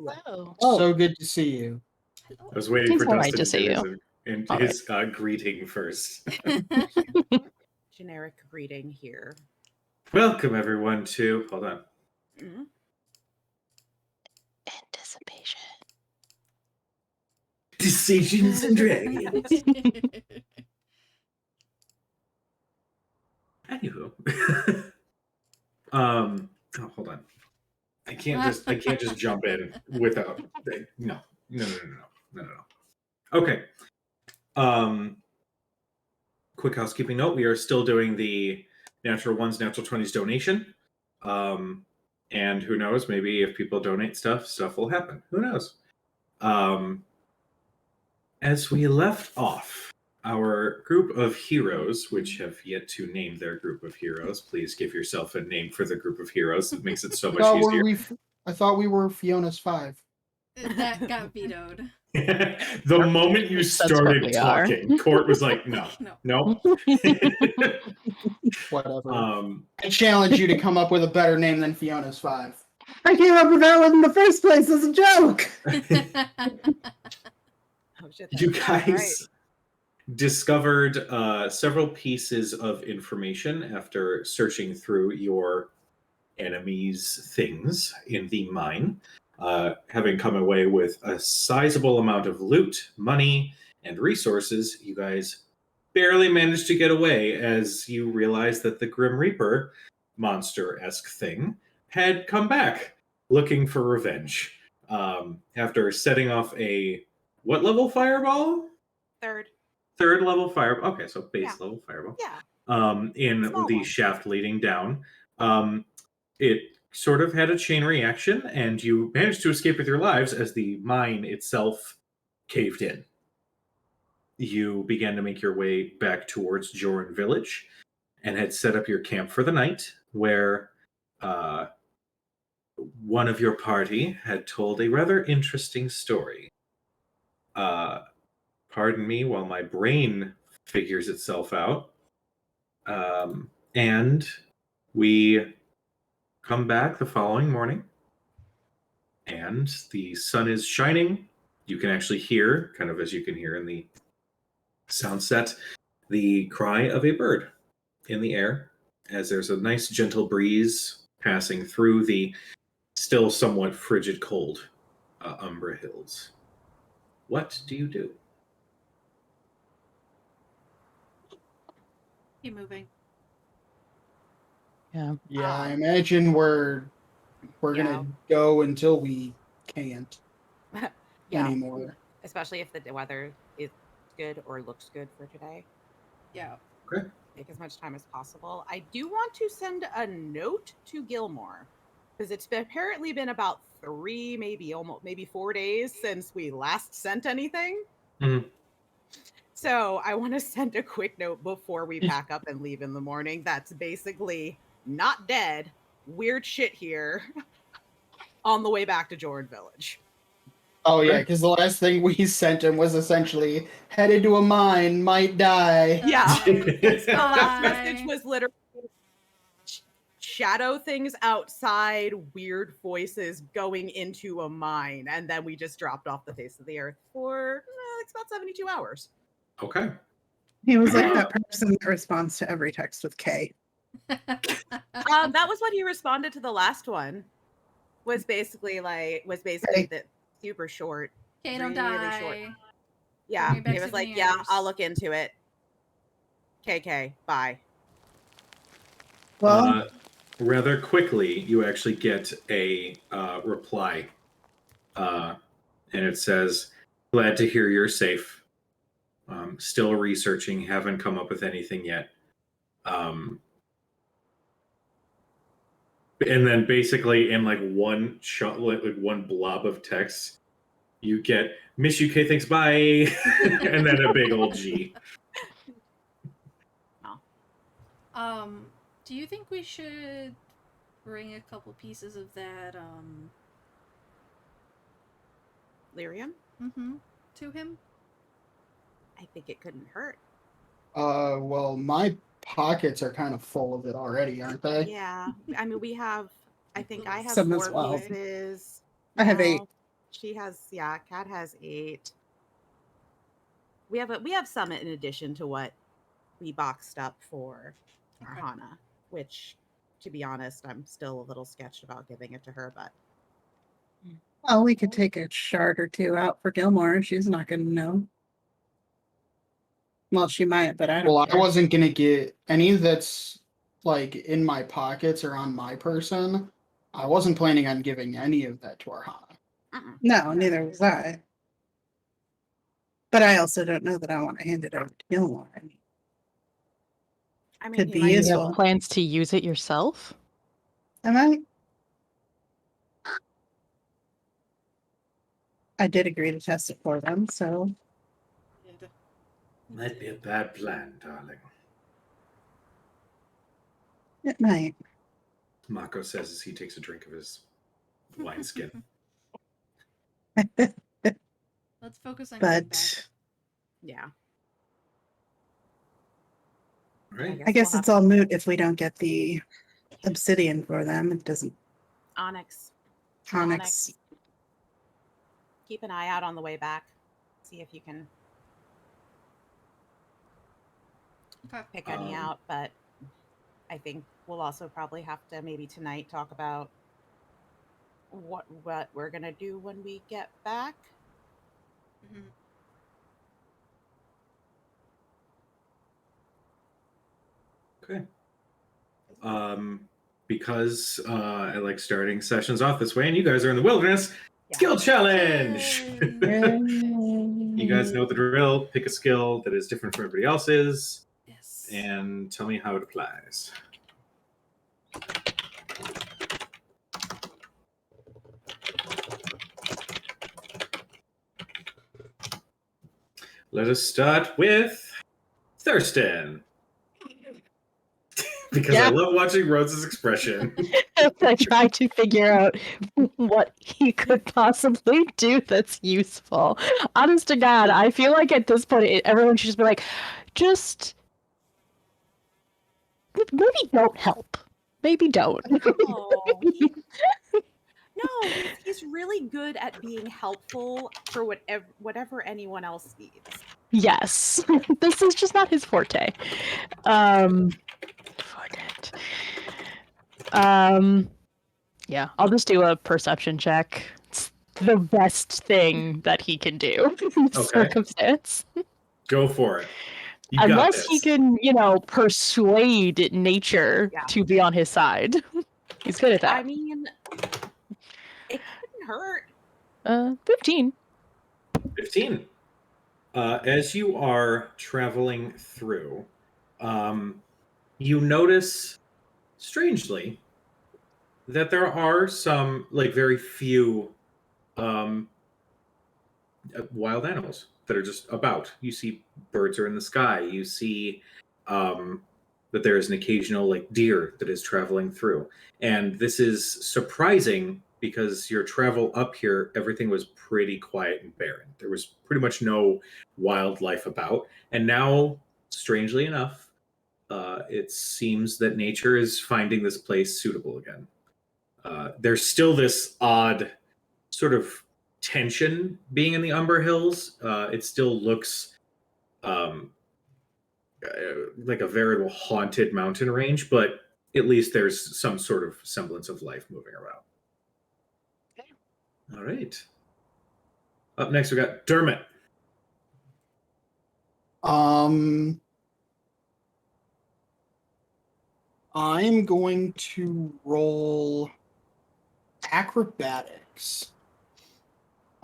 Hello. So good to see you. I was waiting for Seems alright Dustin to see do his greeting first. Generic greeting here. Welcome everyone to. Hold on. Mm-hmm. Anticipation. Decisions and Dragons. Anywho, oh, hold on. I can't just jump in without. No. Okay. Quick housekeeping note: we are still doing the Natural Ones, Natural 20s donation. And who knows? Maybe if people donate stuff will happen. Who knows? As we left off, our group of heroes, which have yet to name their group of heroes, please give yourself a name for the group of heroes. It makes it so much easier. I thought we were Fiona's 5. That got vetoed. The moment you started talking, Court was like, no. Whatever. I challenge you to come up with a better name than Fiona's 5. I came up with that one in the first place as a joke. You guys discovered several pieces of information after searching through your enemy's things in the mine. Having come away with a sizable amount of loot, money, and resources, you guys barely managed to get away as you realized that the Grim Reaper monster-esque thing had come back looking for revenge. After setting off a what level fireball? Third level fireball. Okay, so base level fireball. Yeah. In Small the one. shaft leading down. It sort of had a chain reaction, and you managed to escape with your lives as the mine itself caved in. You began to make your way back towards Joran Village and had set up your camp for the night, where one of your party had told a rather interesting story. Pardon me while my brain figures itself out. And we come back the following morning, and the sun is shining. You can actually hear, kind of as you can hear in the sound set, the cry of a bird in the air, as there's a nice gentle breeze passing through the still somewhat frigid cold Umbra Hills. What do you do? Keep moving. Yeah, I imagine we're gonna go until we can't anymore. Especially if the weather is good or looks good for today. Yeah. Okay. Take as much time as possible. I do want to send a note to Gilmore, because it's apparently been about 3, maybe 4 days since we last sent anything. Mm-hmm. So I want to send a quick note before we pack up and leave in the morning. That's basically not dead. Weird shit here. On the way back to Joran Village. Oh yeah, because the last thing we sent him was essentially headed to a mine, might die. Yeah. The last message was literally shadow things outside, weird voices going into a mine, and then we just dropped off the face of the earth for it's about 72 hours. Okay. He was like that person that responds to every text with K. That was what he responded to the last one. Was basically that super short. Okay, don't die. Short. Yeah, it was like, yeah, I'll look into it. KK, bye. Well, rather quickly, you actually get a reply, and it says, "Glad to hear you're safe. Still researching. Haven't come up with anything yet." And then basically in like one shot, like one blob of text, you get "Miss you, K, thanks, bye," and then a big old G. Do you think we should bring a couple pieces of that lyrium? To him? I think it couldn't hurt. Well, my pockets are kind of full of it already, aren't they? Yeah. I mean, I have some 4 as well. pieces. I have 8. She has, yeah, Kat has 8. We have some in addition to what we boxed up for Okay. Hana, which, to be honest, I'm still a little sketched about giving it to her, but Well, we could take a shard or two out for Gilmore. She's not going to know. Well, she might, but I don't Well, I care. wasn't gonna get any that's like in my pockets or on my person. I wasn't planning on giving any of that to Arhana. No, neither was I. But I also don't know that I want to hand it over to Gilmore. I mean, Could he be might Do you useful. have plans to use it yourself? Am I? I did agree to test it for them, so Might be a bad plan, darling. it might. Mako says as he takes a drink of his wineskin. Let's focus on getting back. But Yeah. Right. I guess it's all moot if we don't get the obsidian for them. It doesn't. Onyx. Onyx. Keep an eye out on the way back. See if you can Okay. pick any out, but I think we'll also probably have to maybe tonight talk about what we're gonna do when we get back. Mhm. Okay. Because I like starting sessions off this way, and you guys are in the wilderness. Yeah. Skill challenge. Yay. You guys know the drill. Pick a skill that is different from everybody else's, Yes. and tell me how it applies. Let us start with Thurston. Because I Yeah. love watching Rose's expression. I tried to figure out what he could possibly do that's useful. Honest to God, I feel like at this point, everyone should just be like, just maybe don't help. Maybe don't. No, he's really good at being helpful for whatever anyone else needs. Yes, this is just not his forte. Fuck it. Yeah, I'll just do a perception check. It's the best thing that he can do in this Okay. circumstance. Go for it. You got Unless this. he can, persuade nature Yeah. to be on his side. He's good at that. I mean, it couldn't hurt. 15. 15. As you are traveling through, you notice, strangely, that there are some, very few wild animals that are just about. You see birds are in the sky. You see that there is an occasional, deer that is traveling through. And this is surprising because your travel up here, everything was pretty quiet and barren. There was pretty much no wildlife about. And now, strangely enough, it seems that nature is finding this place suitable again. There's still this odd sort of tension being in the Umber Hills. It still looks like a veritable haunted mountain range, but at least there's some sort of semblance of life moving around. All right. Up next, we got Dermot. I'm going to roll acrobatics.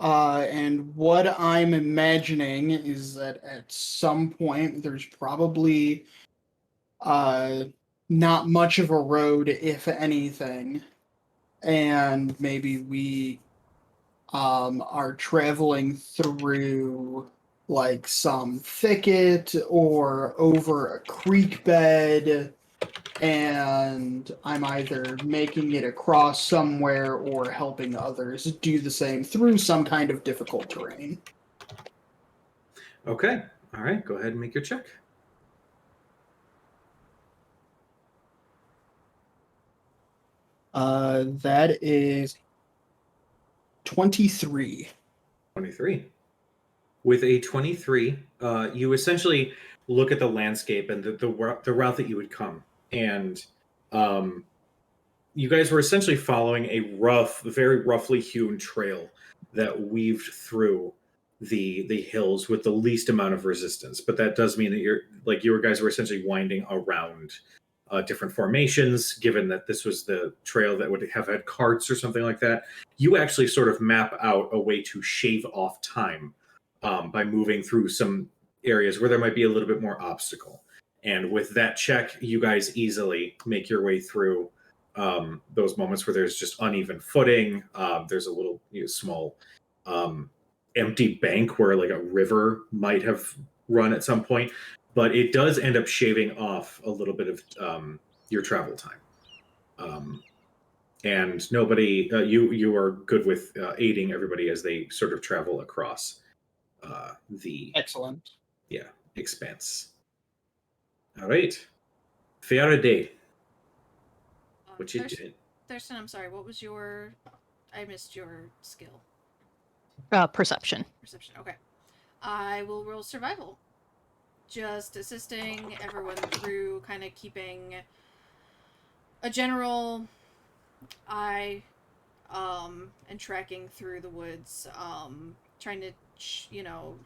And what I'm imagining is that at some point there's probably not much of a road, if anything. And maybe we are traveling through some thicket or over a creek bed, and I'm either making it across somewhere or helping others do the same through some kind of difficult terrain. Okay. All right. Go ahead and make your check. That is 23. 23. With a 23, you essentially look at the landscape and the route that you would come. And you guys were essentially following a very roughly hewn trail that weaved through the hills with the least amount of resistance. But that does mean that you guys were essentially winding around different formations, given that this was the trail that would have had carts or something like that. You actually sort of map out a way to shave off time by moving through some areas where there might be a little bit more obstacle. And with that check, you guys easily make your way through those moments where there's just uneven footing. There's a little small empty bank where like a river might have run at some point, but it does end up shaving off a little bit of your travel time. And nobody, you are good with aiding everybody as they sort of travel across the Excellent. expanse. All right, Fiara Day. What you did? Thurston, I'm sorry. What was your? I missed your skill. Perception. Perception. Okay. I will roll survival. Just assisting everyone through, kind of keeping a general eye, and tracking through the woods. Trying to,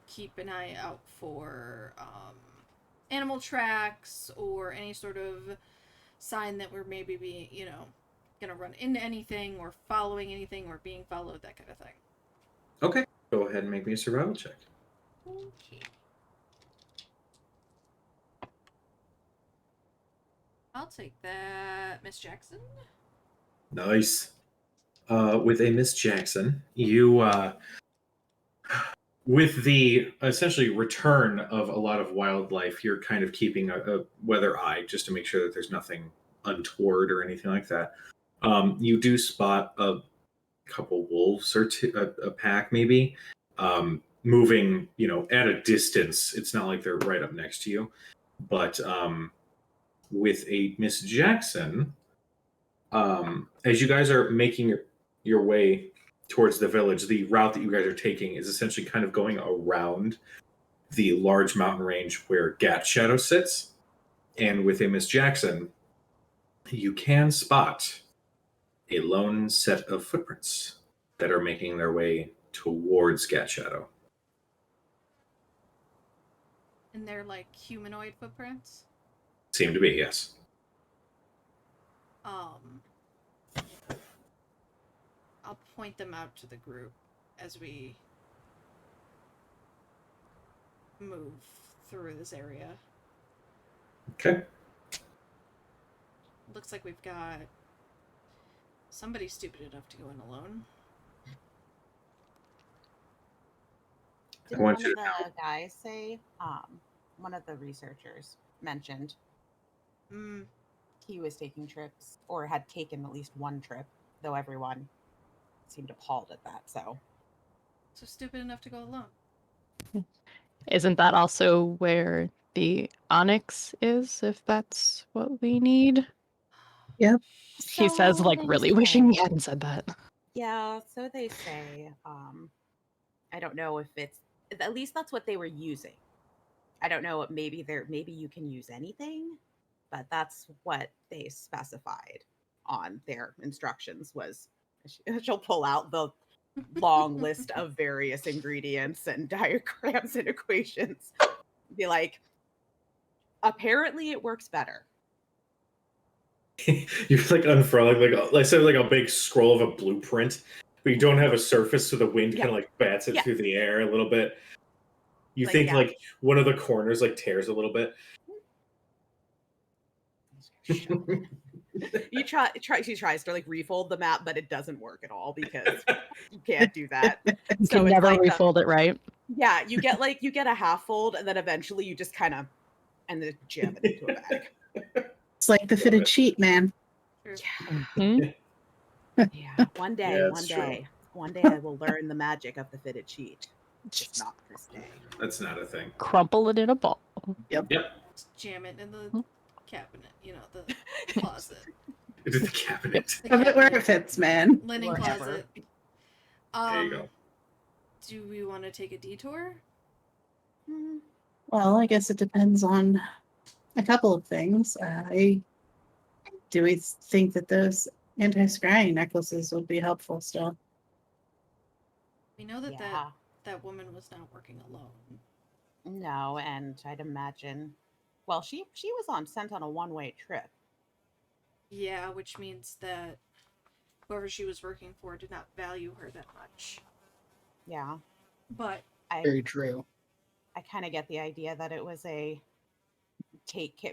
keep an eye out for animal tracks or any sort of sign that we're maybe gonna run into anything or following anything or being followed, that kind of thing. Okay, go ahead and make me a survival check. Okay. I'll take that, Miss Jackson. Nice. With a Miss Jackson, you with the essentially return of a lot of wildlife, you're kind of keeping a weather eye just to make sure that there's nothing untoward or anything like that. You do spot a couple wolves or a pack maybe moving, at a distance. It's not like they're right up next to you, but with a Miss Jackson, as you guys are making your way towards the village, the route that you guys are taking is essentially kind of going around the large mountain range where Gat Shadow sits. And with a Miss Jackson, you can spot a lone set of footprints that are making their way towards Gat Shadow. And they're like humanoid footprints? Seem to be, yes. I'll point them out to the group as we move through this area. Okay. Looks like we've got somebody stupid enough to go in alone. Didn't one of the guys say, one of the researchers mentioned he was taking trips, or had taken at least one trip, though everyone seemed appalled at that, so stupid enough to go alone. Isn't that also where the onyx is, if that's what we need? Yep. He says, like, really wishing he hadn't said that. Yeah, so they say. I don't know if it's, at least that's what they were using. I don't know, maybe you can use anything, but that's what they specified on their instructions. Was she'll pull out the long list of various ingredients and diagrams and equations. Be like, apparently it works better. You're like unfurling like say like a big scroll of a blueprint, but you don't have a surface, so the wind kind of like bats it through the air a little bit. You like, think like one of the corners like tears a little bit. She tries to like refold the map, but it doesn't work at all because you can't do that. You can never like refold it, right? Yeah, you get a half fold, and then eventually you just kind of and then jam it into a bag. It's like the fitted sheet, man. Yeah. Mm-hmm. Yeah. One day I will learn the magic of the fitted sheet. Just not this day. That's not a thing. Crumple it in a ball. Yep. Just jam it in the cabinet, the closet. It's the cabinet. Have it where it fits, man. Linen closet. There you go. Do we want to take a detour? Well, I guess it depends on a couple of things. Do we think that those anti-scrying necklaces would be helpful still? We know that Yeah. that woman was not working alone. No, and I'd imagine. Well, she was sent on a one-way trip. Yeah, which means that whoever she was working for did not value her that much. Yeah, But Very true. I kind of get the idea that it was a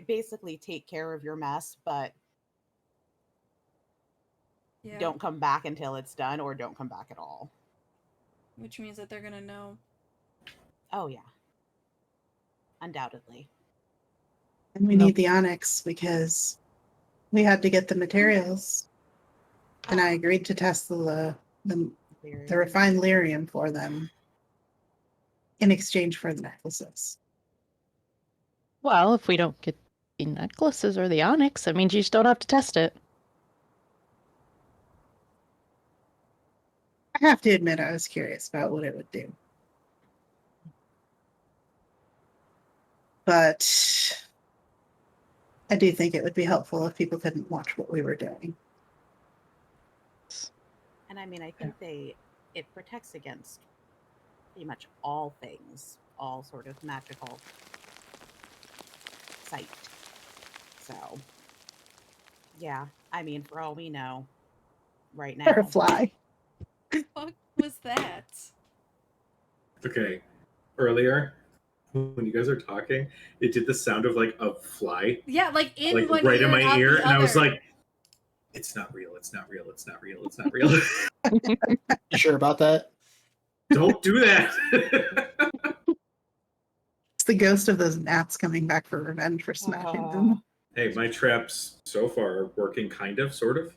basically take care of your mess, but yeah, don't come back until it's done, or don't come back at all. which means that they're gonna know. Oh yeah, undoubtedly. And we need the onyx because we had to get the materials, and I agreed to test the refined lyrium for them in exchange for the necklaces. Well, if we don't get the necklaces or the onyx, that means you just don't have to test it. I have to admit, I was curious about what it would do. But I do think it would be helpful if people couldn't watch what we were doing. And I mean, I think it protects against pretty much all things, all sort of magical sight. So, yeah, I mean, for all we know, right now. Or a fly. What the fuck was that? Okay. Earlier, when you guys are talking, it did the sound of like a fly, Yeah, like in like one right ear in my and out ear, the and I was other. like, "It's not real. It's not real. It's not real. It's not real." You sure about that? Don't do that. It's the ghost of those gnats coming back for revenge for smacking them. Hey, my traps so far are working, kind of, sort of.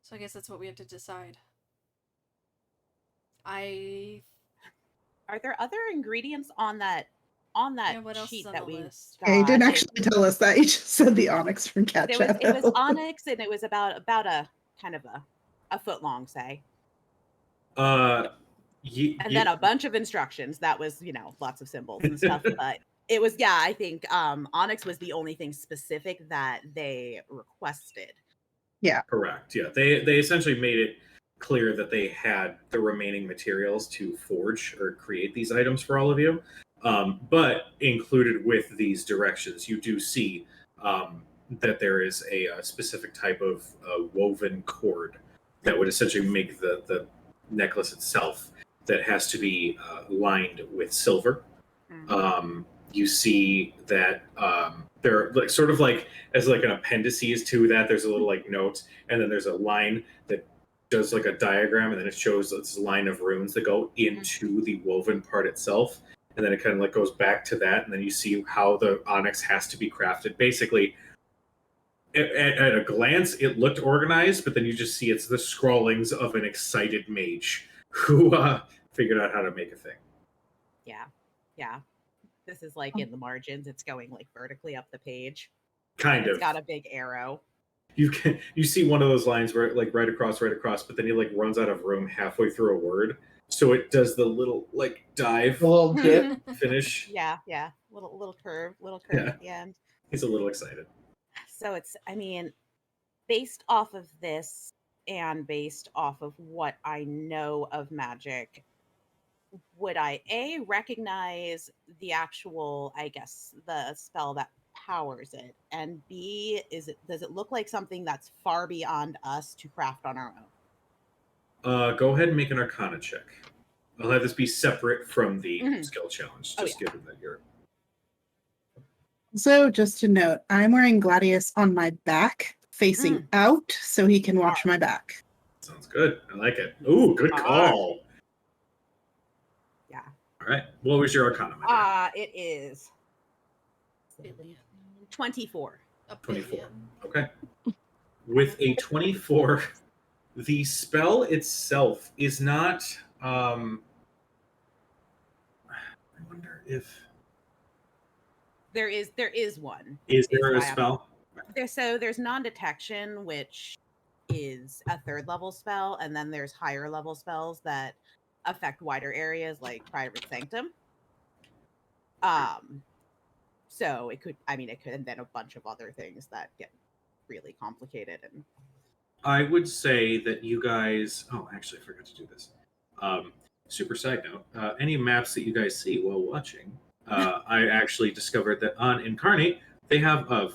So I guess that's what we have to decide. Are there other ingredients on that Yeah, what else sheet is on that the we list? Yeah, he didn't got? actually tell us that. He just said the onyx from Cat It was Shadow. onyx, and it was about a kind of a foot long, say. And then a bunch of instructions. That was, lots of symbols and stuff. But it was, yeah, I think onyx was the only thing specific that they requested. Yeah. Correct. Yeah, they essentially made it clear that they had the remaining materials to forge or create these items for all of you. But included with these directions, you do see that there is a specific type of woven cord that would essentially make the necklace itself, that has to be lined with silver. You see that there are like sort of like as like an appendices to that, there's a little like note, and then there's a line that does like a diagram, and then it shows this line of runes that go into the woven part itself, and then it kind of like goes back to that, and then you see how the onyx has to be crafted. Basically, at a glance, it looked organized, but then you just see it's the scrawlings of an excited mage who figured out how to make a thing. Yeah. This is like in the margins. It's going like vertically up the page. Kind of. It's got a big arrow. You see one of those lines where like right across, but then he like runs out of room halfway through a word, so it does the little like dive, A little dip. finish. Yeah. Little curve Yeah. at the end. He's a little excited. So I mean, based off of this and based off of what I know of magic, would I recognize the actual, I guess, the spell that powers it, and B, does it look like something that's far beyond us to craft on our own? Go ahead and make an Arcana check. I'll have this be separate from the skill challenge, just given that you're. So, just to note, I'm wearing Gladius on my back, facing out, so he can watch my back. Sounds good. I like it. Ooh, good call. Yeah. All right. What was your Arcana? It is 24. 24. Okay. With a 24, the spell itself is not. I wonder if there is one. Is there a spell? there's non-detection, which is a 3rd level spell, and then there's higher level spells that affect wider areas like Private Sanctum. So it could, and then a bunch of other things that get really complicated. And I would say that you guys. Oh, actually, I forgot to do this. Super side note: any maps that you guys see while watching, I actually discovered that on Incarnate they have a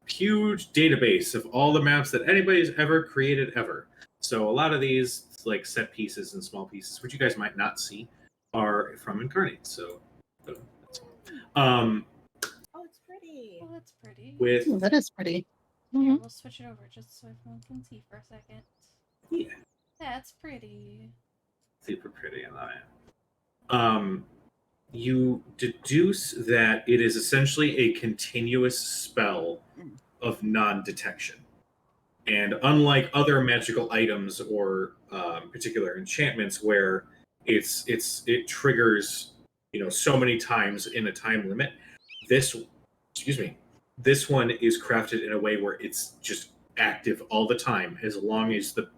huge database of all the maps that anybody's ever created ever. So a lot of these, like set pieces and small pieces, which you guys might not see, are from Incarnate. So that's all. oh, it's pretty. Oh, that's pretty. With Ooh, that is pretty. Here, we'll switch it over just so everyone can see for a second. yeah, That's pretty. super pretty, I love it. You deduce that it is essentially a continuous spell of non-detection. And unlike other magical items or particular enchantments where it triggers, so many times in a time limit, this one is crafted in a way where it's just active all the time as long as the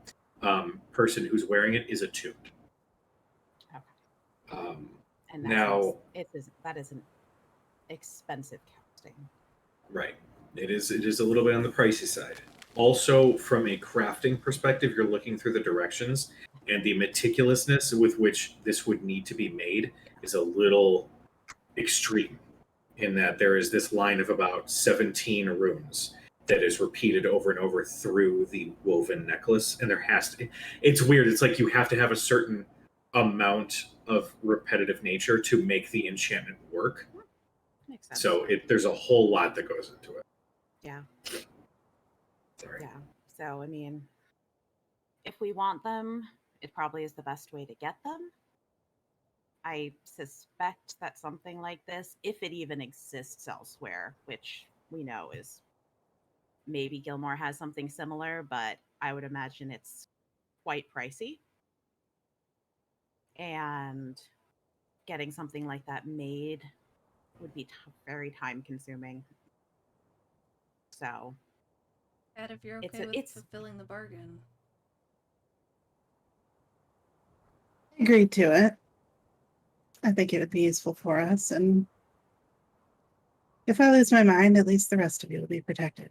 person who's wearing it is attuned. Okay. And now that is an expensive casting. Right. It is a little bit on the pricey side. Also, from a crafting perspective, you're looking through the directions, and the meticulousness with which this would need to be made is a little extreme, in that there is this line of about 17 runes that is repeated over and over through the woven necklace, and it's weird. It's like you have to have a certain amount of repetitive nature to make the enchantment work. Makes sense. So there's a whole lot that goes into it. Yeah. Sorry. Yeah. So, if we want them, it probably is the best way to get them. I suspect that something like this, if it even exists elsewhere, which we know is maybe Gilmore has something similar, but I would imagine it's quite pricey. And getting something like that made would be very time consuming. So, If you're okay with fulfilling the bargain. Agreed to it. I think it would be useful for us, and if I lose my mind, at least the rest of you will be protected.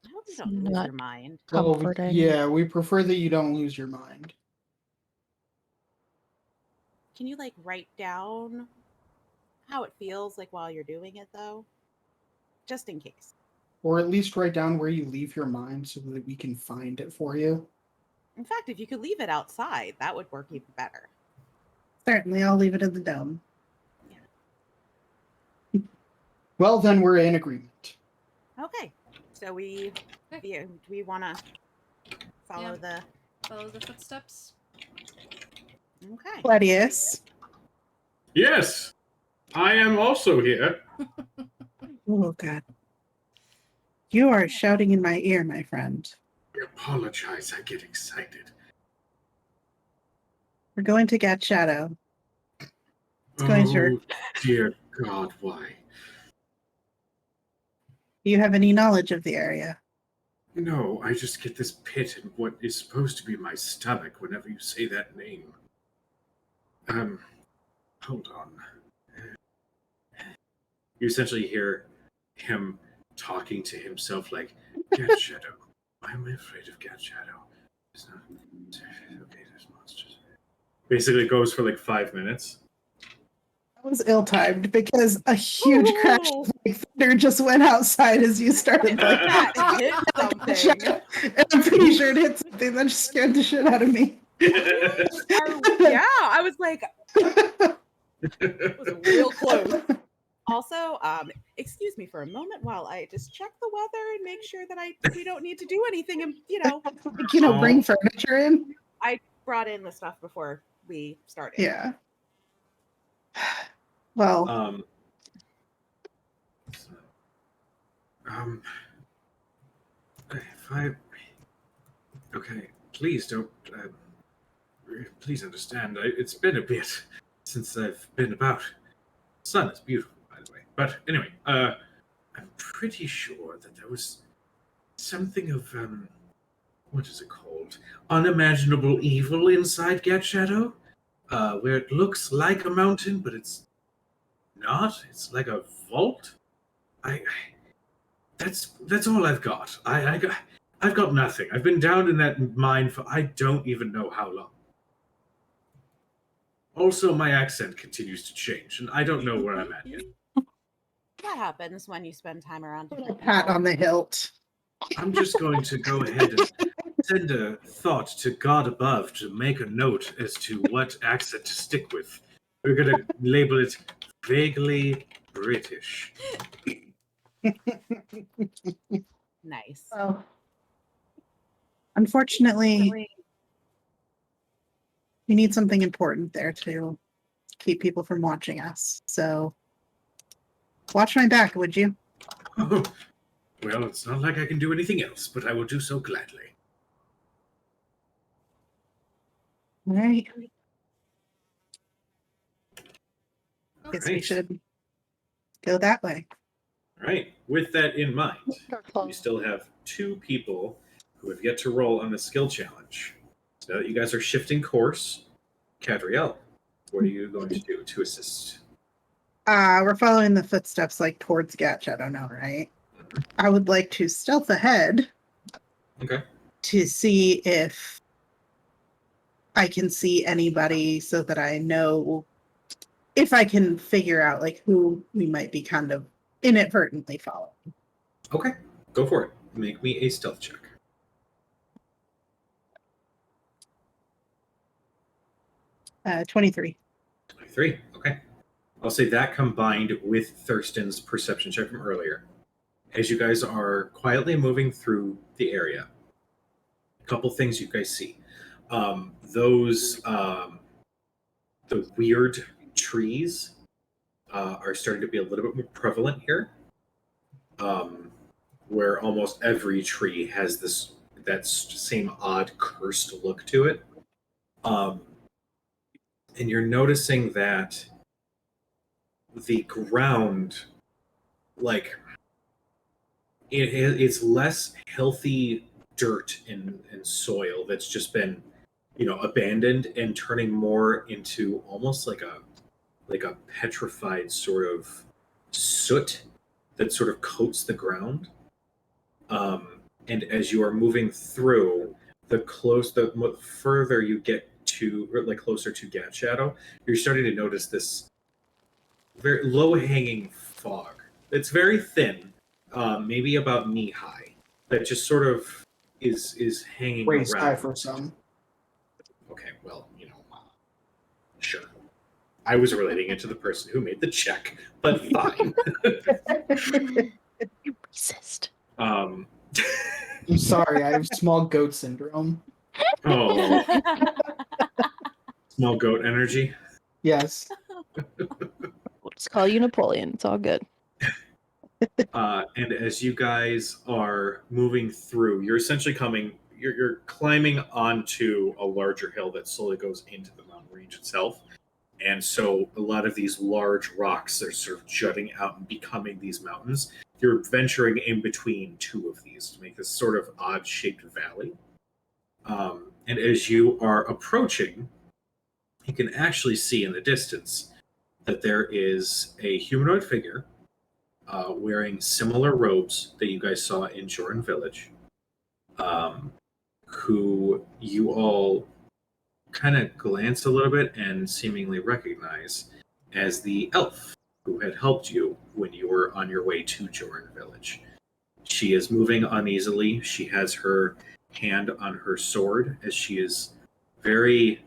I hope you don't lose your mind. Comforting. Yeah, we prefer that you don't lose your mind. Can you write down how it feels while you're doing it, though? Just in case. Or at least write down where you leave your mind so that we can find it for you. In fact, if you could leave it outside, that would work even better. Certainly, I'll leave it in the dome. Yeah. Well, then we're in agreement. Okay. So we want to follow the footsteps? Okay. Gladius. Yes, I am also here. Oh, God. You are shouting in my ear, my friend. I apologize, I get excited. We're going to get Shadow. Dear God, why? Do you have any knowledge of the area? No, I just get this pit in what is supposed to be my stomach whenever you say that name. Hold on. You essentially hear him talking to himself like, Cat Shadow. Why am I afraid of Cat Shadow? It's not... Okay, there's monsters. Basically goes for 5 minutes. That was ill-timed because a huge crash of thunder just went outside as you started that hit something. And I'm pretty sure it hit something that just scared the shit out of me. Yeah, I was like, it was real close. Also, excuse me for a moment while I just check the weather and make sure that we don't need to do anything. And bring furniture in. I brought in the stuff before we started. Yeah. Well. Okay, please don't. Please understand. It's been a bit since I've been about. The sun is beautiful, by the way. But anyway, I'm pretty sure that there was something of what is it called? Unimaginable evil inside Gat Shadow, where it looks like a mountain, but it's not. It's like a vault. I that's all I've got. I've got nothing. I've been down in that mine for I don't even know how long. Also, my accent continues to change, and I don't know where I'm at yet. That happens when you spend time around different Pat people. on the hilt. I'm just going to go ahead and send a thought to God above to make a note as to what accent to stick with. We're going to label it vaguely British. Nice. Well, unfortunately, we need something important there to keep people from watching us. So, watch my back, would you? Oh, well, it's not like I can do anything else, but I will do so gladly. All right. All Guess we right. should go that way. All right. With that in mind, we still have 2 people who have yet to roll on the skill challenge. So now that you guys are shifting course, Cadriel, what are you going to do to assist? We're following the footsteps like towards Gatch. I don't know, right? I would like to stealth ahead. Okay. To see if I can see anybody so that I know if I can figure out like who we might be kind of inadvertently following. Okay. Go for it. Make me a stealth check. 23. 23. Okay. I'll say that combined with Thurston's perception check from earlier. As you guys are quietly moving through the area, a couple things you guys see. The weird trees are starting to be a little bit more prevalent here, where almost every tree has that same odd cursed look to it. And you're noticing that the ground, like, it's less healthy dirt and soil that's just been, abandoned and turning more into almost like a petrified sort of soot that sort of coats the ground. And as you are moving through, the further you get to, or like closer to Gat Shadow, you're starting to notice this very low-hanging fog. It's very thin, maybe about knee high, that just sort of is hanging Waist high around. for some. Okay, well, sure. I was relating it to the person who made the check, but fine. You racist. Um, I'm sorry, I have small goat syndrome. oh, small goat energy. Yes. We'll just call you Napoleon. It's all good. And as you guys are moving through, you're essentially you're climbing onto a larger hill that slowly goes into the mountain range itself. And so a lot of these large rocks are sort of jutting out and becoming these mountains. You're venturing in between 2 of these to make this sort of odd-shaped valley. And as you are approaching, you can actually see in the distance that there is a humanoid figure wearing similar robes that you guys saw in Jordan Village, who you all kind of glance a little bit and seemingly recognize as the elf who had helped you when you were on your way to Jordan Village. She is moving uneasily. She has her hand on her sword as she is very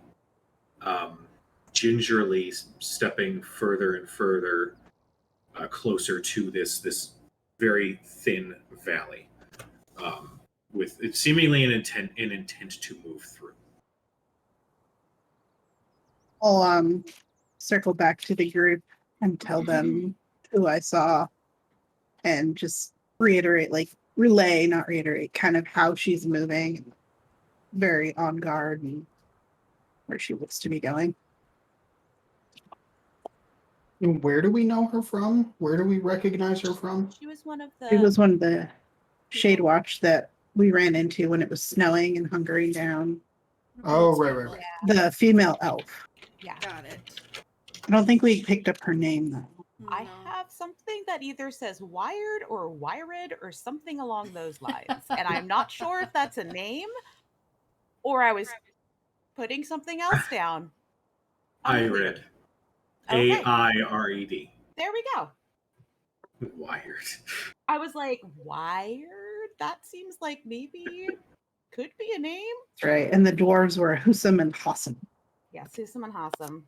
gingerly stepping further and further closer to this very thin valley, with it seemingly an intent to move through. I'll circle back to the group and tell them who I saw and just reiterate, like relay, not reiterate, kind of how she's moving, very on guard and where she looks to be going. Where do we know her from? Where do we recognize her from? She was one of It the was one of the Shade Watch that we ran into when it was snowing and hunkering down. Oh, Bold right, Sparkle. right. The female elf. yeah. Got it. I don't think we picked up her name though. I No. have something that either says wired or wired or something along those lines. And I'm not sure if that's a name or I was putting something else down. Unclear. Ired. Okay, AIRED. there we go. Wired. I was like, wired? That seems like maybe could be a name. That's right. And the dwarves were Husam and Hossam. Yeah, Susam and Hassam.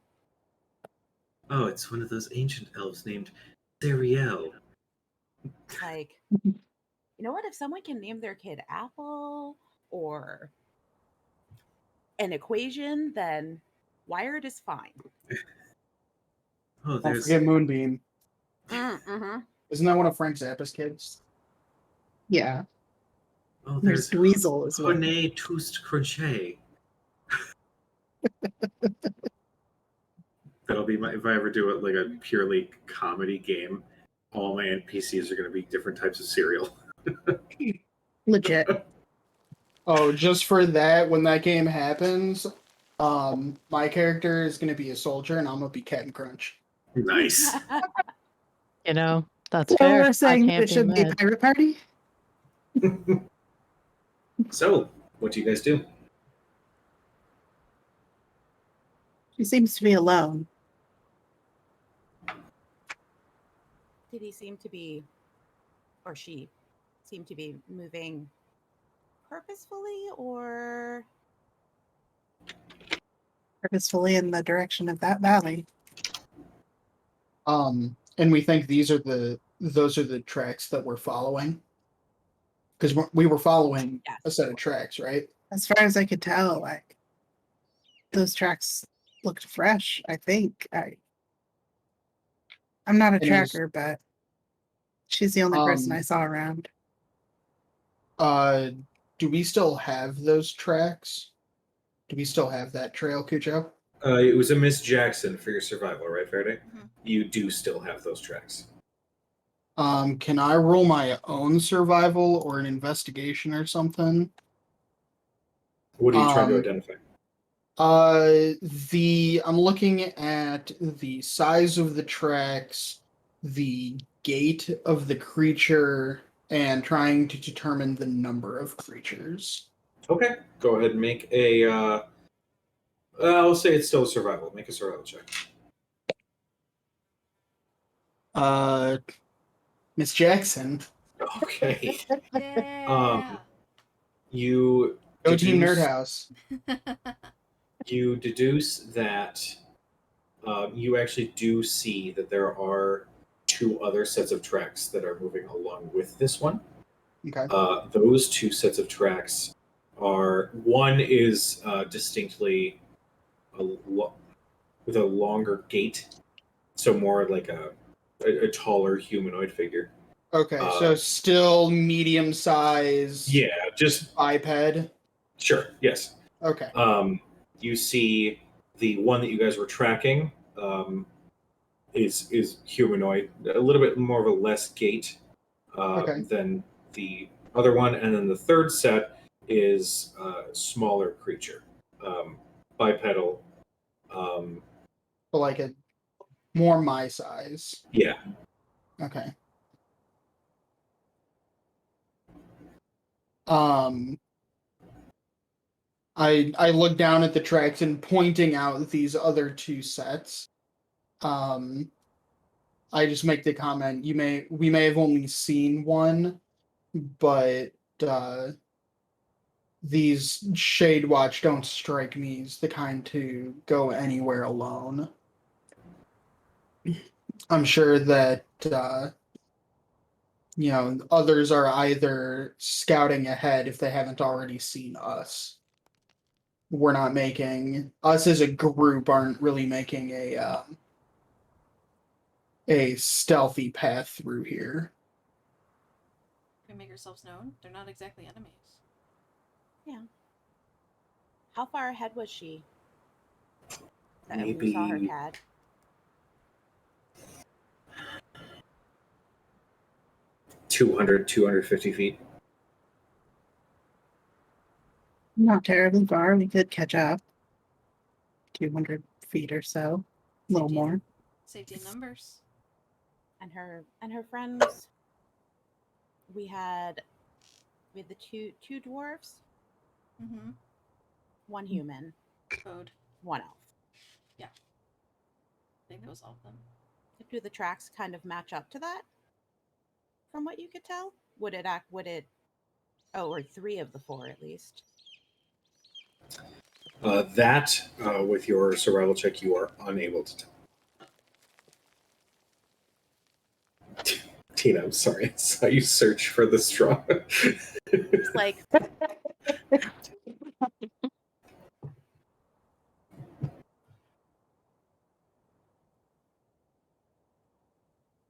Oh, it's one of those ancient elves named Zeriel. Like, you know what? If someone can name their kid Apple or an equation, then wired is fine. Oh, Don't there's forget Moonbeam. Mm-hmm. Isn't that one of Frank Zappa's kids? Yeah. there's There's Dweezil as well. Honey Toast Crochet. That'll be my if I ever do it like a purely comedy game. All my NPCs are going to be different types of cereal. Legit. Oh, just for that, when that game happens, my character is gonna be a soldier and I'm gonna be Captain Crunch. Nice. You know, that's So fair. we're I saying can't it should be mad. Pirate Party? So, what do you guys do? She seems to be alone. Did he seem to be, or she seem to be moving purposefully or Purposefully in the direction of that valley. And we think those are the tracks that we're following. Because we were following Yes. a set of tracks, right? As far as I could tell, like those tracks looked fresh, I think. I'm not a And it was- tracker, but she's the only person I saw around. Do we still have those tracks? Do we still have that trail, Cujo? It was a Miss Jackson for your survival, right, Faraday? Mhm. You do still have those tracks. Can I roll my own survival or an investigation or something? What are you trying to identify? I'm looking at the size of the tracks, the gait of the creature, and trying to determine the number of creatures. Okay, go ahead and make a. I'll say it's still a survival. Make a survival check. Miss Jackson. Okay. Yeah. You Go Team deduce- Nerdhouse. You deduce that you actually do see that there are two other sets of tracks that are moving along with this one. Okay. Those two sets of tracks are one is distinctly with a longer gait, so more like a taller humanoid figure. Okay, so still medium size. Yeah, just biped. Sure. Yes. Okay. You see the one that you guys were tracking is humanoid, a little bit more of a less gait than the other one, and then the third set is a smaller creature, bipedal. But like a more my size. Yeah. Okay. I look down at the tracks and pointing out these other two sets. I just make the comment, we may have only seen one, but these Shade Watch don't strike me as the kind to go anywhere alone. I'm sure that others are either scouting ahead if they haven't already seen us. We're not making us as a group aren't really making a stealthy path through here. Can make yourselves known. They're not exactly enemies. Yeah. How far ahead was she? That Maybe we saw her CAD. 200, 250 feet. Not terribly far. We could catch up. 200 feet or so. A little more. Safety in numbers. And her friends. We had the two dwarves, Mm-hmm. one human, Code. one elf. I think that was all of them. Do the tracks kind of match up to that? From what you could tell, would it? Oh, or three of the four at least. With your survival check, you are unable to tell. Tina, I'm sorry. I saw you search for the straw. It's like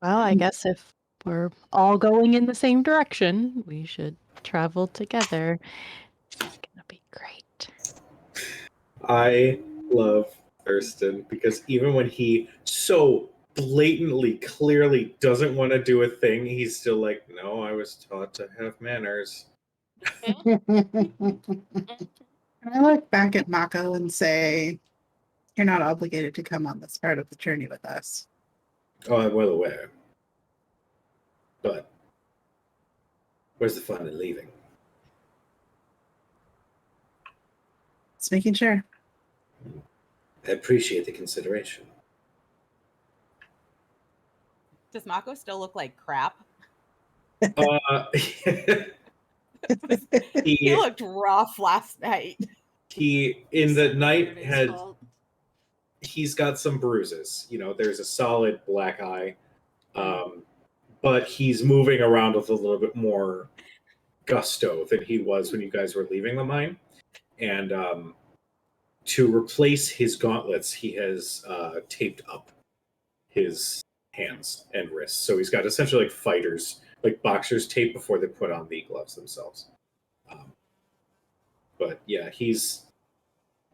Well, I guess if we're all going in the same direction, we should travel together. It's gonna be great. I love Thurston because even when he so blatantly, clearly doesn't want to do a thing, he's still like, no, I was taught to have manners. I look back at Mako and say, you're not obligated to come on this part of the journey with us. Oh, I'm well aware. But where's the fun in leaving? Just making sure. I appreciate the consideration. does Mako still look like crap? He he, looked rough last night. he in the night Saturday's had fault. he's got some bruises. You know, there's a solid black eye, but he's moving around with a little bit more gusto than he was when you guys were leaving the mine. And to replace his gauntlets, he has taped up his hands and wrists. So he's got essentially like fighters, like boxers tape before they put on the gloves themselves. But yeah, he's,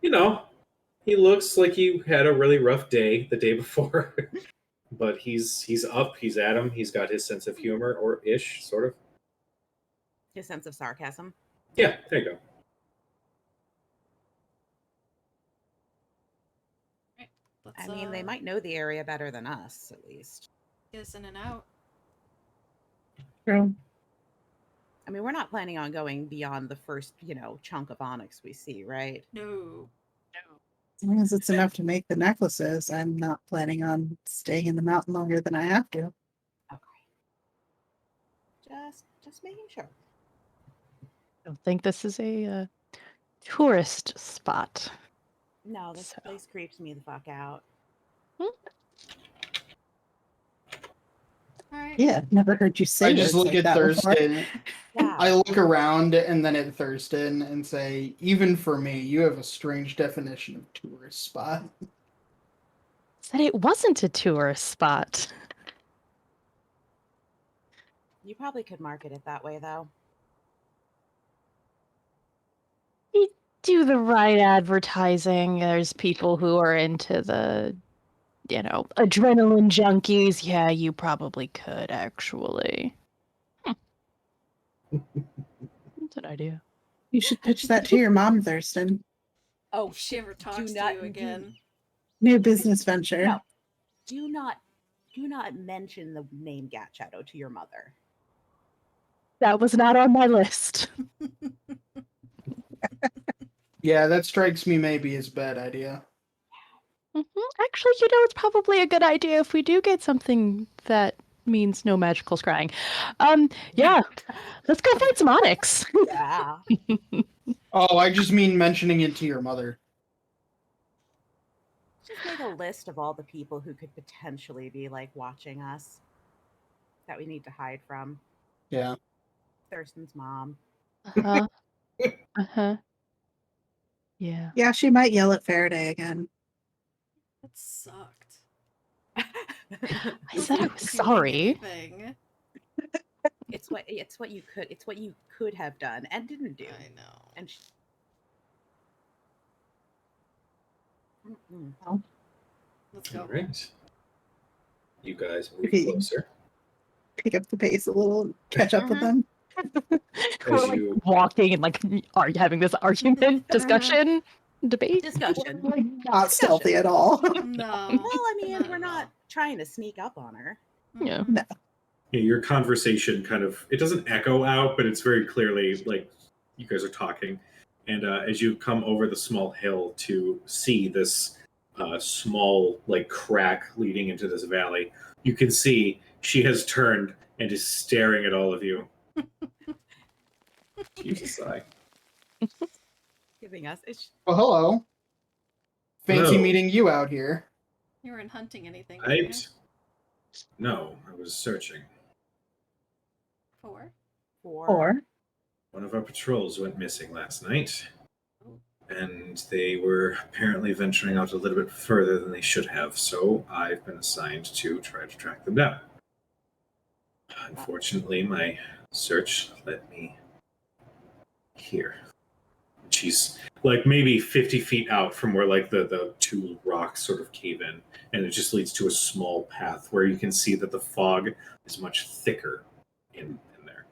you know, he looks like he had a really rough day the day before. But he's up, he's at him, he's got his sense of humor, or ish, sort of. His sense of sarcasm. Yeah, there you go. Right. I Let's, mean, they might know the area better than us, at least. get us in and out. True. I mean, we're not planning on going beyond the first, chunk of onyx we see, right? No. As long as it's enough to make the necklaces, I'm not planning on staying in the mountain longer than I have to. Okay. Just making sure. I don't think this is a tourist spot. No, this So. place creeps me the fuck out. All right. Yeah, never heard you say I just words look like at that before. Thurston. Yeah. I look around and then at Thurston and say, even for me, you have a strange definition of tourist spot. Said it wasn't a tourist spot. You probably could market it that way, though. You do the right advertising. There's people who are into the, adrenaline junkies. Yeah, you probably could, actually. That's an idea. You should pitch that to your mom, Thurston. Oh, If she ever talks to not- you again. New business venture. No. Do not mention the name Gat Shadow to your mother. That was not on my list. Yeah, that strikes me maybe as a bad idea. Actually, it's probably a good idea if we do get something that means no magical scrying. Yeah, let's go find some onyx. Yeah. Oh, I just mean mentioning it to your mother. Just make a list of all the people who could potentially be like watching us that we need to hide from. Yeah. Thurston's mom. Uh-huh. Uh-huh. Yeah. Yeah, she might yell at Faraday again. That sucked. I said I was Doing sorry. anything. It's what you could have done and didn't do. I know. And Let's go. All right. You guys move Okay. closer. pick up the pace a little, and catch up with them. We're like you- walking and like are having this argument, discussion, debate. Discussion. Like, not stealthy at all. No. Well, I mean, Not we're at not trying to sneak up on her. Yeah. Mhm. Yeah, your conversation kind of, it doesn't echo out, but it's very clearly like you guys are talking. And as you come over the small hill to see this small like crack leading into this valley, you can see she has turned and is staring at all of you. Use a sigh. Giving us. Well, hello. Fancy Hello. meeting you out here. You weren't hunting anything, were you? Right? No, I was searching. For? Or One of our patrols went missing last night, Oh. and they were apparently venturing out a little bit further than they should have, so I've been assigned to try to track them down. Unfortunately, my search led me here. She's like maybe 50 feet out from where like the two rocks sort of cave in, and it just leads to a small path where you can see that the fog is much thicker in there.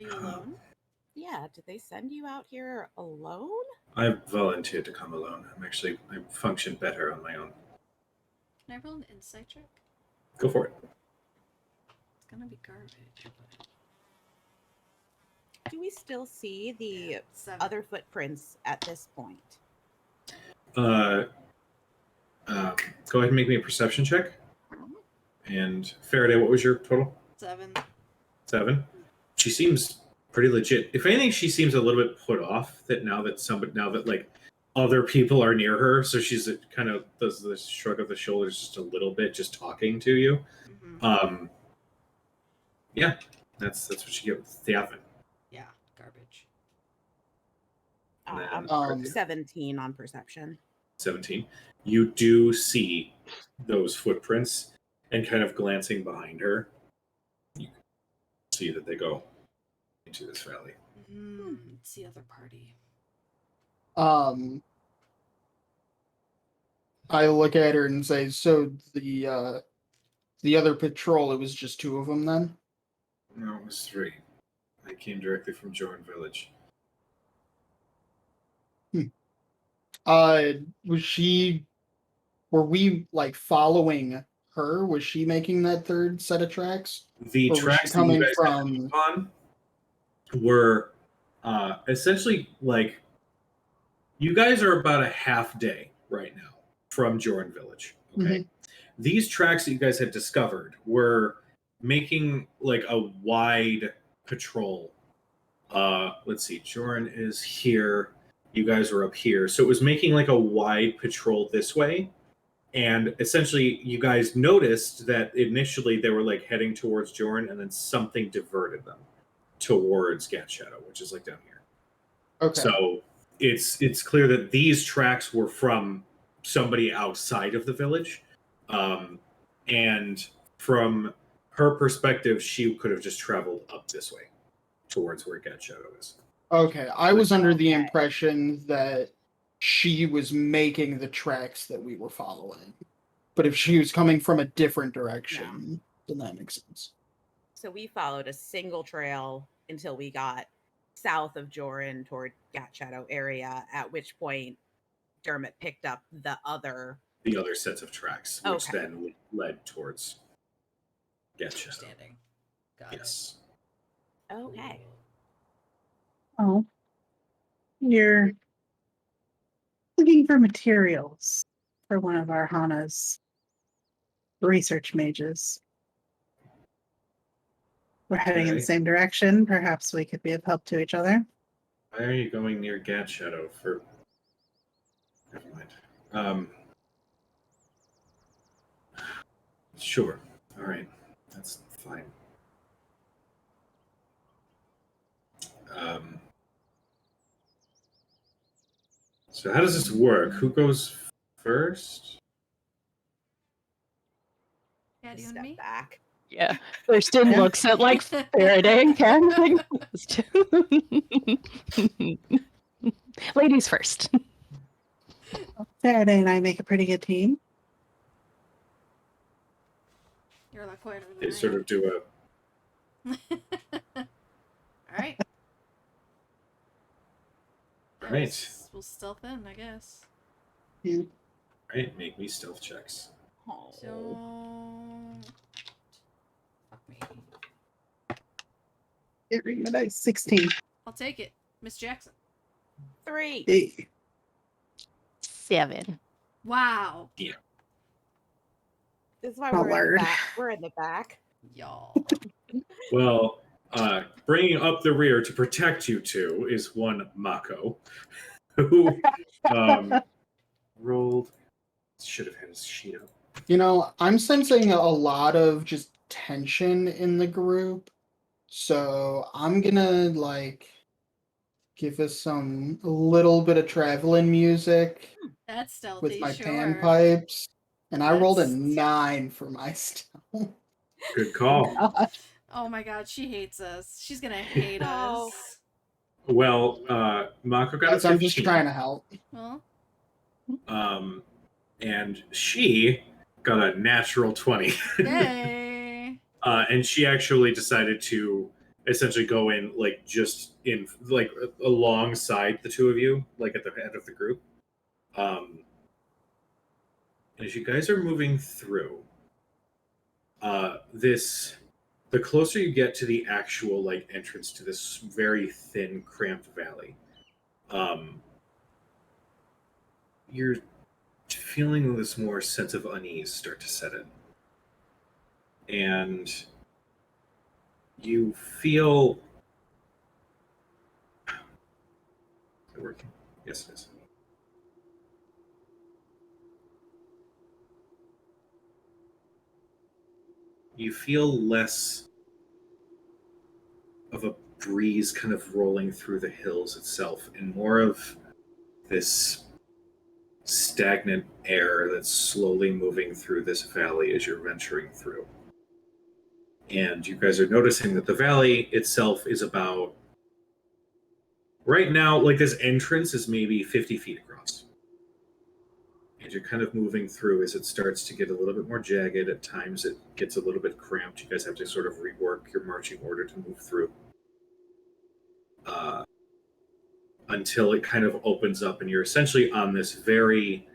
Are you alone? Yeah, did they send you out here alone? I volunteered to come alone. I function better on my own. Can I roll an insight check? Go for it. It's gonna be garbage. But... Do we still see the 7. other footprints at this point? Go ahead and make me a perception check. And Faraday, what was your total? 7. 7. She seems pretty legit. If anything, she seems a little bit put off that now that like other people are near her, so she's kind of does the shrug of the shoulders just a little bit, just talking to you. Mm-hmm. Yeah, that's what you get with the advent. Yeah, garbage. And then 17 on perception. 17. You do see those footprints, and kind of glancing behind her, you see that they go into this valley. It's the other party. I look at her and say, so the other patrol, it was just 2 of them then? No, it was 3. I came directly from Jordan Village. Were we like following her? Was she making that third set of tracks? The Or was she tracks that you coming guys from on were essentially like you guys are about a half day right now from Jordan Village. Okay. These tracks that you guys had discovered were making like a wide patrol. Let's see, Jordan is here. You guys were up here. So it was making like a wide patrol this way. And essentially, you guys noticed that initially they were like heading towards Jordan, and then something diverted them towards Gat Shadow, which is like down here. Okay. So it's clear that these tracks were from somebody outside of the village. And from her perspective, she could have just traveled up this way towards where Gat Shadow is. Okay. I was under the impression that she was making the tracks that we were following. But if she was coming from a different direction, then that makes sense. So we followed a single trail until we got south of Joran toward Gat Shadow area, at which point Dermot picked up the other sets of tracks, which then led towards Gat Shadow. Understanding. Got Yes. Okay. oh, you're looking for materials for one of our Hana's research mages. We're heading in the Okay. same direction. Perhaps we could be of help to each other. Why are you going near Gat Shadow for? Never mind. Sure. All right. That's fine. So how does this work? Who goes first? Yeah, do you and Step me? back. Yeah. Thurston looks at like Faraday and Ken. Like, those two. Ladies first. Faraday and I make a pretty good team. You're lucky. quieter than They I sort am. of do All right. a. Yeah, Right. we'll stealth in, I guess. Yeah. Right. Make me stealth checks. Oh. So. Fuck me. Get rid of my dice. 16. I'll take it. Miss Jackson. 3. Hey. 7. Wow. This is why My we're in the word. back. We're in the back. Y'all. Well, bringing up the rear to protect you two is one Mako, who rolled. Should have had his sheet up. You know, I'm sensing a lot of just tension in the group. So I'm gonna like give us a little bit of traveling music That's stealthy, with my sure. panpipes. And I rolled a That's- 9 for my stealth. Good call. Oh my god, she hates us. She's gonna hate Oh. us. Well, Mako got a Guys, 15. I'm just trying to help. Well, And she got a natural 20. yay. And she actually decided to essentially go in, like, just in, like, alongside the two of you, like, at the head of the group. And as you guys are moving through, the closer you get to the actual, like, entrance to this very thin, cramped valley, you're feeling this more sense of unease start to set in. And you feel... Is it working? Yes, it is. You feel less of a breeze kind of rolling through the hills itself and more of this stagnant air that's slowly moving through this valley as you're venturing through. And you guys are noticing that the valley itself is about, right now, like, this entrance is maybe 50 feet across. And you're kind of moving through as it starts to get a little bit more jagged. At times it gets a little bit cramped. You guys have to sort of rework your marching order to move through. Until it kind of opens up and you're essentially on this very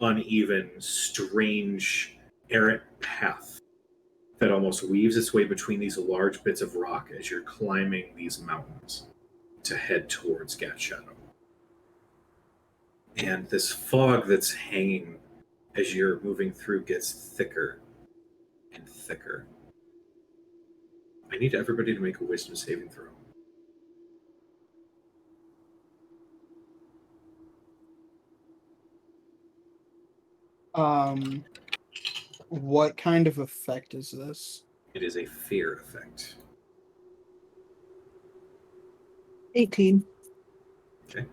uneven, strange, errant path that almost weaves its way between these large bits of rock as you're climbing these mountains to head towards Gat Shadow. And this fog that's hanging as you're moving through gets thicker and thicker. I need everybody to make a wisdom saving throw. What kind of effect is this? It is a fear effect. 18. Okay.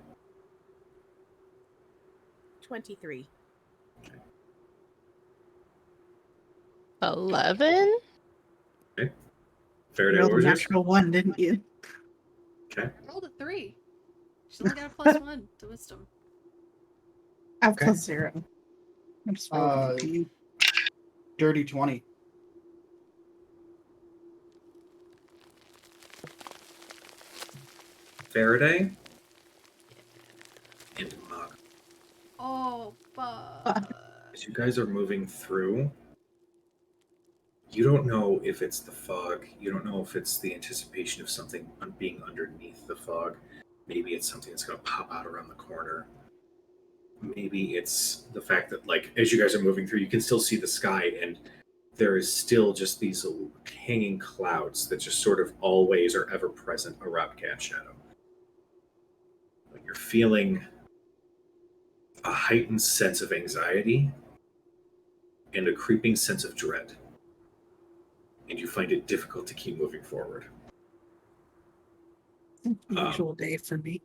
23. 11? Faraday, You rolled what a was yours? natural 1, didn't you? Okay. I rolled a 3. She's only got a +1 to wisdom. I have Okay. +0. I'm just rolling for you. Dirty 20. Faraday and Mog. Oh, fuck. As you guys are moving through, you don't know if it's the fog. You don't know if it's the anticipation of something being underneath the fog. Maybe it's something that's going to pop out around the corner. Maybe it's the fact that, like, as you guys are moving through, you can still see the sky, and there is still just these hanging clouds that just sort of always are ever present around Cat Shadow. But you're feeling a heightened sense of anxiety and a creeping sense of dread. And you find it difficult to keep moving forward. Usual day for me.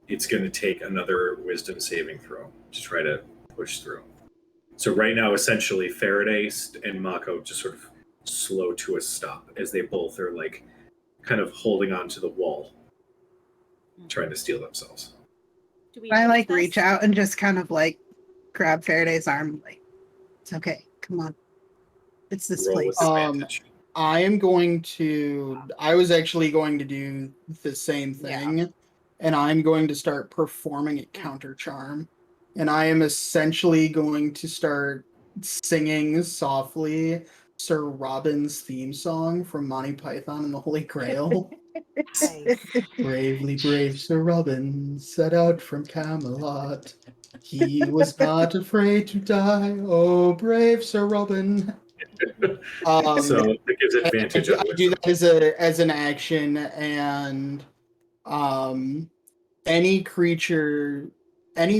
It's going to take another wisdom saving throw to try to push through. So right now, essentially, Faraday and Mako just sort of slow to a stop as they both are, like, kind of holding on to the wall, trying to steel themselves. Do we I notice like this? reach out and just kind of like grab Faraday's arm, like It's okay. Come on. It's this Roll with place. advantage. I was actually going to do the same thing, and I'm going to start performing a counter charm. And I am essentially going to start singing softly Sir Robin's theme song from Monty Python and the Holy Grail. Nice. Bravely brave Sir Robin set out from Camelot. He was not afraid to die. Oh, brave Sir Robin. So it gives advantage on I do wisdom. that as an action, and any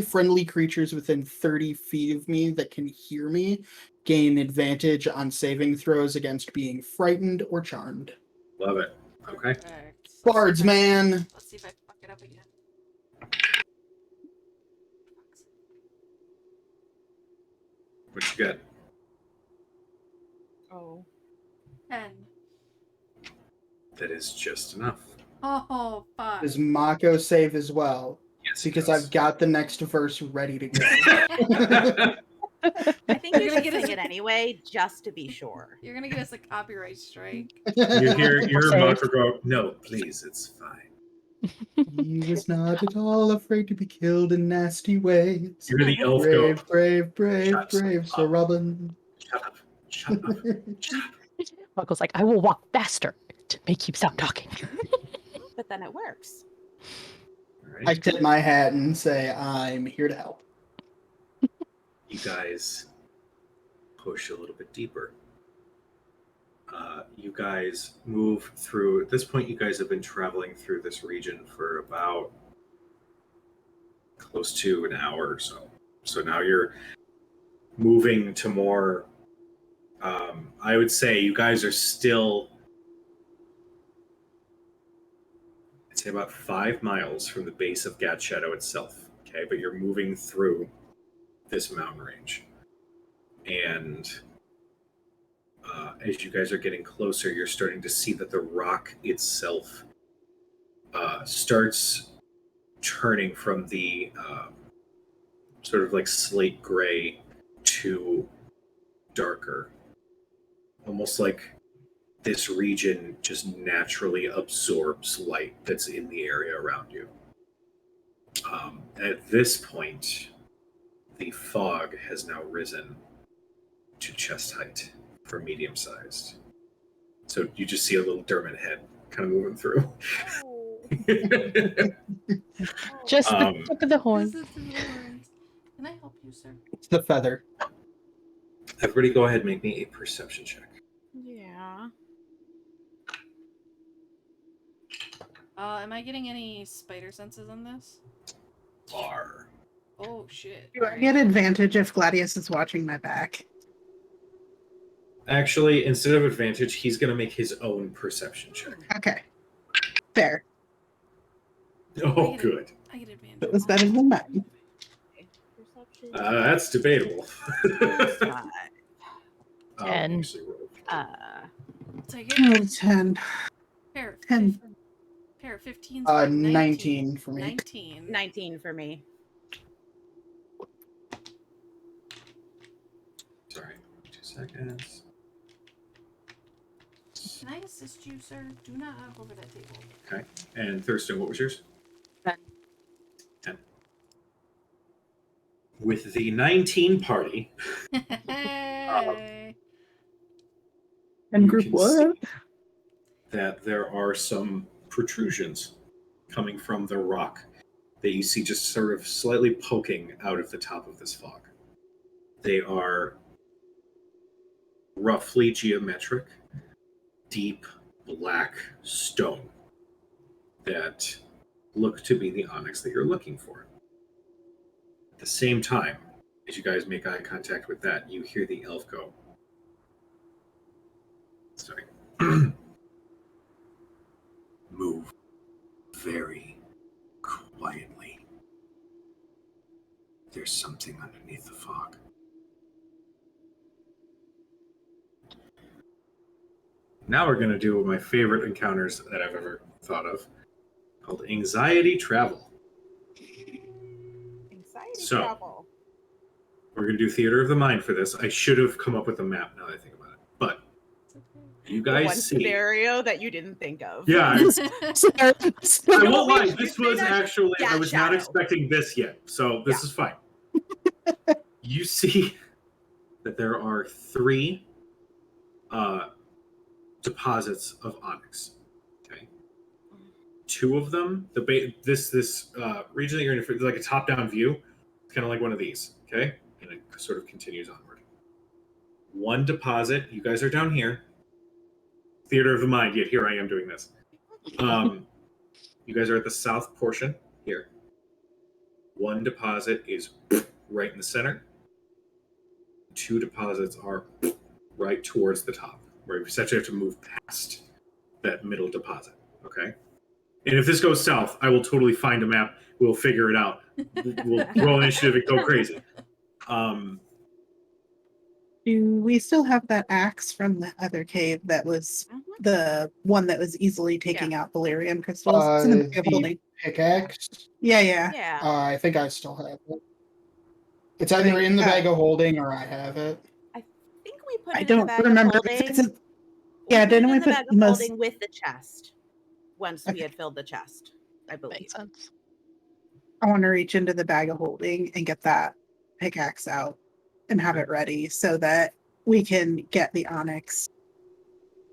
friendly creatures within 30 feet of me that can hear me gain advantage on saving throws against being frightened or charmed. Love it. Okay. Perfect. Bards, man. Let's see if I fuck it up again. What you got? Oh. 10. That is just enough. Oh, 5. Does Mako save as well? Yes, Because it does. I've got the next verse ready to go. I think You're you gonna should get us sing it anyway, just to be sure. You're gonna get us a copyright strike. You hear Save. Mako go, no, please, it's fine. He was not at all afraid to be killed in nasty ways. You hear the elf go, Brave, Sir Robin. shut up, shut up, shut up. Buckle's like, I will walk faster to make you stop talking. But then it works. All I right. tip my hat and say, I'm here to help. You guys push a little bit deeper. You guys move through. At this point, you guys have been traveling through this region for about close to an hour or so. So now you're moving to more. I would say you guys are still, I'd say about 5 miles from the base of Gat Shadow itself. Okay, but you're moving through this mountain range. And as you guys are getting closer, you're starting to see that the rock itself starts turning from the sort of like slate gray to darker. Almost like this region just naturally absorbs light that's in the area around you. At this point, the fog has now risen to chest height for medium sized. So you just see a little Dermot head kind of moving through. Just the tip of the horn. This is the horns. Can I help you, sir? It's the feather. Everybody go ahead and make me a perception check. Yeah. Am I getting any spider senses on this? Are. Oh shit. Do I get advantage if Gladius is watching my back? Actually, instead of advantage, he's going to make his own perception check. Okay. Fair. Oh, good. I get advantage. It was better than mine. Perception. That's debatable. Five. 10. Actually roll. Take Oh, it. 10. Pair. 10. Pair. 15. 19 for me. 19. 19 for me. Sorry, 2 seconds. Can I assist you, sir? Do not knock over that table. Okay. And Thurston, what was yours? 10. 10. With the 19 party, Hey. And you group can what? see that there are some protrusions coming from the rock that you see just sort of slightly poking out of the top of this fog. They are roughly geometric, deep black stone that look to be the onyx that you're looking for. At the same time, as you guys make eye contact with that, you hear the elf go. Sorry. Move very quietly. There's something underneath the fog. Now we're going to do my favorite encounters that I've ever thought of, called anxiety travel. Anxiety So- travel. We're going to do Theater of the Mind for this. I should have come up with a map now that I think about it. But you The guys one see. scenario that you didn't think of. Yeah, I won't lie. you This say was that? actually, Yeah, I was not Shadow. expecting this yet. So this is fine. You see that there are 3 deposits of onyx. Okay. 2 of them, this region that you're in, like a top-down view, it's kind of like one of these. Okay. And it sort of continues onward. 1 deposit, you guys are down here. Theater of the Mind, yet here I am doing this. You guys are at the south portion here. 1 deposit is right in the center. 2 deposits are right towards the top, where you essentially have to move past that middle deposit. Okay? And if this goes south, I will totally find a map. We'll figure it out. We'll roll initiative and go crazy. Do we still have that axe from the other cave that was the one that was easily taking out Valyrian crystals? It's in the bag of holding. Pickaxe. Yeah. Yeah. I think I still have it. It's either in the bag of holding or I have it. I think we put it I in the don't bag remember. of holding. Yeah, didn't we in the put bag of most? holding with the chest once we had filled the chest, I believe. Makes sense. I want to reach into the bag of holding and get that pickaxe out and have it ready so that we can get the onyx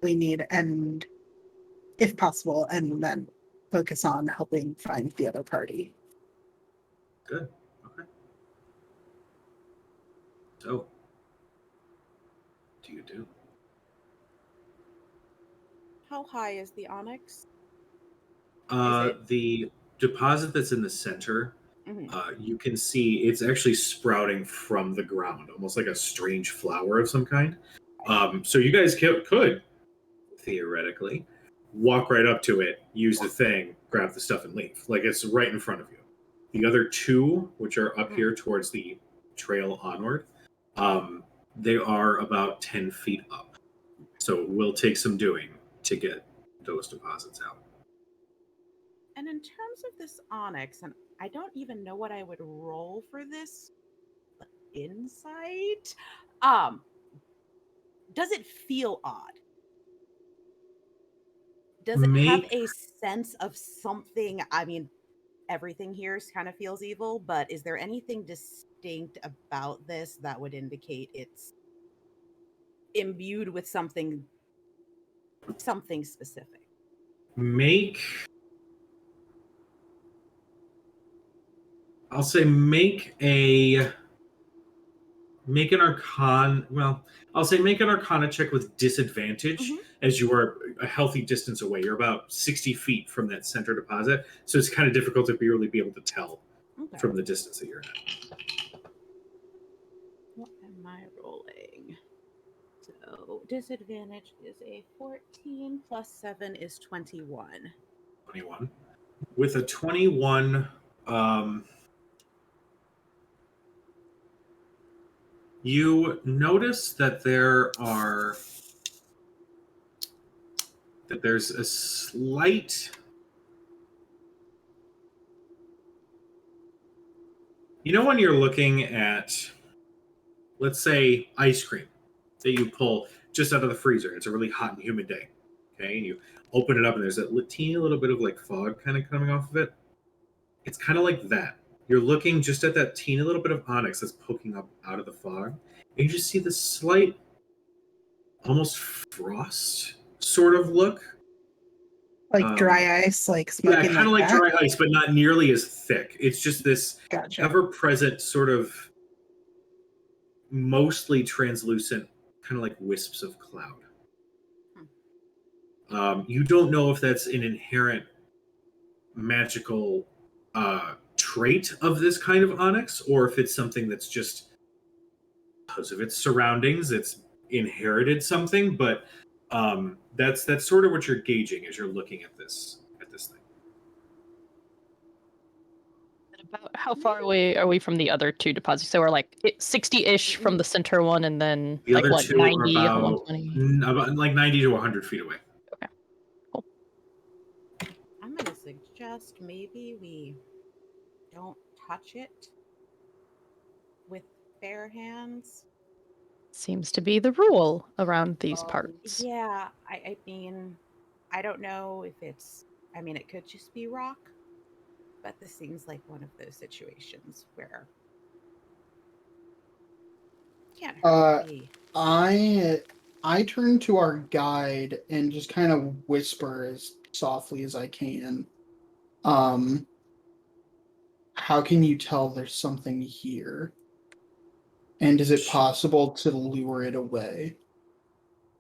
we need, and if possible, and then focus on helping find the other party. Good. Okay. So, what do you do? How high is the onyx? The deposit that's in the center, you can see it's actually sprouting from the ground, almost like a strange flower of some kind. So you guys could theoretically walk right up to it, use the thing, grab the stuff, and leave. Like it's right in front of you. The other 2, which are up here towards the trail onward, they are about 10 feet up. So it will take some doing to get those deposits out. And in terms of this onyx, and I don't even know what I would roll for this insight. Does it feel odd? Does it have a sense of something? I mean, everything here kind of feels evil, but is there anything distinct about this that would indicate it's imbued with something specific? I'll say make an arcana check with disadvantage, as you are a healthy distance away. You're about 60 feet from that center deposit, so it's kind of difficult to really be able to tell from the distance that you're at. What am I rolling? So disadvantage is a 14 plus 7 is 21. 21. With a 21, you notice that there's a slight. You know, when you're looking at, let's say, ice cream that you pull just out of the freezer, it's a really hot and humid day, okay? And you open it up and there's that teeny little bit of like fog kind of coming off of it. It's kind of like that. You're looking just at that teeny little bit of onyx that's poking up out of the fog, and you just see this slight, almost frost sort of look. Like dry ice, like smoking. Yeah, kind of like dry ice, but not nearly as thick. It's just this ever-present sort of mostly translucent, kind of like wisps of cloud. You don't know if that's an inherent magical trait of this kind of onyx, or if it's something that's just because of its surroundings, it's inherited something. But that's sort of what you're gauging as you're looking at this thing. About how far away are we from the other 2 deposits? So we're like 60-ish from the center one, and then the like other what, 2 90, are 120? About like 90 to 100 feet away. Okay, cool. I'm going to suggest maybe we don't touch it with bare hands. Seems to be the rule around these parts. Yeah, I mean, I don't know if it's, I mean, it could just be rock, but this seems like one of those situations where can't hurt to be. I turn to our guide and just kind of whisper as softly as I can. Um, how can you tell there's something here? And is it possible to lure it away?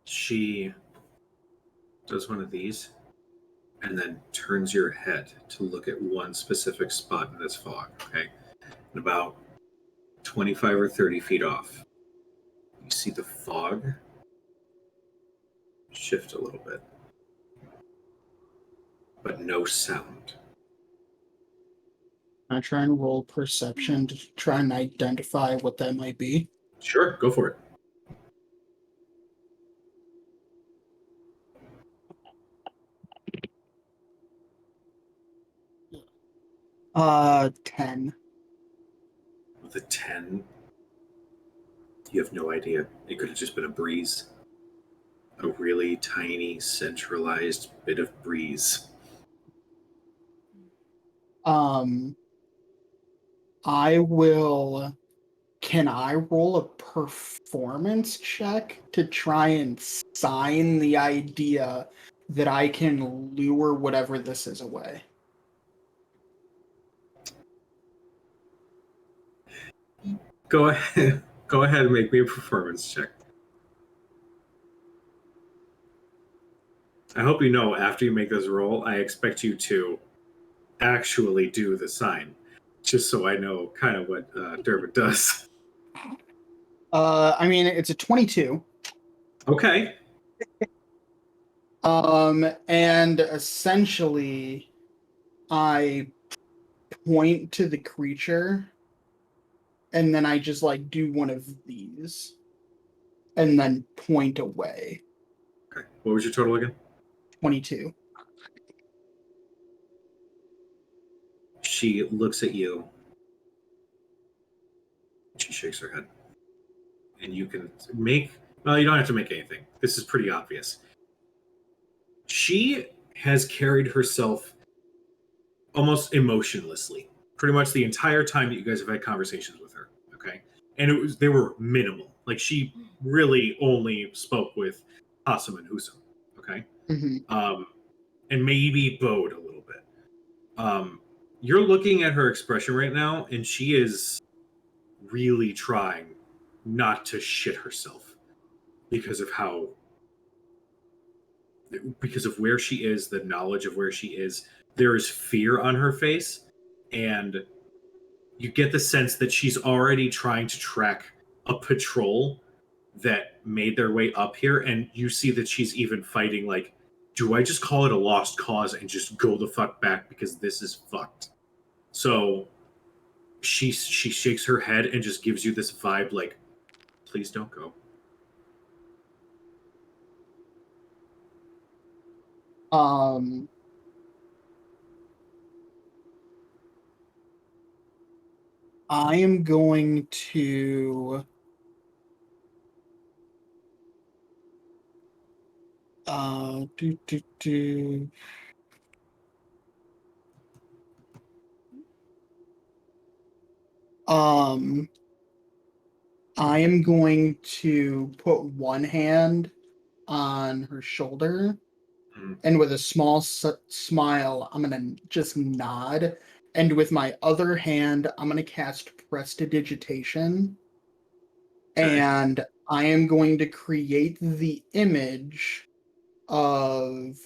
She does one of these and then turns your head to look at one specific spot in this fog, okay? And about 25 or 30 feet off, you see the fog shift a little bit, but no sound. I try and roll perception to try and identify what that might be. Sure, go for it. 10. With a 10, you have no idea. It could have just been a breeze. A really tiny, centralized bit of breeze. I will. Can I roll a performance check to try and sign the idea that I can lure whatever this is away? Go ahead. Go ahead and make me a performance check. I hope you know after you make this roll, I expect you to actually do the sign, just so I know kind of what Dermot does. I mean, it's a 22. Okay. And essentially, I point to the creature, and then I just like do one of these, and then point away. Okay. What was your total again? 22. She looks at you. She shakes her head. And you can make, well, you don't have to make anything. This is pretty obvious. She has carried herself almost emotionlessly, pretty much the entire time that you guys have had conversations with her. Okay. And they were minimal. Like she really only spoke with Hasam and Husam. Okay. Mm-hmm. And maybe Bode a little bit. You're looking at her expression right now, and she is really trying not to shit herself because of where she is, the knowledge of where she is. There is fear on her face, and you get the sense that she's already trying to track a patrol that made their way up here, and you see that she's even fighting like, do I just call it a lost cause and just go the fuck back because this is fucked? So she shakes her head and just gives you this vibe like, please don't go. I am going to do do do. I am going to put one hand on her shoulder, and with a small smile, I'm gonna just nod. And with my other hand, I'm gonna cast Prestidigitation, Okay. and I am going to create the image of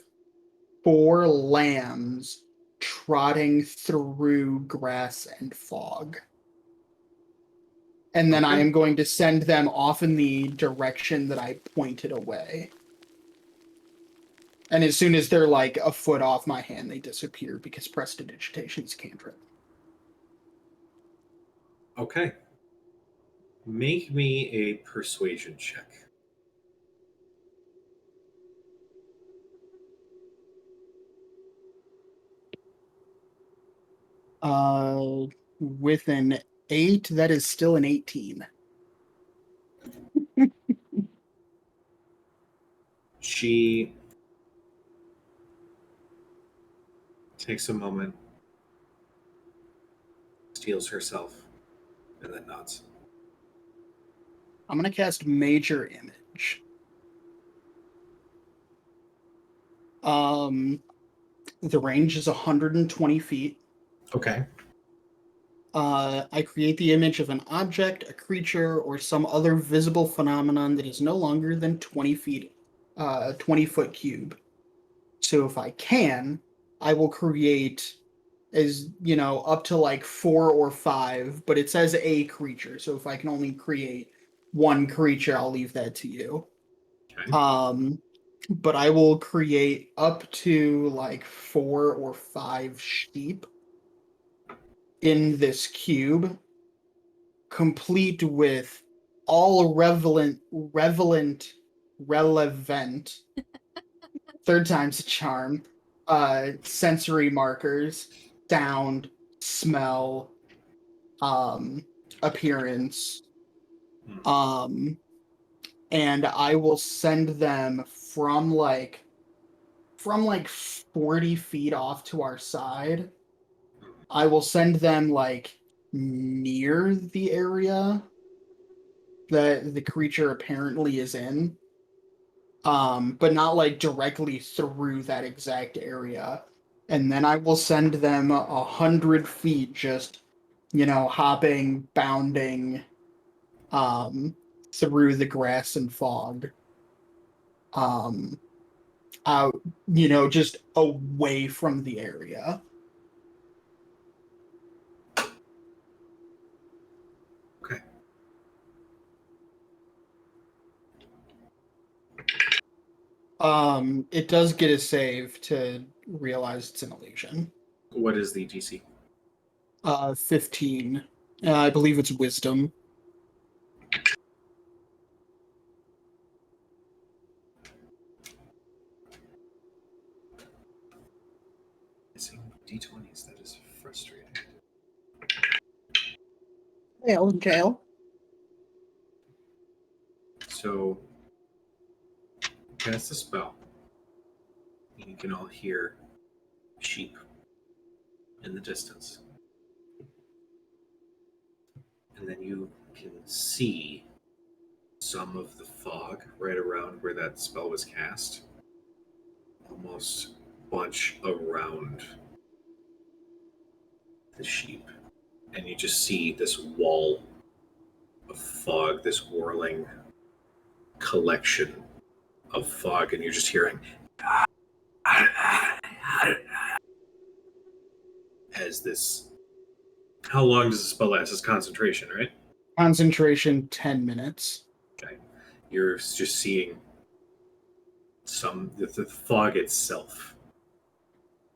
4 lambs trotting through grass and fog. And then I am going to send them off in the direction that I pointed away. And as soon as they're like a foot off my hand, they disappear because Prestidigitation is cantrip. Okay. Make me a persuasion check. With an 8, that is still an 18. She takes a moment, steels herself, and then nods. I'm going to cast Major Image. The range is 120 feet. Okay. I create the image of an object, a creature, or some other visible phenomenon that is no longer than 20 feet, 20-foot cube. So if I can, I will create up to like 4 or 5, but it says a creature. So if I can only create one creature, I'll leave that to you. Okay. But I will create up to like 4 or 5 sheep in this cube, complete with all relevant, third time's a charm, sensory markers, sound, smell, appearance, and I will send them from like 40 feet off to our side. I will send them like near the area that the creature apparently is in, but not like directly through that exact area. And then I will send them 100 feet, just hopping, bounding, through the grass and fog, out, just away from the area. Okay. It does get a save to realize it's an illusion. What is the DC? 15. I believe it's wisdom. Missing D20s. That is frustrating. Jail. So, cast the spell. You can all hear sheep in the distance. And then you can see some of the fog right around where that spell was cast. Almost bunch around the sheep. And you just see this wall of fog, this whirling collection of fog, and you're just hearing as this. How long does the spell last? It's concentration, right? Concentration 10 minutes. Okay. You're just seeing the fog itself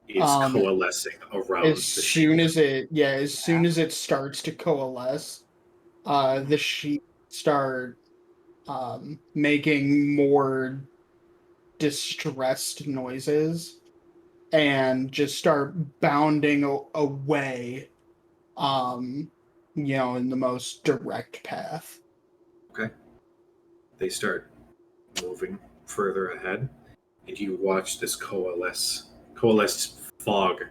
is coalescing around as the soon sheep. As soon as it starts to coalesce, the sheep start making more distressed noises and just start bounding away, in the most direct path. Okay. They start moving further ahead, and you watch this coalesced fog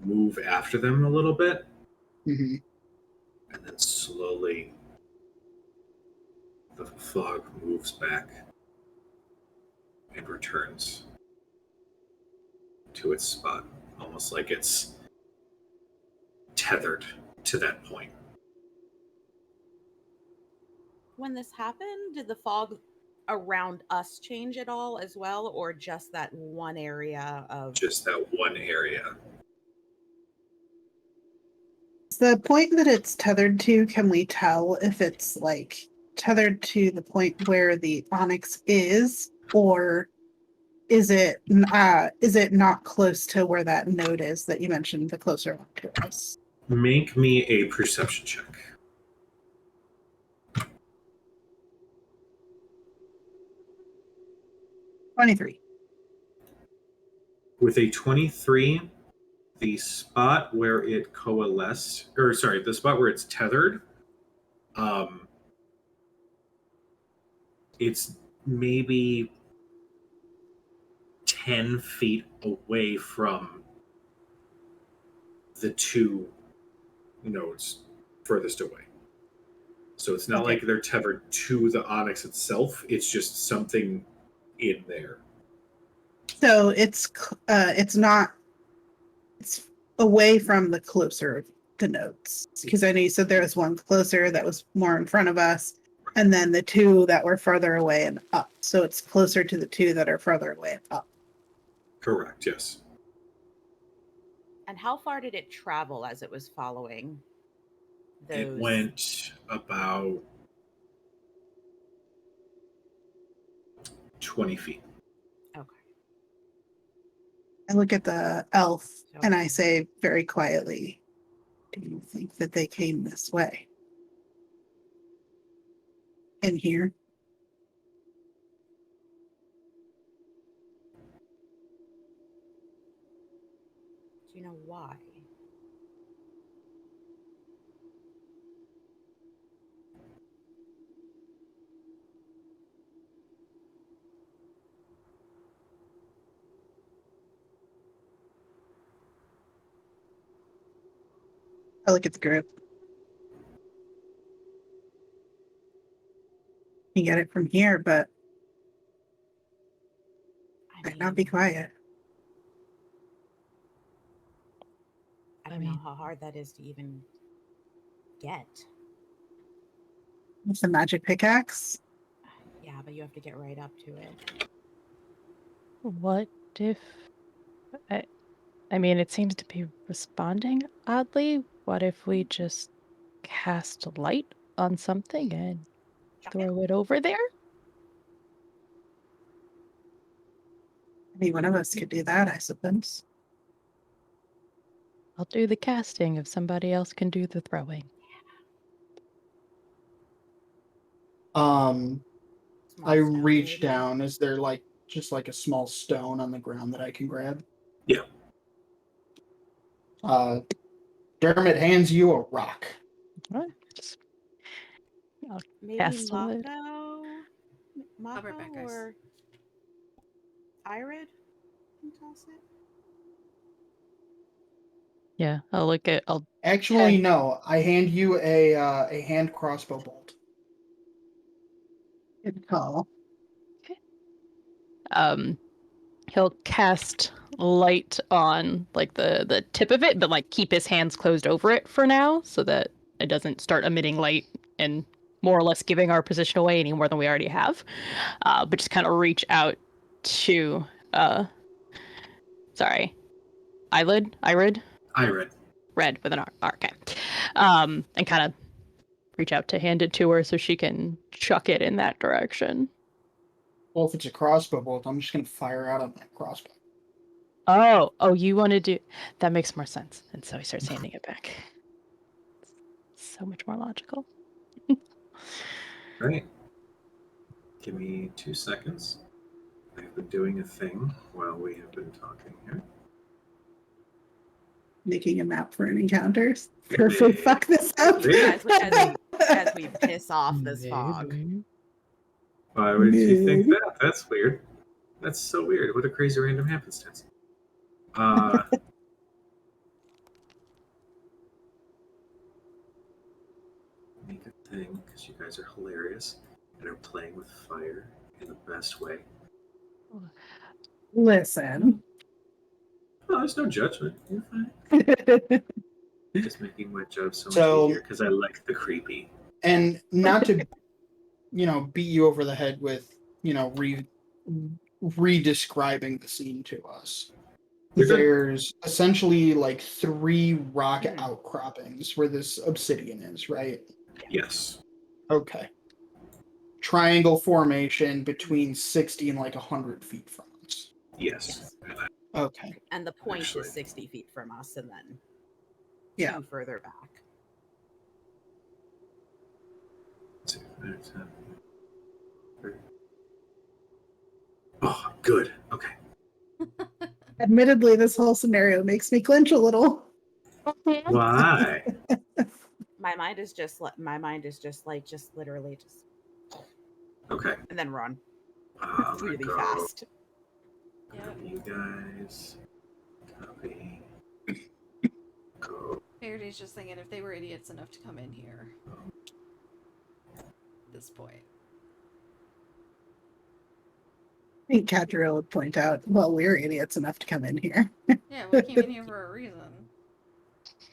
move after them a little bit, Mm-hmm. and then slowly the fog moves back and returns to its spot, almost like it's tethered to that point. When this happened, did the fog around us change at all as well, or just that one area of Just that one area. The point that it's tethered to, can we tell if it's like tethered to the point where the onyx is, or is it not close to where that node is that you mentioned, the closer one to us? Make me a perception check. 23. With a 23, the spot where it coalesced, the spot where it's tethered, it's maybe 10 feet away from the two nodes furthest away. So it's not Okay. like they're tethered to the onyx itself. It's just something in there. So it's not, it's away from the closer of the nodes. Because I know you said there was one closer that was more in front of us, and then the two that were farther away and up. So it's closer to the two that are farther away and up. Correct, yes. And how far did it travel as it was following those? It went about 20 feet. Okay. I look at the elf So- and I say very quietly, do you think that they came this way? In here? Do you know why? I look at the group. You get it from here, but I might not be mean, quiet. I don't know how hard that is to even get. It's a magic pickaxe. Yeah, but you have to get right up to it. What if... I mean, it seems to be responding oddly. What if we just cast light on something and Chuck it. throw it over there? Any one of us could do that, I suppose. I'll do the casting if somebody else can do the throwing. Small I stone, reach maybe? down. Is there like just like a small stone on the ground that I can grab? Yeah. Dermot hands you a rock. What? Just, I'll Maybe cast light. I'll be right Mako back, guys. or Irid can toss it. Yeah, I'll Actually, Hey. no. I hand you a hand crossbow bolt. Good call. He'll cast light on like the tip of it, but like keep his hands closed over it for now so that it doesn't start emitting light and more or less giving our position away any more than we already have. But just kind of reach out to Irid, Irid. red with an R. Okay. And kind of reach out to hand it to her so she can chuck it in that direction. Well, if it's a crossbow bolt, I'm just gonna fire out on that crossbow. Oh, you want to do that? Makes more sense. And so he starts handing it back. So much more logical. Right. Give me 2 seconds. I've been doing a thing while we have been talking here. Making a map for an encounters. Perfect. Fuck this up. As we piss off this fog. Why would you think Maybe. that? That's weird. That's so weird. What a crazy random happenstance. Make a thing because you guys are hilarious and are playing with fire in the best way. Listen. Oh, there's no judgment. You're fine. Just making my job so much easier because I like the creepy. And not to, beat you over the head with, re-describing the scene to us. There's essentially like 3 rock outcroppings where this obsidian is, right? Yes. Okay. Triangle formation between 60 and like 100 feet from us. Yes. Okay. And the point Actually. is 60 feet from us and then Yeah. 2 further back. Oh, good. Okay. Admittedly, this whole scenario makes me clench a little. Why? My mind is just literally just Okay. and then run I'm gonna really go fast. Yep. Copy you guys. Copy. Go. Faraday's just thinking if they were idiots enough to come in here at this point. I think Cadriel would point out, well, we're idiots enough to come in here. Yeah, we came in here for a reason.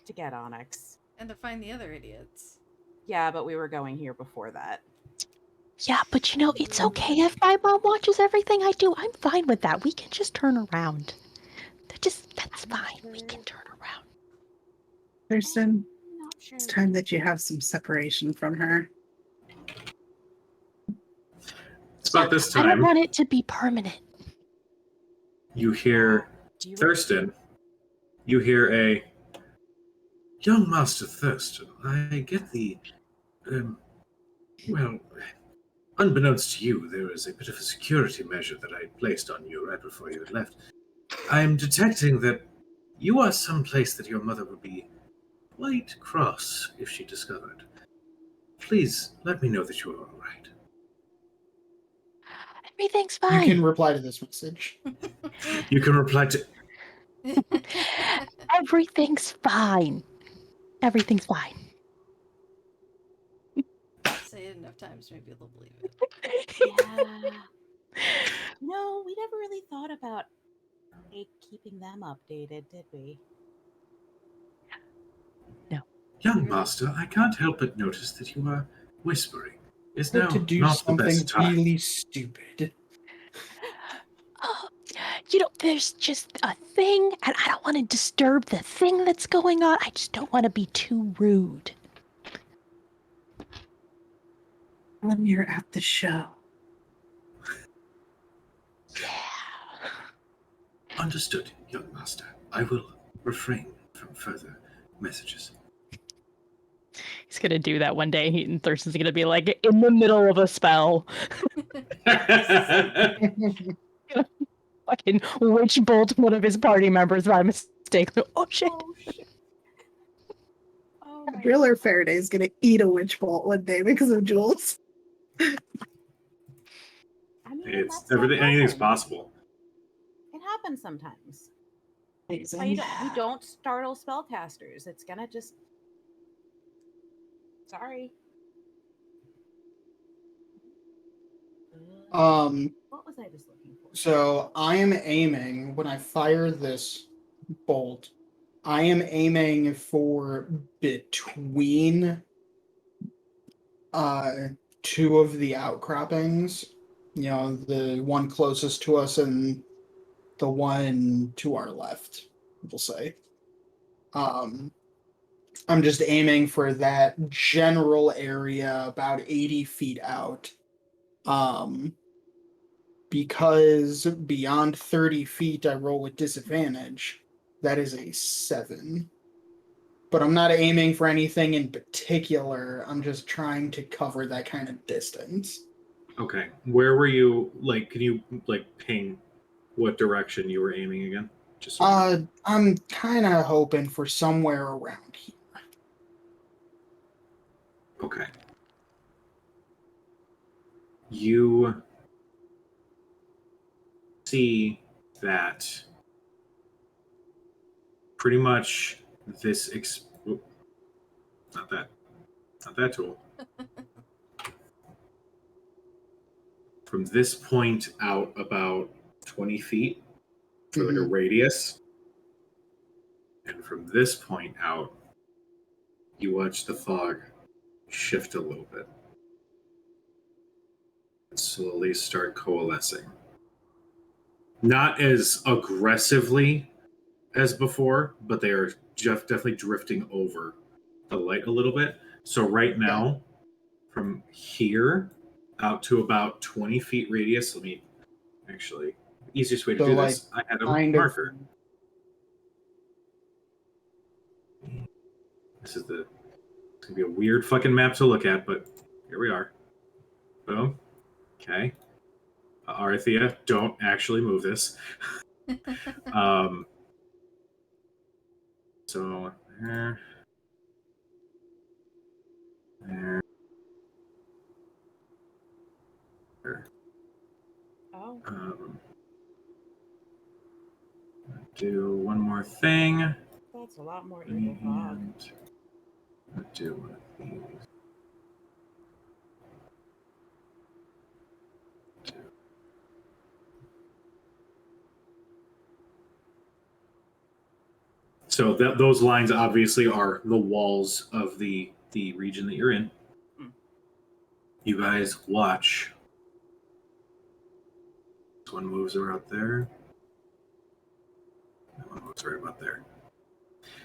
To get Onyx. And to find the other idiots. Yeah, but we were going here before that. Yeah, but you know, it's okay if my mom watches everything I do. I'm fine with that. We can just turn around. That's fine. We can turn around. Thurston, I'm not sure. it's time that you have some separation from her. It's about this I don't time want it to be permanent. you hear Do you Thurston. You hear a young Master Thurston. I get the well, unbeknownst to you, there was a bit of a security measure that I placed on you right before you had left. I'm detecting that you are someplace that your mother would be quite cross if she discovered. Please let me know that you are all right. Everything's You fine. can reply to this message. You can reply to. Everything's fine. Everything's fine. Say it enough times, maybe they'll believe it. Yeah. No, we never really thought about keeping them updated, did we? Young Master, I can't help but notice that you are whispering. Is But now to do not the something best time. really stupid. Oh, you know, there's just a thing, and I don't want to disturb the thing that's going on. I just don't want to be too rude. When you're at the show. Yeah. Understood, young Master. I will refrain from further messages. He's gonna do that one day, and Thurston's gonna be like in the middle of a spell. Fucking witch bolt one of his party members by mistake. Oh shit. Oh shit. Oh my Driller Faraday's gonna eat a witch bolt one day because of Jules. I mean, It's that stuff anything's happens. possible. It happens sometimes. Amazing. But you don't startle spellcasters. It's gonna just. Sorry. What was I just looking for? So I am aiming when I fire this bolt. I am aiming for between two of the outcroppings. You know, the one closest to us and the one to our left, we'll say. I'm just aiming for that general area about 80 feet out. Because beyond 30 feet I roll with disadvantage. That is a 7. But I'm not aiming for anything in particular. I'm just trying to cover that kind of distance. Okay. Where were you, like, can you, like, ping what direction you were aiming again? Just so I'm kind of hoping for somewhere around here. Okay. You see that pretty much this not that tool. From this point out about 20 feet for like a radius, and from this point out, you watch the fog shift a little bit and slowly start coalescing. Not as aggressively as before, but they are definitely drifting over the light a little bit. So right now, from here out to about 20 feet radius, let me actually, easiest way to So, do like, this, I had a kind marker. of. This is it's gonna be a weird fucking map to look at, but here we are. Boom. Okay. Arithia, don't actually move this. So there. There. There. Oh. Do one more thing. That's a lot more evil fog. And we'll do one of these. So those lines obviously are the walls of the region that you're in. You guys watch. This one moves around there. That one moves right about there.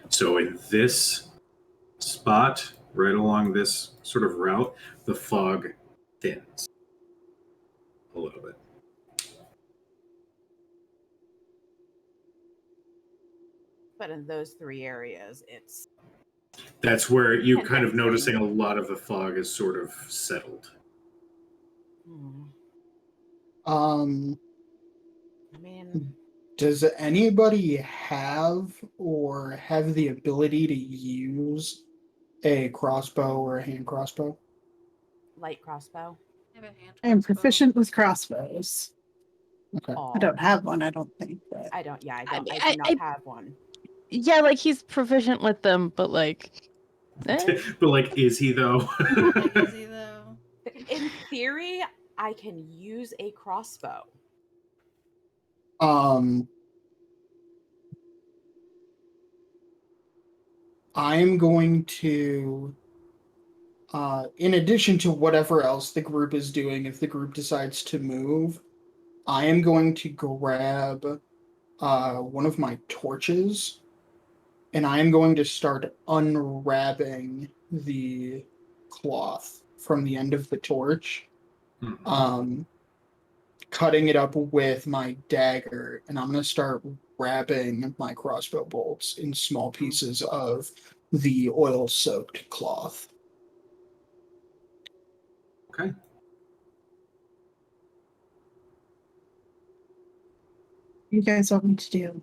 So in this spot, right along this sort of route, the fog thins a little bit. But in those 3 areas, it's That's where you kind of condensing. noticing a lot of the fog is sort of settled. I mean, Does anybody have the ability to use a crossbow or a hand crossbow? light crossbow. I have a hand I am crossbow. proficient with crossbows. Okay. I don't have one, I don't think. But I don't. Yeah, I I don't. mean, I do not have one. Yeah, like he's proficient with them, but like, But like, is he though? Like, is he though? In theory, I can use a crossbow. I'm going to, in addition to whatever else the group is doing, if the group decides to move, I am going to grab one of my torches, and I am going to start unwrapping the cloth from the end of the torch, cutting it up with my dagger, and I'm going to start wrapping my crossbow bolts in small pieces of the oil-soaked cloth. Okay. you guys want me to do?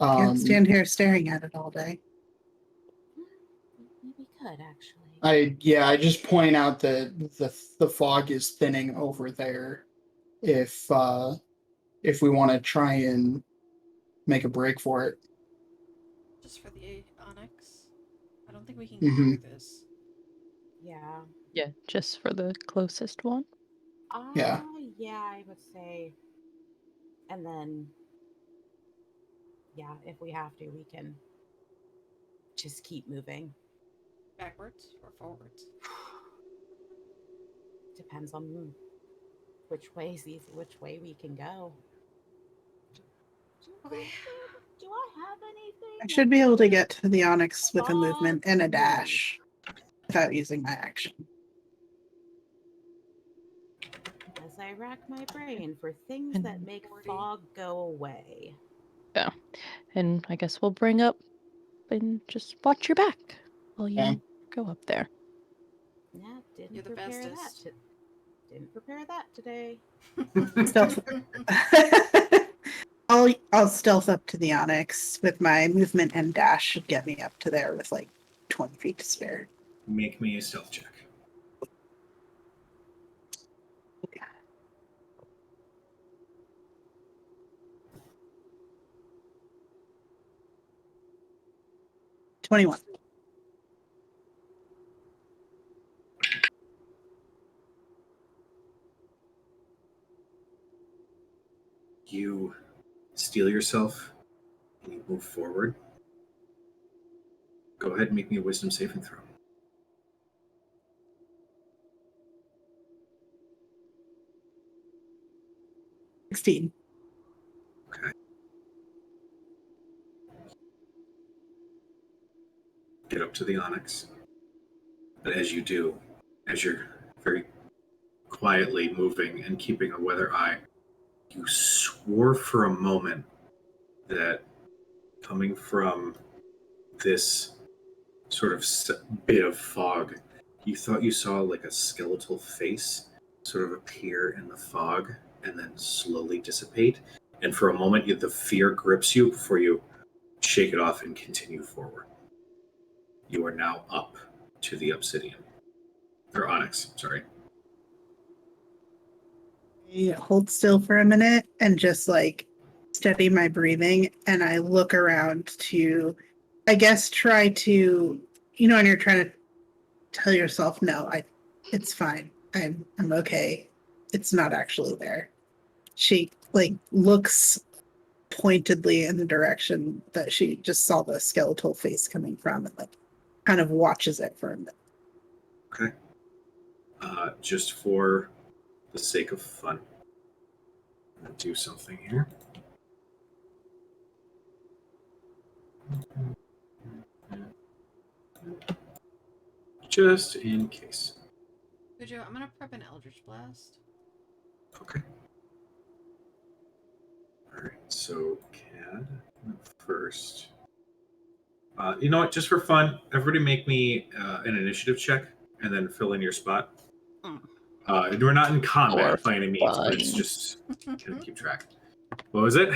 Can't stand here staring at it all day. We could actually. I just point out that the fog is thinning over there. If we want to try and make a break for it. Just for the onyx. I don't think we can Mhm. clear this. Yeah. yeah, just for the closest one. Yeah. Yeah, I would say. And then, yeah, if we have to, we can just keep moving. Backwards or forwards? Depends on which way we can go. Okay. Do I have anything? I should be able to get to the onyx with a Fog movement and a move. dash without using my action. As I rack my brain for things that make 40. fog go away. Yeah, and I guess we'll bring up and just watch your back while you go up there. Yeah, You're didn't the prepare that. bestest. Didn't prepare that today. Stealth. I'll stealth up to the onyx with my movement and dash should get me up to there with like 20 feet to spare. Make me a stealth check. $21. You steel yourself and you move forward. Go ahead and make me a wisdom saving throw. 16. Okay. Get up to the onyx. But as you do, as you're very quietly moving and keeping a weather eye, you swore for a moment that coming from this sort of bit of fog, you thought you saw like a skeletal face sort of appear in the fog and then slowly dissipate. And for a moment, the fear grips you before you shake it off and continue forward. You are now up to the obsidian. Or onyx, sorry. Hold still for a minute and just like steady my breathing and I look around to, I guess, try to, when you're trying to tell yourself, no, it's fine. I'm okay. It's not actually there. She looks pointedly in the direction that she just saw the skeletal face coming from and kind of watches it for a minute. Okay. Just for the sake of fun, I'm gonna do something here. Just in case. Joe, I'm gonna prep an Eldritch Blast. Okay. Alright, so CAD first. You know what? Just for fun, everybody make me an initiative check and then fill in your spot. We're not in combat by any means, but it's just can keep track. What was it?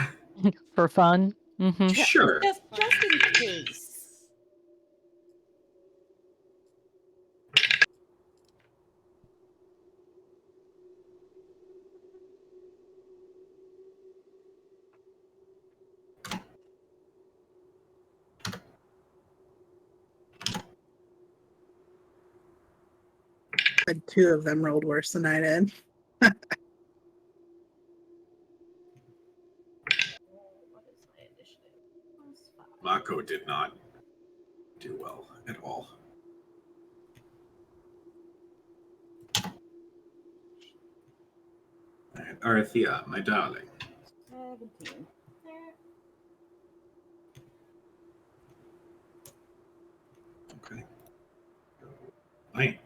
For fun. Sure. Just in case. But 2 of them rolled worse than I did. What is my initiative? Mako did not do well at all. Alright, Arathea, my darling. 17. Okay. Fine.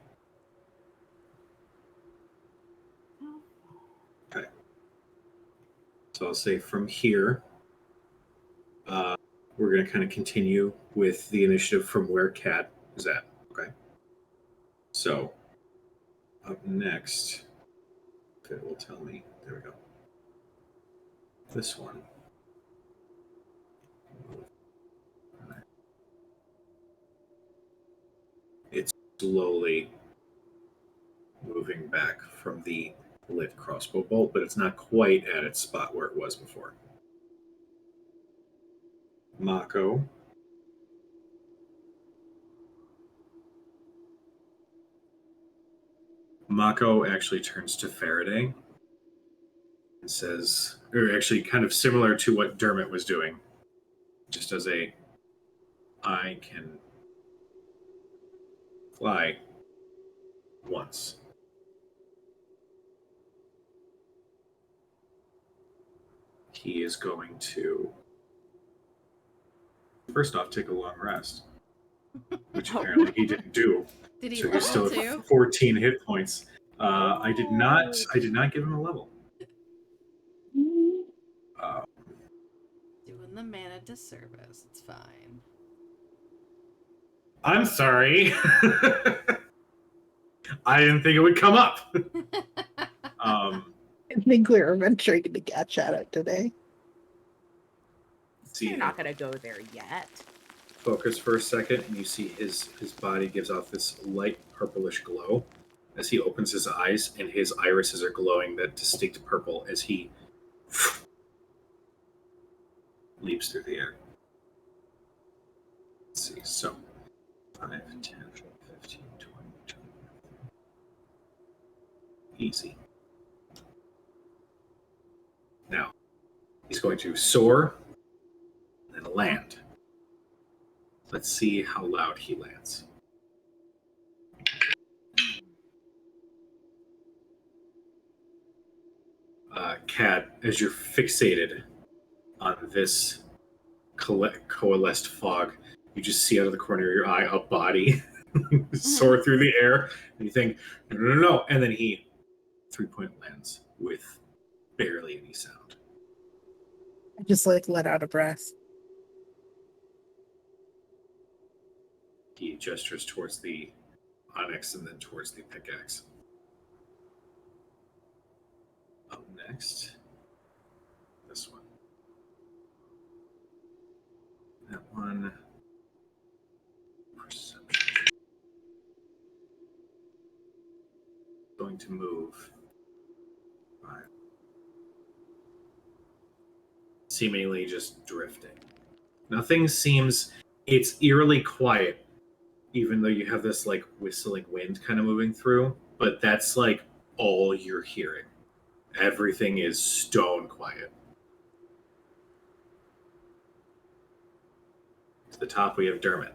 Okay. So I'll say from here, we're going to kind of continue with the initiative from where Cat is at. Okay. So up next, if it will tell me, there we go. This one. It's slowly moving back from the lit crossbow bolt, but it's not quite at its spot where it was before. Mako. Mako actually turns to Faraday and says, or actually kind of similar to what Dermot was doing, just as I can fly once. He is going to, first off, take a long rest, which apparently he didn't do. Did he So he's still level at 14 hit points. I did not give him a level. Doing the man a disservice. It's fine. I'm sorry. I didn't think it would come up. I think we were venturing to catch at it today. You're not going to go there yet. Focus for a second, and you see his body gives off this light purplish glow as he opens his eyes, and his irises are glowing that distinct purple as he leaps through the air. Let's see, so 5, 10, 15, 20, 20. Easy. Now, he's going to soar and then land. Let's see how loud he lands. Cat, as you're fixated on this coalesced fog, you just see out of the corner of your eye a body soar through the air, and you think, no. And then he 3-point lands with barely any sound. I just let out a breath. He gestures towards the onyx and then towards the pickaxe. Up next, this one. That one. Perception. Going to move. 5. seemingly just drifting. Nothing seems... It's eerily quiet, even though you have this, like, whistling wind kind of moving through, but that's, like, all you're hearing. Everything is stone quiet. To the top, we have Dermot.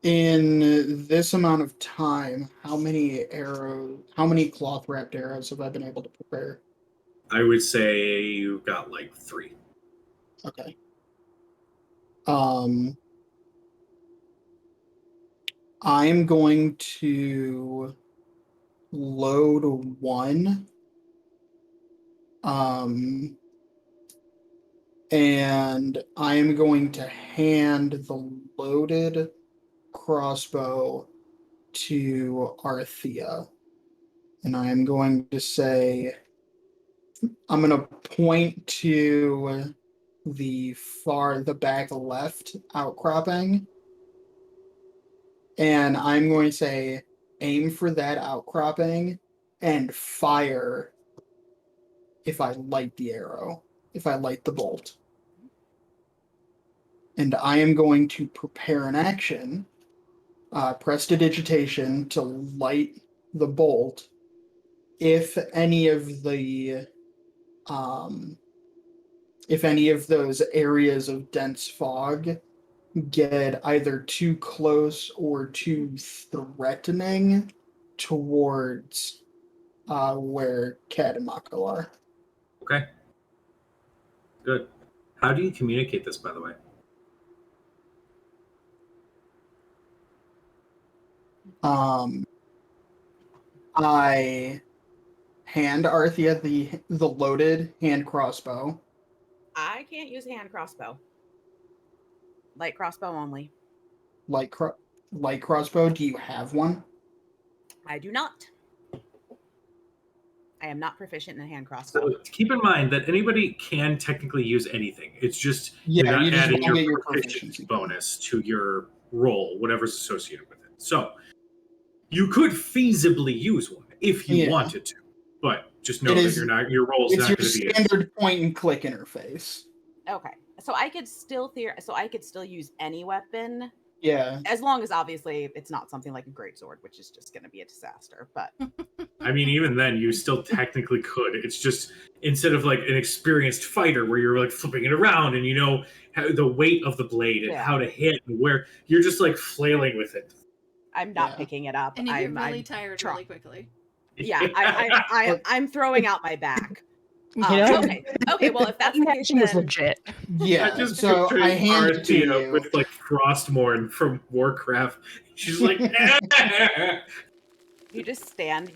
In this amount of time, how many cloth wrapped arrows have I been able to prepare? I would say you've got, like, 3. Okay. I'm going to load 1. And I am going to hand the loaded crossbow to Arthea. And I am going to say, I'm going to point to the back left outcropping. And I'm going to say, aim for that outcropping and fire if I light the arrow, if I light the bolt. And I am going to prepare an action, prestidigitation, to light the bolt if any of those areas of dense fog get either too close or too threatening towards where Kat and Mako are. Okay. Good. How do you communicate this, by the way? I hand Arthea the loaded hand crossbow. I can't use hand crossbow. Light crossbow only. Light crossbow. Do you have one? I do not. I am not proficient in a hand crossbow. So keep in mind that anybody can technically use anything. It's just Yeah, you're not you just adding won't your get your proficiency proficiency bonus to your roll, whatever's associated with it. So you could feasibly use one if you wanted to, but just know that your roll's It's not your going to be standard point and click interface. Okay. So I could still use any weapon. Yeah. As long as obviously it's not something like a greatsword, which is just going to be a disaster. But I mean, even then, you still technically could. It's just instead of like an experienced fighter where you're like flipping it around and you know how, the weight of the blade and how to hit and where you're just like flailing with it. I'm not picking it up. And you get I'm really tired really quickly. Yeah, I'm throwing out my back. Okay. Well, if that's the case, then... is legit. Yeah. I just so I hand it to Arthea you with like Frostmourne from Warcraft. She's like, You just stand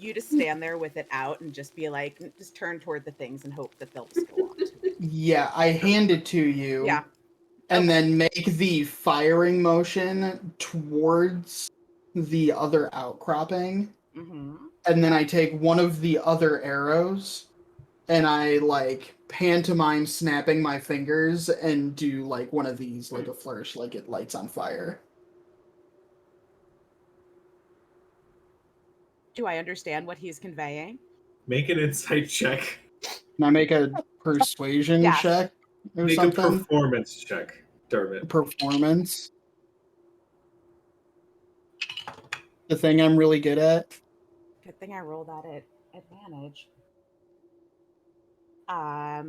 there with it out and just be like, just turn toward the things and hope that they'll just go on. Yeah, I hand it to you. Yeah. And then make the firing motion towards the other outcropping. Mm-hmm. And then I take one of the other arrows and I like pantomime snapping my fingers and do like one of these, like a flourish, like it lights on fire. Do I understand what he's conveying? make an insight check. Can I make a persuasion check or Make something? a performance check, Dermot. Performance. The thing I'm really good at. Good thing I rolled that at advantage.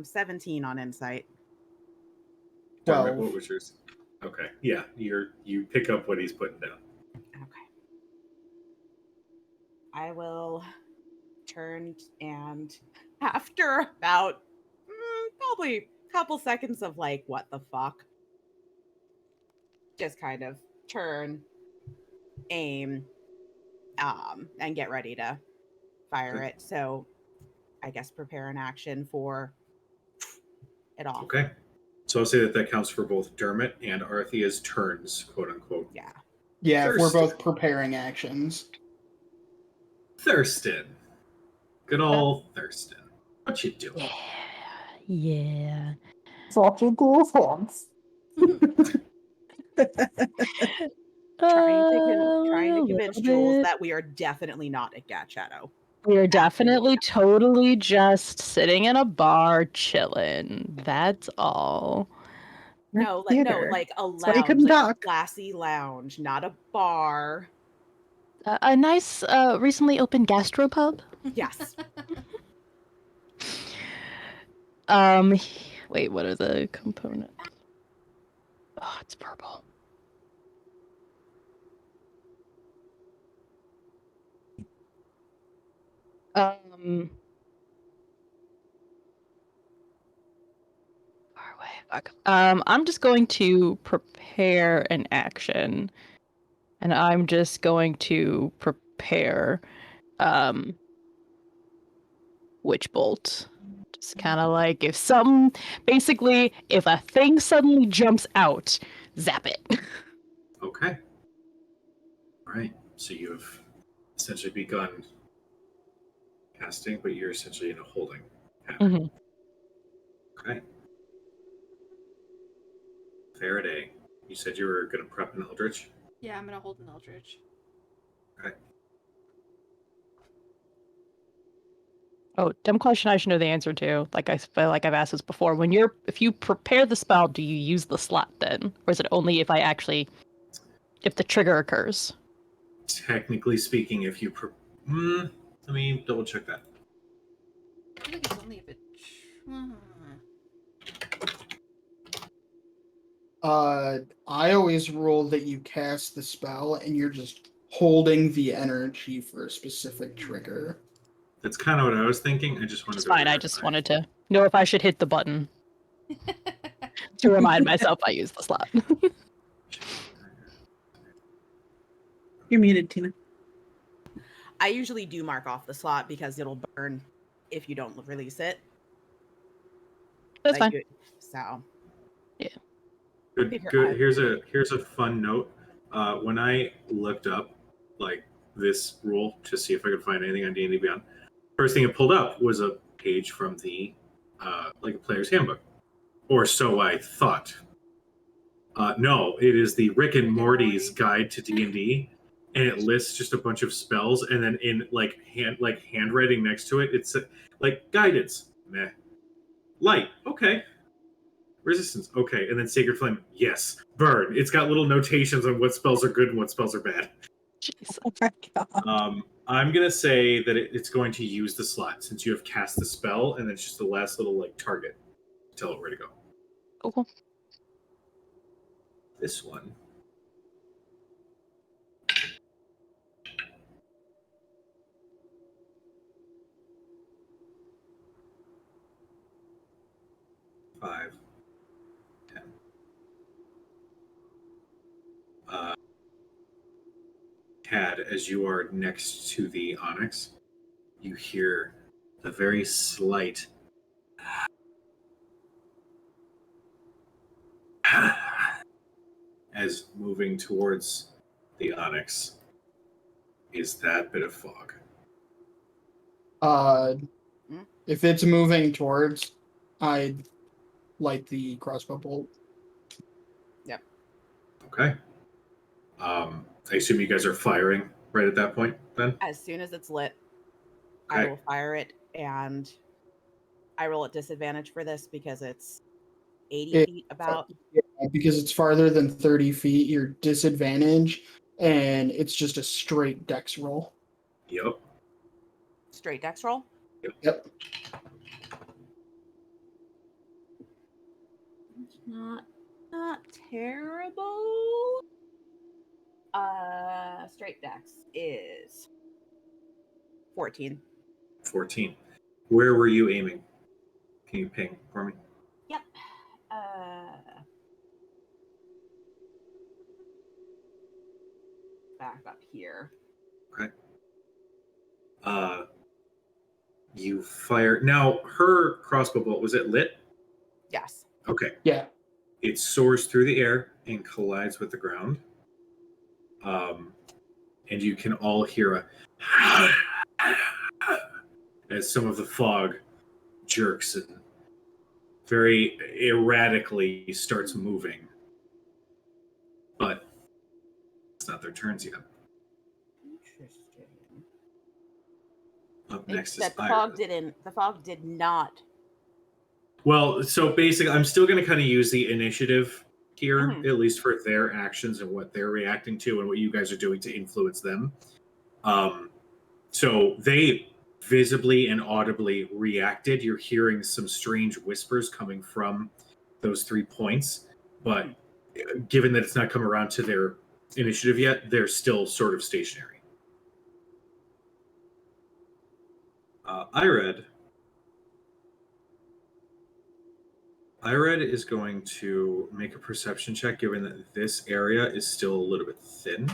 17 on insight. Dermot, what was yours? Okay, yeah, you pick up what he's putting down. Okay. I will turn and after about probably a couple seconds of like, what the fuck? Just kind of turn, aim, and get ready to fire it. So I guess prepare an action for it all. Okay. So I'll say that counts for both Dermot and Arthea's turns, quote unquote. Yeah. Yeah, if we're both preparing actions. Thurston. Good old Thurston. What you doing? Yeah. Such a goosebumps. Trying to convince Jules that we are definitely not at Gat Shadow. We are definitely totally just sitting in a bar chilling. That's all. No, Theater. like a That's why you lounge, couldn't like a talk. classy lounge, not a bar. A nice recently opened gastropub. Yes. Um, wait, what are the components? Oh, it's purple. Um, far away. Fuck. I'm just going to prepare an action, and I'm just going to prepare, witch bolt. Just kind of like basically, if a thing suddenly jumps out, zap it. Okay. All right. So you have essentially begun casting, but you're essentially in a holding pattern. Mhm. Okay. Faraday, you said you were going to prep an Eldritch? Yeah, I'm gonna hold an Eldritch. Okay. Oh, dumb question I should know the answer to. Like I feel like I've asked this before. If you prepare the spell, do you use the slot then? Or is it only if the trigger occurs? Technically speaking, if you... let me double check that. I feel like it's only if it. I always rule that you cast the spell and you're just holding the energy for a specific trigger. That's kind of what I was thinking. I just wanted It's to fine. I verify. just wanted to know if I should hit the button to remind myself I used the slot. You're muted, Tina. I usually do mark off the slot because it'll burn if you don't release it. That's fine. So Good. Figure Good. out. Here's a fun note. When I looked up like this rule to see if I could find anything on D&D Beyond, first thing it pulled up was a page from the like a player's handbook, or so I thought. No, it is the Rick and Morty's Guide to D&D, and it lists just a bunch of spells, and then in handwriting next to it, it's like guidance, meh, light, okay, resistance, okay, and then sacred flame, yes, burn. It's got little notations on what spells are good and what spells are bad. Jeez. Oh my god. I'm gonna say that it's going to use the slot since you have cast the spell, and it's just the last little like target to tell it where to go. Cool. This one. Five. 10. Tad, as you are next to the onyx, you hear a very slight as moving towards the onyx is that bit of fog. If it's moving towards, I'd light the crossbow bolt. Yep. Okay. I assume you guys are firing right at that point then? As soon as it's lit, Okay. I will fire it, and I roll at disadvantage for this because it's 80 feet about. Yeah, because it's farther than 30 feet, you're disadvantaged, and it's just a straight dex roll. Yep. Straight dex roll. Yep. Not terrible. Straight dex is 14. 14. Where were you aiming? Can you ping for me? Yep. Back up here. Okay. You fire. Now, her crossbow bolt, was it lit? Yes. Okay. Yeah. It soars through the air and collides with the ground. And you can all hear a as some of the fog jerks and very erratically starts moving. But it's not their turns yet. Interesting. Up next is Except the Iris. fog did not. Well, so basically, I'm still going to kind of use the initiative here, Mhm. at least for their actions and what they're reacting to and what you guys are doing to influence them. So they visibly and audibly reacted. You're hearing some strange whispers coming from those 3 points, but given that it's not come around to their initiative yet, they're still sort of stationary. Ired is going to make a perception check, given that this area is still a little bit thin.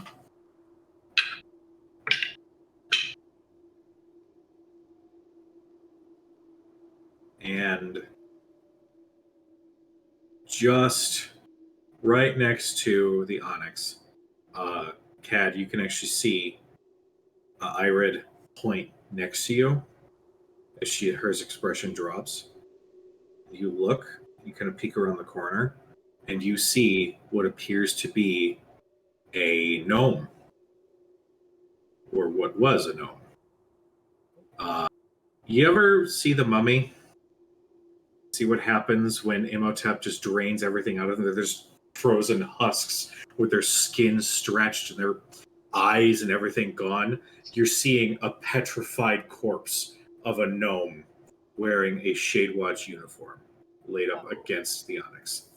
And just right next to the onyx, Cad, you can actually see Irid point next to you as her expression drops. You look, you kind of peek around the corner, and you see what appears to be a gnome, or what was a gnome. You ever see The Mummy? See what happens when Imhotep just drains everything out of them? There's frozen husks with their skin stretched and their eyes and everything gone. You're seeing a petrified corpse of a gnome wearing a Shadewatch uniform laid up against the onyx.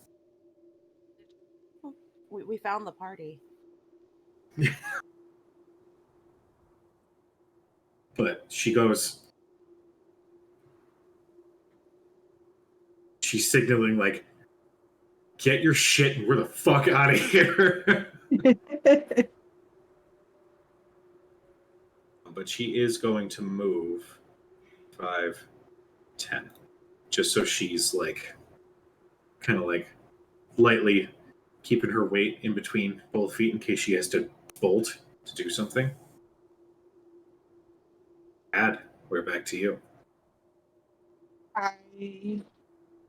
We found the party. But she goes, she's signaling like, get your shit and we're the fuck out of here. But she is going to move 5, 10, just so she's like, kind of like lightly keeping her weight in between both feet in case she has to bolt to do something. We're back to you. I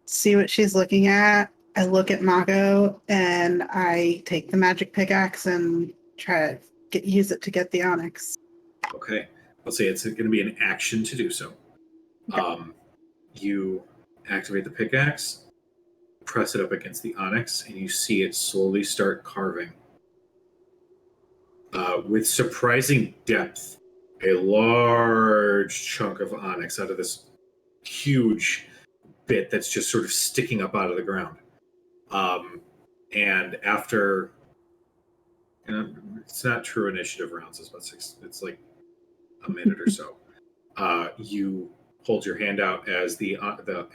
see what she's looking at. I look at Mako and I take the magic pickaxe and try to use it to get the onyx. Okay. I'll say it's going to be an action to do so. Okay. You activate the pickaxe, press it up against the onyx, and you see it slowly start carving. With surprising depth, a large chunk of onyx out of this huge bit that's just sort of sticking up out of the ground. And after, it's not true initiative rounds, it's like a minute or so. You hold your hand out as the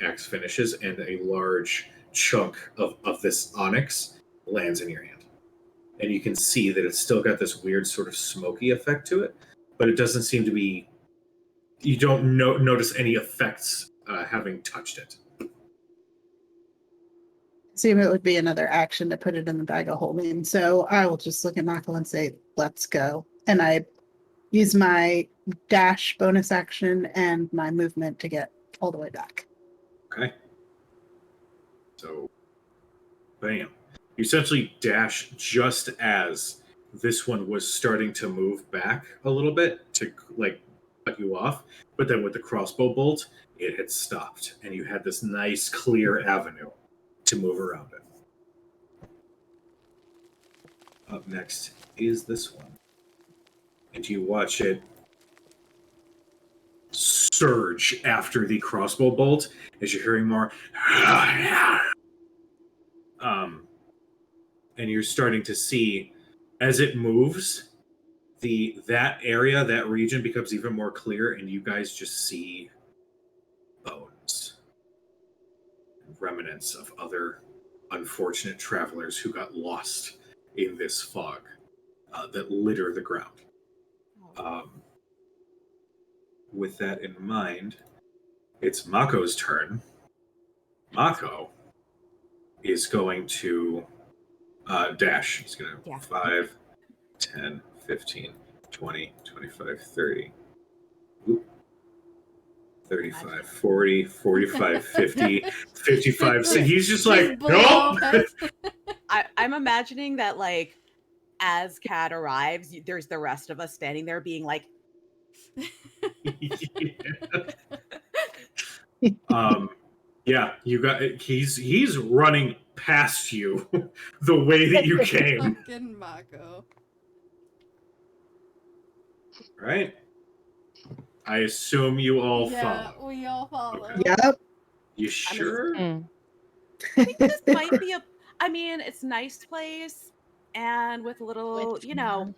axe finishes, and a large chunk of this onyx lands in your hand. And you can see that it's still got this weird sort of smoky effect to it, but it doesn't seem to be, you don't notice any effects having touched it. Assume it would be another action to put it in the bag of holding. So I will just look at Mako and say, let's go. And I use my dash bonus action and my movement to get all the way back. Okay. So, bam. You essentially dash just as this one was starting to move back a little bit to like cut you off, but then with the crossbow bolt, it had stopped, and you had this nice clear avenue to move around it. Up next is this one, and you watch it surge after the crossbow bolt as you're hearing more. And you're starting to see as it moves, that area, that region becomes even more clear, and you guys just see bones, remnants of other unfortunate travelers who got lost in this fog that litter the ground. With that in mind, it's Mako's turn. Mako is going to dash. He's going to 5, 10, 15, 20, 25, 30. 35, 40, 45, 50, 55. So he's just like, nope. I'm imagining that, like, as Kat arrives, there's the rest of us standing there being like, Yeah, you got. He's running past you, the way that you came. Fucking Mako. Right. I assume you all Yeah, follow. we all follow. Okay. Yep. You sure? Mm. I think this might be I mean, it's a nice place, and with a little, Which you know,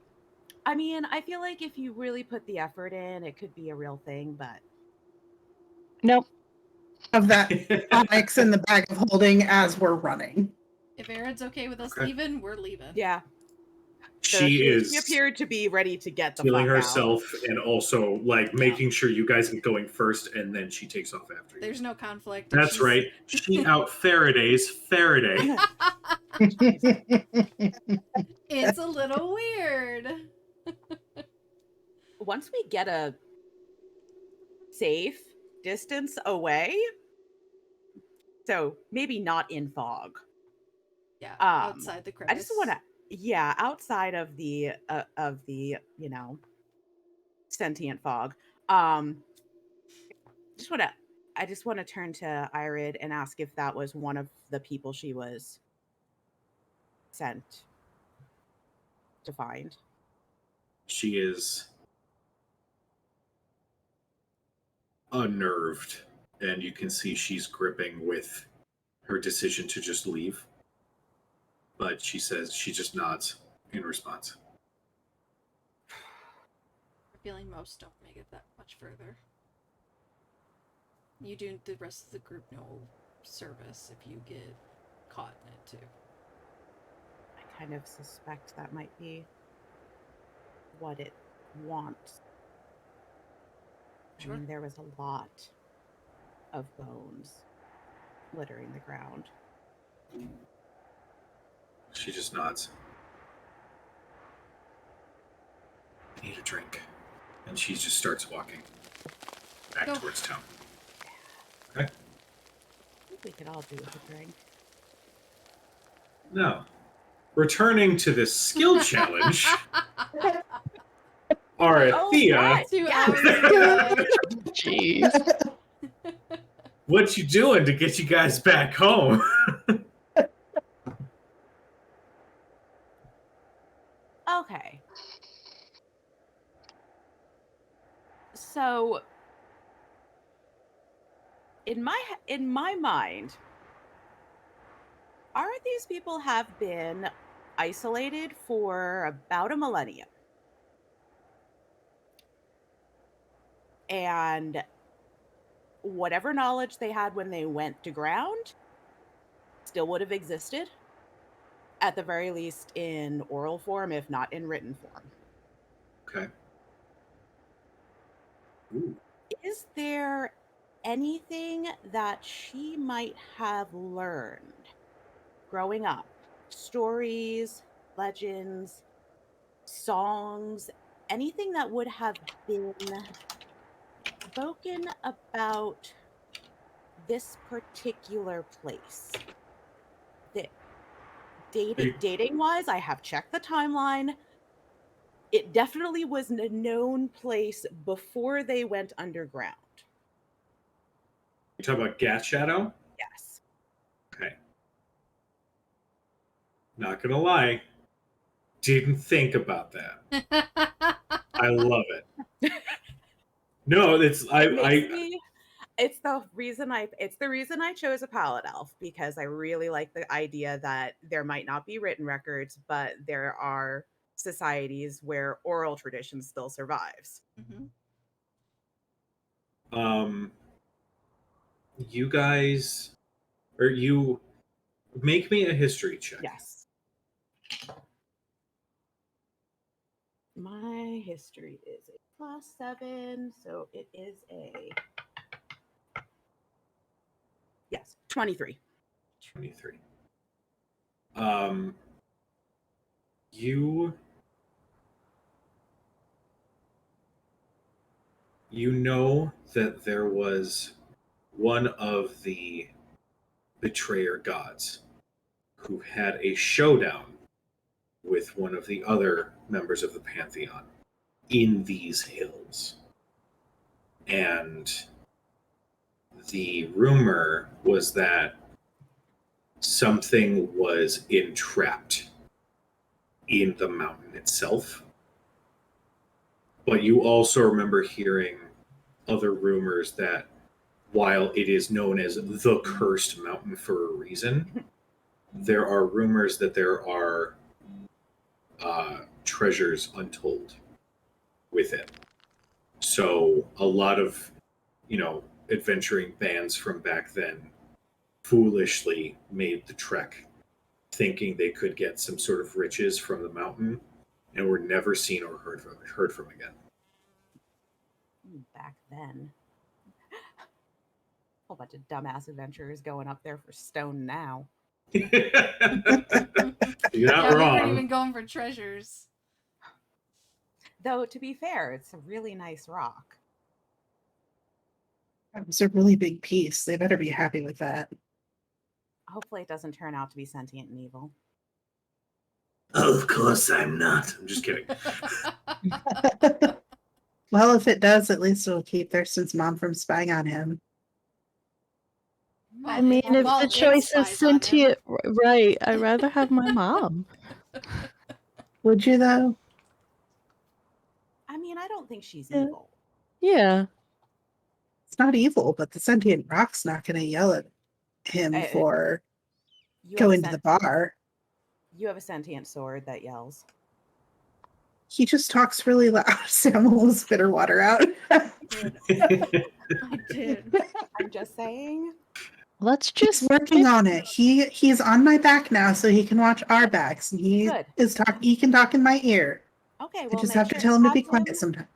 I mean, I feel like if you really put the effort in, it could be a real thing, but Nope. Of that onyx in the bag of holding as we're running. If Aaron's okay with us Okay. leaving, we're leaving. yeah. So She she is appeared to be ready to get the healing fuck herself and also like Yeah. making sure you guys get going first, and then she takes off after you. There's no conflict. That's She's- right. She out Faraday's Faraday. It's a little weird. out. Once we get a safe distance away, so maybe not in fog. Yeah, Um, outside the crevice. I just want to, yeah, outside of the, sentient fog. Just want to, I just want to turn to Irid and ask if that was one of the people she was sent to find. She is unnerved, and you can see she's gripping with her decision to just leave. But she says she just nods in response. I'm feeling most don't make it that much further. You do the rest of the group no service if you get caught in it too. I kind of suspect that might be what it wants. Sure. I mean, there was a lot of bones littering the ground. She just nods. I need a drink. And she just starts walking back Go. towards town. Okay? I think we could all do with a drink. Now, returning to this skill challenge, Arathea, right. 2 Yeah. hours ago. Jeez. what you doing to get you guys back home? Okay. So in my mind, these people have been isolated for about a millennium. And whatever knowledge they had when they went to ground still would have existed, at the very least in oral form, if not in written form. Okay. Ooh. Is there anything that she might have learned growing up? Stories, legends, songs, anything that would have been spoken about this particular place? That dating wise, I have checked the timeline. It definitely was a known place before they went underground. You talking about Gas Shadow? Yes. Okay. Not gonna lie, didn't think about that. I love it. No, it's It's the reason I chose a palette elf, because I really like the idea that there might not be written records, but there are societies where oral tradition still survives. Mm-hmm. You guys, or you make me a history check. Yes. My history is a +7, so it is a 23. 23. You know that there was one of the betrayer gods who had a showdown with one of the other members of the Pantheon in these hills. And the rumor was that something was entrapped in the mountain itself. But you also remember hearing other rumors that while it is known as the Cursed Mountain for a reason, there are rumors that there are treasures untold with it. So a lot of, adventuring bands from back then foolishly made the trek thinking they could get some sort of riches from the mountain and were never seen or heard from again. Back then. Whole bunch of dumbass adventurers going up there for stone now. You're not We weren't wrong. even going for treasures. Though, to be fair, it's a really nice rock. That was a really big piece. They better be happy with that. Hopefully it doesn't turn out to be sentient and evil. Of course I'm not. I'm just kidding. Well, if it does, at least it'll keep Thurston's mom from spying on him. I mean, if Well, the it choice is spies on him. sentient, right, I'd rather have my mom. Would you, though? I mean, I don't think she's Yeah. evil. Yeah. It's not evil, but the sentient rock's not going to yell at him for You have a going to the bar. You have a sentient sword that yells. He just talks really loud. Sam almost spit her water out. I did. I'm just saying. Let's He's just working on it. He's on my back now, so he can watch our backs, and he Good. He can talk in my ear. Okay, I well, just make have to sure- tell him to have be quiet sometimes.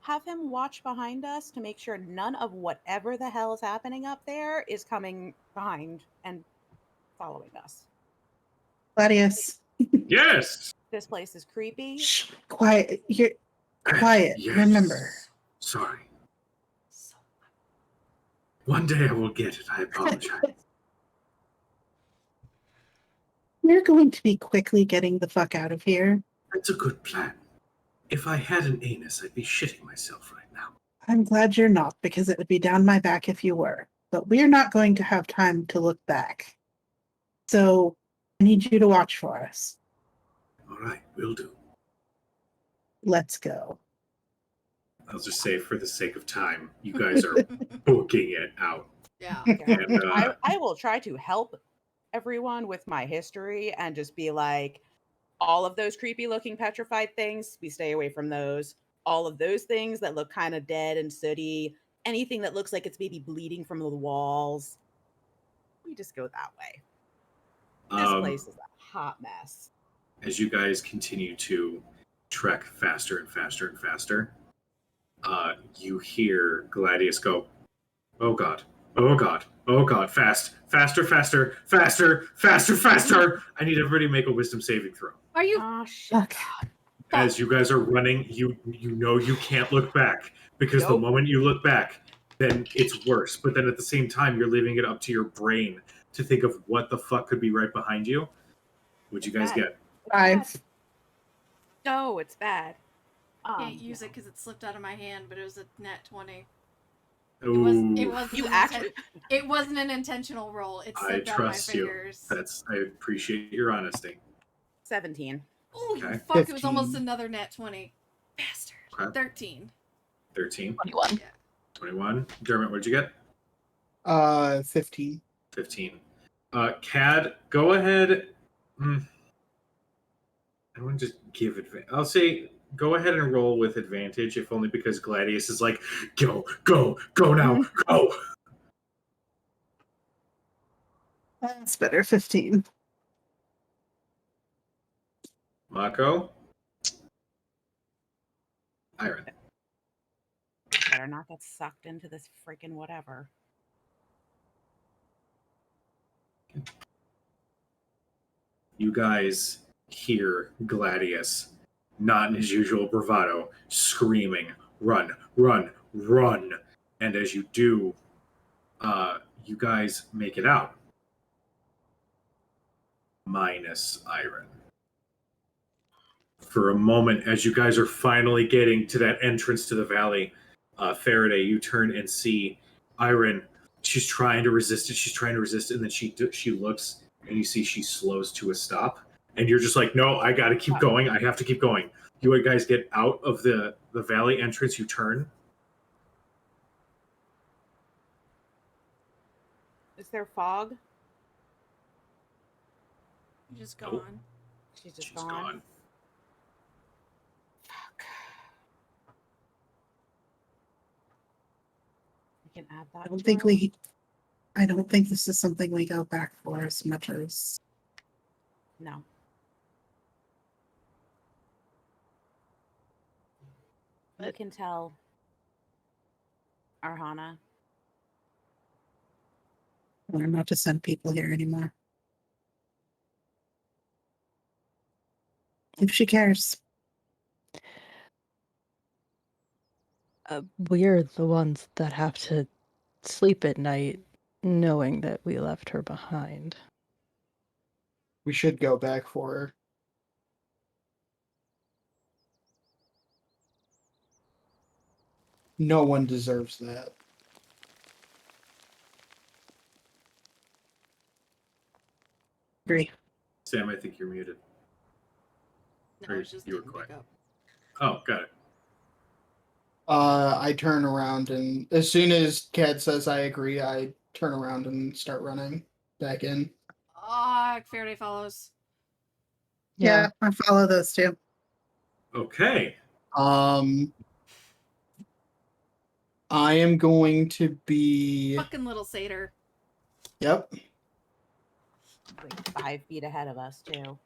Have him watch behind us to make sure none of whatever the hell is happening up there is coming behind and following us. Gladius, Yes. This place is creepy. shh, quiet. You're quiet. Yes. Remember. Sorry. One day I will get it. I apologize. We're going to be quickly getting the fuck out of here. That's a good plan. If I had an anus, I'd be shitting myself right now. I'm glad you're not, because it would be down my back if you were. But we're not going to have time to look back. So I need you to watch for us. All right, will do. Let's go. I'll just say, for the sake of time, you guys are booking it out. Yeah. And, I will try to help everyone with my history and just be like, all of those creepy looking petrified things, we stay away from those. All of those things that look kind of dead and sooty, anything that looks like it's maybe bleeding from the walls, we just go that way. This place is a hot mess. As you guys continue to trek faster and faster and faster, you hear Gladius go, "Oh God, oh God, oh God, fast, faster, faster, faster, faster, faster." I need everybody to make a wisdom saving throw. Are you? Oh, shit. Fuck. As you guys are running, you know you can't look back, because the Nope. moment you look back, then it's worse. But then at the same time, you're leaving it up to your brain to think of what the fuck could be right behind you. What'd you guys Bad. get? 5. No, it's bad. Can't use it because it slipped out of my hand, but it was a nat 20. Ooh, It wasn't an intentional roll. It I slipped out of my trust you. fingers. I appreciate your honesty. 17. Oh, you Okay. fuck! It was 15. almost another nat 20. Bastard. Okay. 13. 13, 21. 21. Dermot, what'd you get? 15. 15. Cad, go ahead. I want to just give advantage. I'll say go ahead and roll with advantage, if only because Gladius is like, go now, go. That's better. 15. Mako. Iron. Better not get sucked into this freaking whatever. You guys hear Gladius, not in his usual bravado, screaming, "Run, run, run!" And as you do, you guys make it out. Minus Iron. For a moment, as you guys are finally getting to that entrance to the valley, Faraday, you turn and see Iron. She's trying to resist it. She's trying to resist it, and then she looks, and you see she slows to a stop. And you're just like, no, I got to keep going. I have to keep going. You guys get out of the valley entrance. You turn. Is there fog? You're just Nope. gone. She's just She's gone. gone. Fuck. We can add that. I don't think this is something we go back for as much as. No. You can tell Arhana. We're not to send people here anymore. If she cares. We're the ones that have to sleep at night knowing that we left her behind. We should go back for her. No one deserves that. Agree. Sam, I think you're muted. No, Or it's just you were didn't quiet. pick up. Oh, got it. I turn around, and as soon as Kat says I agree, I turn around and start running back in. Faraday follows. Yeah, I follow those two. Okay. I am going to be. Fucking little satyr. Yep. Like 5 feet ahead of us, too.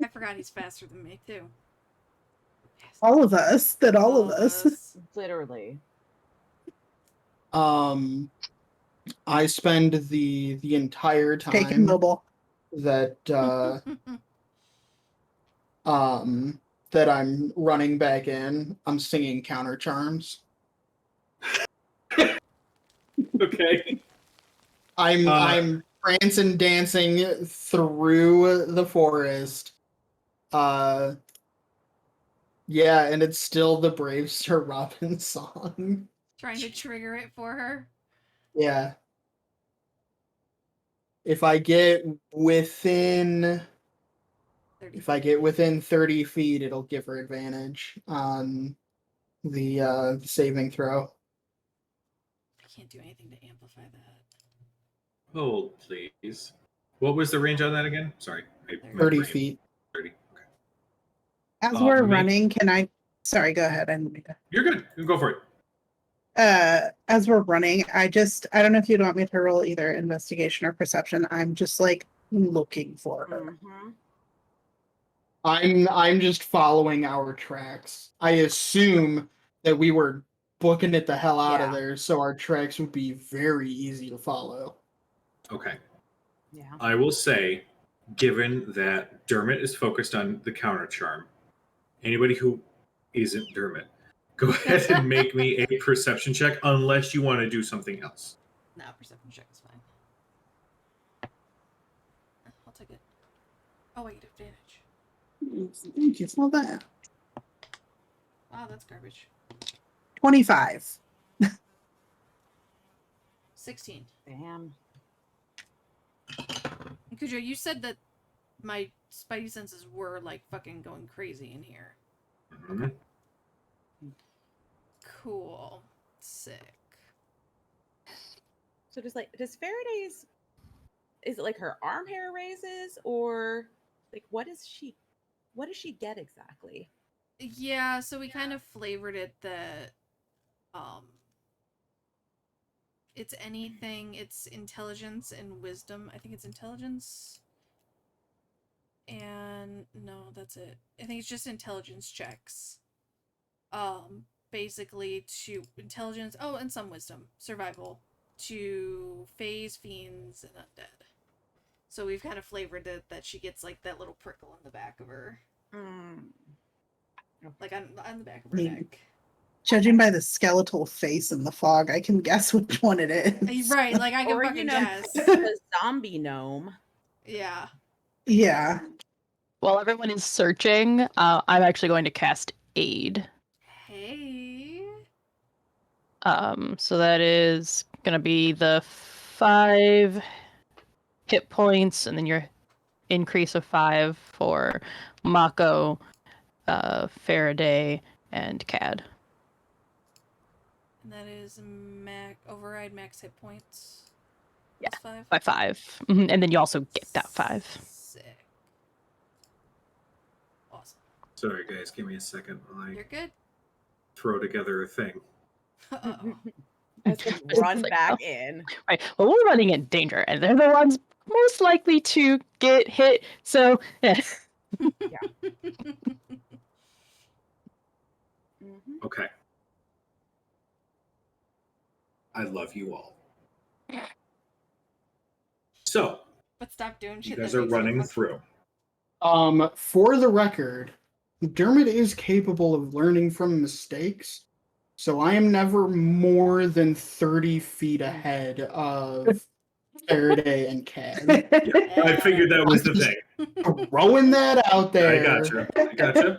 I forgot he's faster than me, too. Yes. All of us. All of us. Literally. I spend the entire Taken time mobile. that that I'm running back in. I'm singing counter charms. Okay. I'm prancing, dancing through the forest. Yeah, and it's still the Brave Sir Robin song. Trying to trigger it for her. Yeah. If I get within 30 feet, it'll give her advantage on the saving throw. I can't do anything to amplify that. Hold, please. What was the range on that again? Sorry. 30 feet. 30. Okay. As we're me? running, can I? Sorry, go ahead. You're good. You can go for it. As we're running, I don't know if you'd want me to roll either investigation or perception. I'm just like looking for her. Mm-hmm. I'm just following our tracks. I assume that we were booking it the hell out of there, so our tracks would be very easy to follow. Okay. Yeah. I will say, given that Dermot is focused on the counter charm, anybody who isn't Dermot, go ahead and make me a perception check unless you want to do something else. No, perception check is fine. I'll take it. Oh, wait, advantage. Thank you. It's not bad. Wow, that's garbage. 25. 16. Damn. And Cujo, you said that my spidey senses were like fucking going crazy in here. Mhm. Cool. Sick. So does Faraday's, is it like her arm hair raises, or like what does she get exactly? Yeah, so we kind of flavored it that it's anything, it's intelligence and wisdom. I think it's intelligence. And no, that's it. I think it's just intelligence checks. Basically to intelligence, and some wisdom, survival, to phase fiends and undead. So we've kind of flavored it that she gets like that little prickle in the back of her. Like on the back of her neck. Judging by the skeletal face in the fog, I can guess which one it is. Right, like I can Or, fucking guess. the zombie gnome. Yeah. Yeah. While everyone is searching, I'm actually going to cast Aid So that is gonna be the 5 hit points, and then your increase of 5 for Mako, Faraday, and Cad. And that is override max hit points. Yeah, Plus 5. By 5. And then you also get that 5. Sick. Awesome. Sorry, guys, give me a second while You're I good. throw together a thing. Uh-oh. As they It's run like, back oh. in. Right. Well, we're running in danger, and they're the ones most likely to get hit. So, yeah. Mhm. Okay. I love you all. So, But stop doing you shit guys that are makes me running fuck- through. For the record, Dermot is capable of learning from mistakes, so I am never more than 30 feet ahead of Faraday and Cad. Yeah, I figured that was the thing. Throwing that out there. I gotcha.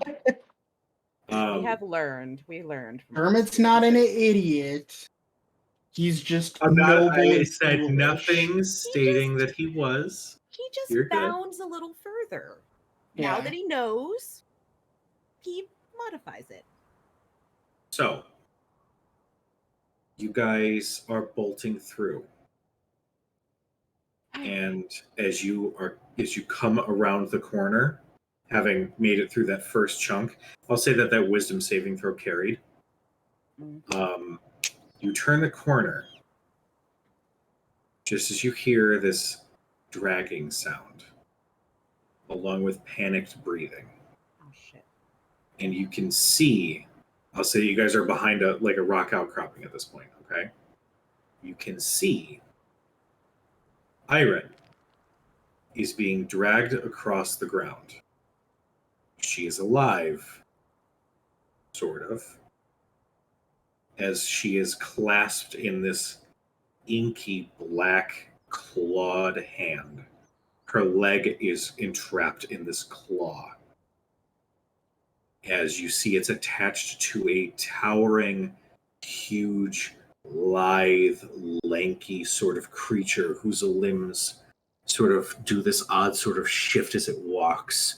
We learned from our Dermot's mistakes. not an idiot. He's just I'm not. noble I and said foolish. nothing stating that he was. He just You're good. bounds a little further. Now Yeah. that he knows, he modifies it. So, you guys are bolting through, and as you come around the corner, having made it through that first chunk, I'll say that wisdom saving throw carried. You turn the corner, just as you hear this dragging sound, along with panicked breathing. Oh shit. And you can see, I'll say you guys are behind a rock outcropping at this point, okay? You can see Iron is being dragged across the ground. She is alive, sort of, as she is clasped in this inky black clawed hand. Her leg is entrapped in this claw. As you see, it's attached to a towering, huge, lithe, lanky sort of creature whose limbs sort of do this odd sort of shift as it walks.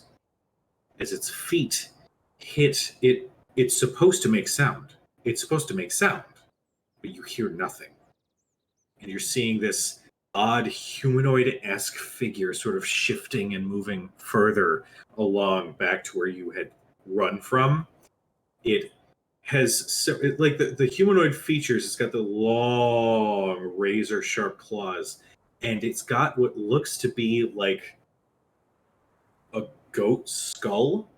As its feet hit it, it's supposed to make sound. It's supposed to make sound, but you hear nothing. And you're seeing this odd humanoid-esque figure sort of shifting and moving further along back to where you had run from. It has like the humanoid features. It's got the long razor sharp claws, and it's got what looks to be like a goat skull,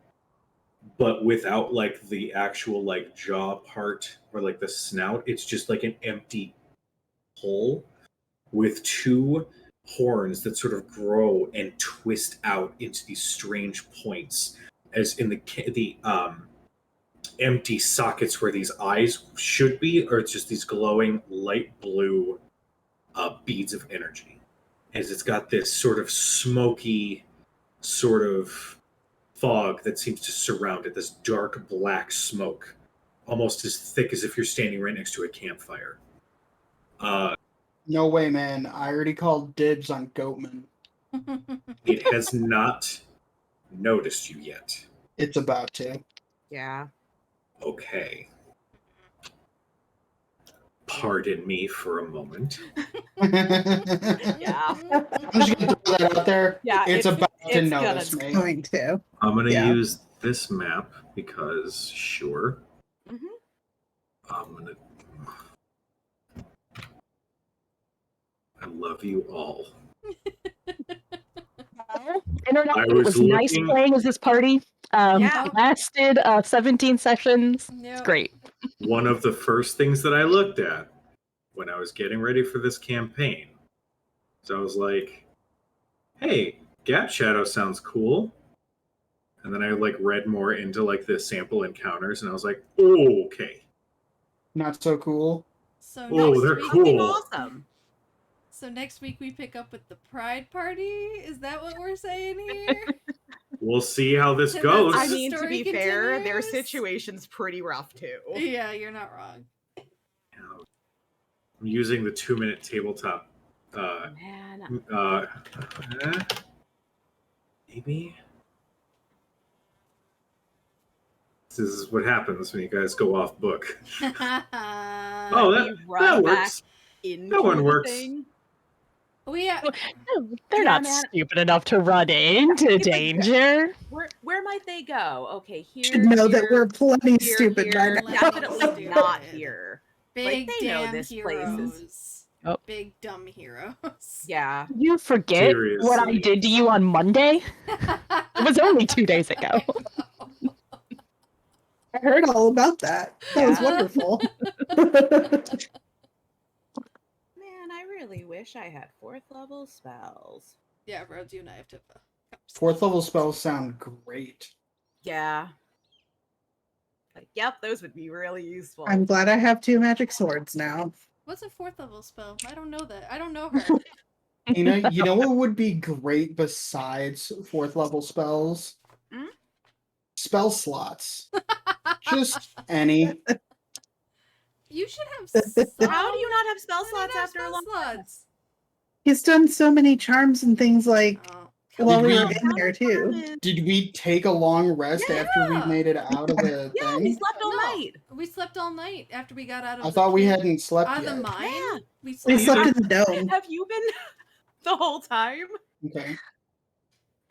but without like the actual like jaw part or like the snout. It's just like an empty hole with 2 horns that sort of grow and twist out into these strange points, as in the empty sockets where these eyes should be, or it's just these glowing light blue beads of energy. As it's got this sort of smoky sort of fog that seems to surround it, this dark black smoke, almost as thick as if you're standing right next to a campfire. No way, man. I already called dibs on Goatman. It has not noticed you yet. It's about to. Yeah. Okay. Pardon me for a moment. Yeah. I'm just gonna throw that out there. Yeah, It's about to it's notice gonna- me. Going to. I'm going to Yeah. use this map because, sure. Mhm. I'm going to... I love you all. Internet, I it was was nice looking- playing as this party. Yeah. Lasted 17 sessions. It's Yep. great. One of the first things that I looked at when I was getting ready for this campaign, so I was like, hey, Gap Shadow sounds cool. And then I like read more into like the sample encounters, and I was like, oh, okay. Not so cool. So Oh, next they're week, Fucking cool. awesome. So next week we pick up with the Pride Party. Is that what we're saying here? We'll see how this And goes. I the mean, to story be fair, their continues? situation's pretty rough too. Yeah, you're not wrong. I'm using the 2-minute tabletop. Man, Maybe this is what happens when you guys go off book. Oh, we run that back works. into That one the works. thing. We No, they're Yeah, not man. stupid enough to run into Like, danger. where might they go? Okay, here. Should know that here, we're plenty here, stupid by here, now. Plenty definitely stupid. not here. big they know damn this place is- heroes. Oh. Big dumb heroes. Yeah. You forget what I Seriously. did to you on Monday? It was only 2 days ago. I heard all about that. That was Yeah. wonderful. Man, I really wish I had 4th level spells. Yeah, Rhodes, you and I have to. 4th level spells sound great. Yeah. Like, yep, those would be really useful. I'm glad I have 2 magic swords now. What's a 4th level spell? I don't know that. I don't know her. You know what would be great besides 4th level spells? Hmm? Spell slots. Just any. You should have. Some... How do you not have spell Why do you slots not have after a spell long slots? He's done so many charms and things like Oh. while we Did were we- in there too. Did we take a long rest after we Yeah. made it out of the Yeah, we thing? slept all No, night. we slept all night after we got out of. I the thought we cave- hadn't slept out of the yet. mine. Yeah. We We slept. slept in the dome. Have you been the whole time? Okay.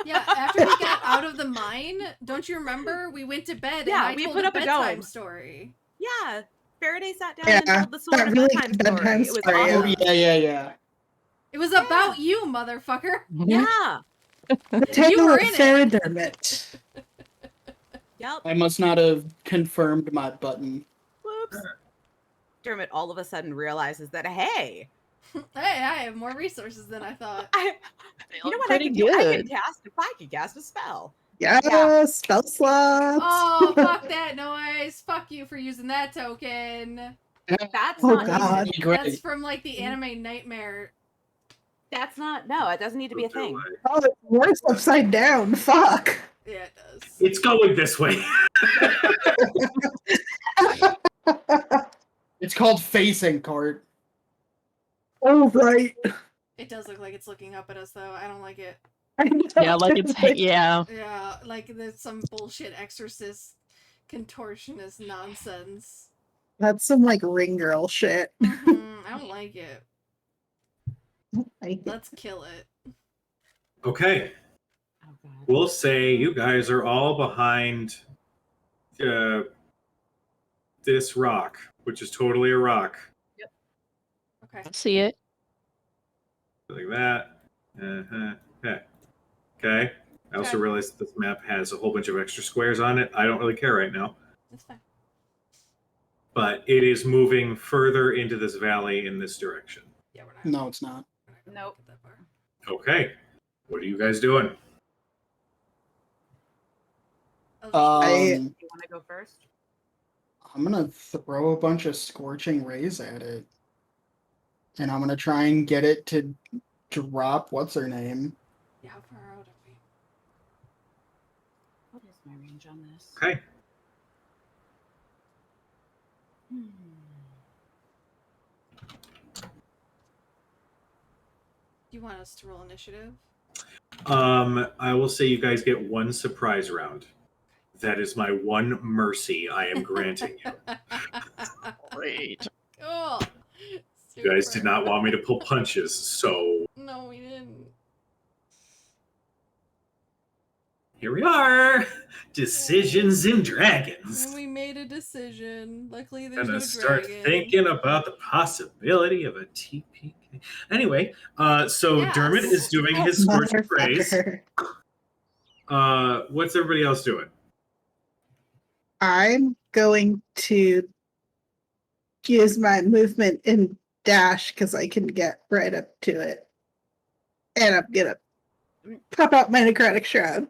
Yeah, after we got out of the mine, don't you remember? We went to bed. Yeah, and I we told put a up a bedtime dome. story. Yeah. Faraday sat down Yeah, and told the sort that of really bedtime good bedtime story. It was story. Oh awesome. yeah. It was about you, motherfucker. Yeah. The Tale were of in it. Faradermit. Yep. I must not have confirmed my button. Whoops. Dermot all of a sudden realizes that, hey, Hey, I have more resources than I thought. you know what Pretty I could do? I good. could cast a spell. Yeah, spell slots. Oh, fuck that noise. Fuck you for using that token. That's Oh, not God. easy. Great. That's from like the anime Nightmare. That's not, no, it doesn't need to be a thing. Oh, it's worse upside down. Fuck. Yeah, it does. It's going this way. It's called facing cart. Oh, right. It does look like it's looking up at us, though. I don't like it. I know. Yeah, like it's yeah. Yeah, like there's some bullshit exorcist contortionist nonsense. That's some like ring girl shit. I don't like it. Like, Let's kill it. Okay. Oh, God. We'll say you guys are all behind this rock, which is totally a rock. Okay. See it. Like that. Okay. Okay. I also Okay. realized this map has a whole bunch of extra squares on it. I don't really care right now. That's fine. But it is moving further into this valley in this direction. Yeah, we're not. No, it's not. We're not gonna Nope. get that far. Okay. What are you guys doing? You want to go first? I'm gonna throw a bunch of scorching rays at it, and I'm gonna try and get it to drop. What's her name? Yeah, how far out are we? What is my range on this? Okay. Hmm. Do you want us to roll initiative? I will say you guys get one surprise round. That is my one mercy I am granting you. Great. Cool. You guys did Super. not want me to pull punches, so No, we didn't. here we are. Decisions and Dragons. We made a decision. Luckily, there's Gonna no start dragon. thinking about the possibility of a TPK. Anyway, so Yes. Dermot is doing his scorching rays. Motherfucker. What's everybody else doing? I'm going to use my movement and dash because I can get right up to it. And I'm gonna pop out my necrotic shroud.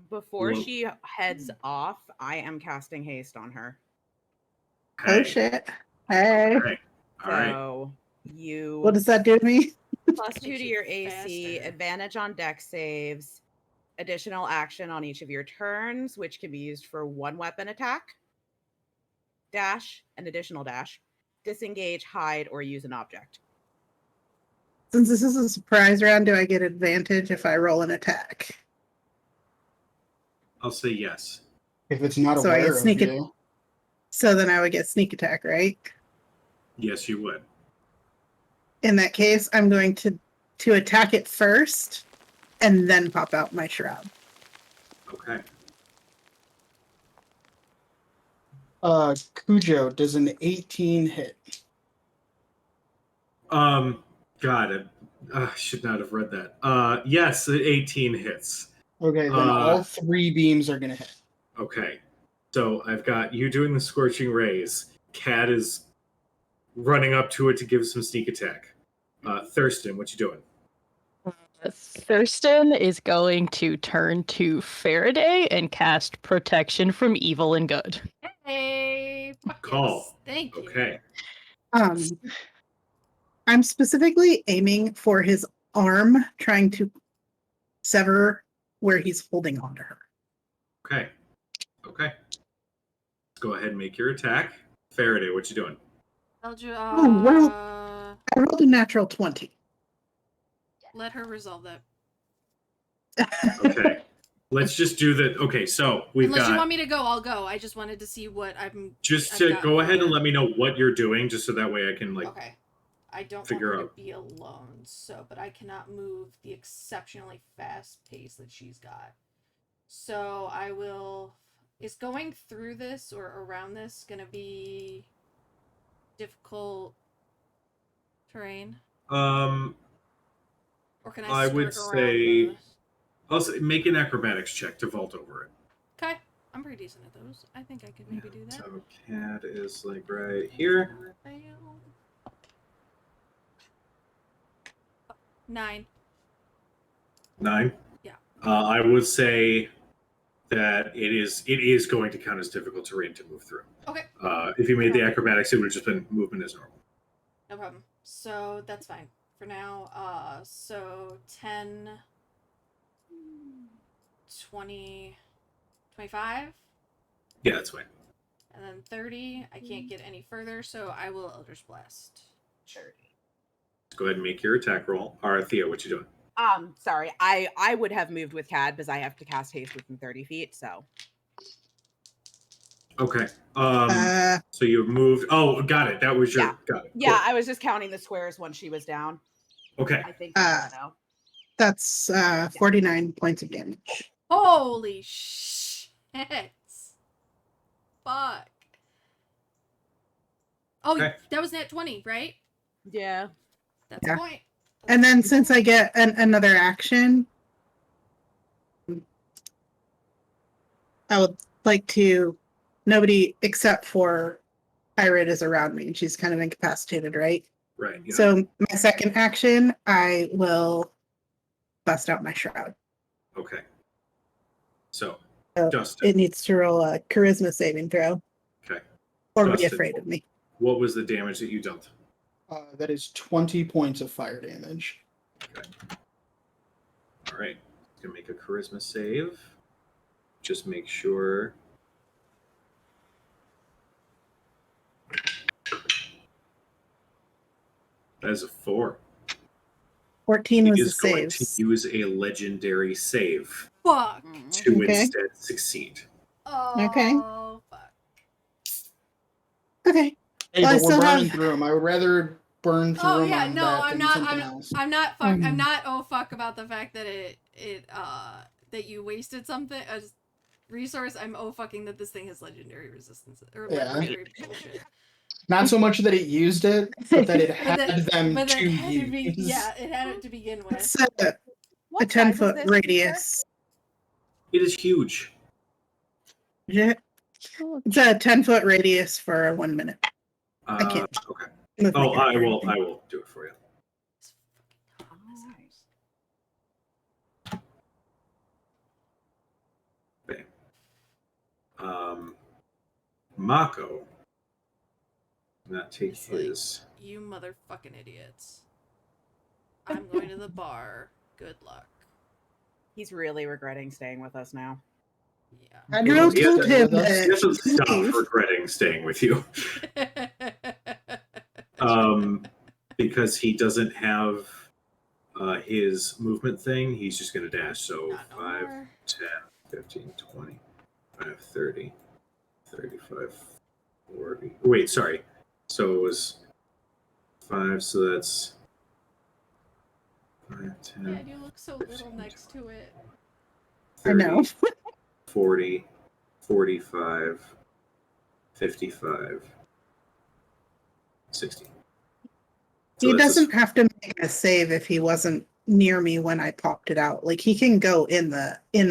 Before Whoa. she heads off, I am casting haste on her. Oh shit. Hey. All right. So you What does that do to me? plus 2 to Makes your you AC, faster. advantage on dex saves, additional action on each of your turns, which can be used for one weapon attack, dash, an additional dash, disengage, hide, or use an object. Since this is a surprise round, do I get advantage if I roll an attack? I'll say yes. If it's not So I get aware of sneak it. you. So then I would get sneak attack, right? Yes, you would. In that case, I'm going to attack it first and then pop out my shroud. Okay. Cujo, does an 18 hit? God, I should not have read that. Yes, 18 hits. Okay, then all 3 beams are gonna hit. Okay. So I've got you doing the scorching rays. Cat is running up to it to give some sneak attack. Thurston, what you doing? Thurston is going to turn to Faraday and cast Protection from Evil and Good. Hey, fuck Call. yes. Thank you. Okay. I'm specifically aiming for his arm, trying to sever where he's holding onto her. Okay. Okay. Let's go ahead and make your attack. Faraday, what you doing? Oh, well, I rolled a natural 20. Let her resolve that. Okay. Let's just do the. Okay, so we've Unless got. you want me to go, I'll go. I just wanted to see what I'm. Just I've to got go ahead for- and let me know what you're doing, just so that way I can Okay. I don't want figure her out. to be alone, but I cannot move the exceptionally fast pace that she's got. So I will. Is going through this or around this gonna be difficult terrain? Or can I I would skirt around say. the... I'll say make an acrobatics check to vault over it. Okay. I'm pretty decent at those. I think I could maybe do that. So Cat is like right here. 9. 9. Yeah. I would say that it is going to count as difficult terrain to move through. Okay. If you made the acrobatics, it would have just been movement as normal. No problem. So that's fine for now. So 10, 20, 25. Yeah, that's fine. And then 30. I can't get any further, so I will Eldritch Blast. Sure. Let's go ahead and make your attack roll. Thea, what you doing? Sorry, I would have moved with Cad because I have to cast haste within 30 feet, so. Okay. So you moved. Oh, got it. That was your. Yeah. Got it. Yeah, Cool. I was just counting the squares when she was down. Okay. I think I know. That's 49 points of damage. Holy shit. Fuck. Oh, Okay. that was nat 20, right? Yeah. That's Yeah. a point. And then since I get another action, I would like to, nobody except for Irid is around me and she's kind of incapacitated, right? Right. Yeah. So my second action, I will bust out my shroud. Okay. So, So Justin. it needs to roll a charisma saving throw. Okay. Or be Justin. afraid of me. What was the damage that you dealt? That is 20 points of fire damage. Okay. All right. Gonna make a charisma save. Just make sure. That is a 4. 14 He was is the going to saves. use a legendary save Fuck. to Okay. instead succeed. Oh, Okay. fuck. Okay. Hey, Well, I but we're still burning have- through them. I would rather burn through Oh them yeah, on no, that I'm than not. something else. I'm not. Oh fuck about the fact that that you wasted something as resource. I'm oh fucking that this thing has legendary resistance or Yeah. legendary bullshit. Not so much that it used it, but that it had them But to then it had to be, use. yeah, it had it to begin with. It's a What size is 10-foot this, radius. It is huge. Yeah. It's a 10-foot radius for 1 minute. I can't. Okay. move my Oh, I character or will. anything. I will do it for you. Okay. Mako. Not take It's like, his. you motherfucking idiots. I'm going to the bar. Good luck. He's really regretting staying with us now. Yeah. Adriel He told hasn't- him with us. He that doesn't stop leave. regretting staying with you. Because he doesn't have his movement thing, he's just going to dash. So Not no 5, more. 10, 15, 20, 30, 35, 40. Wait, sorry. So it was 5, so that's 5, 10, Yeah, you look so 15, little next to it. 30, I know. 40, 45, 55, 60. So He that's his- doesn't have to make a save if he wasn't near me when I popped it out. Like he can go in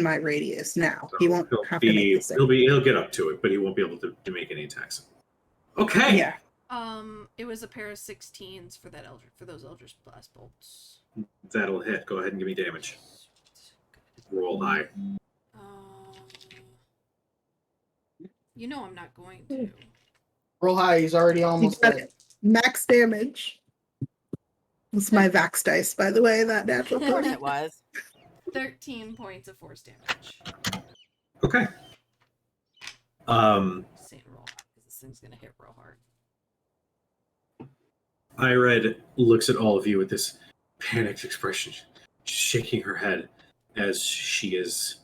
my radius now. so He won't have to make the save. he'll get up to it, but he won't be able to make any attacks. Okay. Yeah. It was a pair of 16s for that for those Eldritch Blast bolts. That'll hit. Go ahead and give me damage. Roll high. You know I'm not going to. Roll high. He's already You almost got dead. it. Max damage. It's my Vax dice, by the way, that natural Of course 20. it was. 13 points of force damage. Okay. Saying roll hard because this thing's gonna hit real hard. Ired looks at all of you with this panicked expression, shaking her head as she is.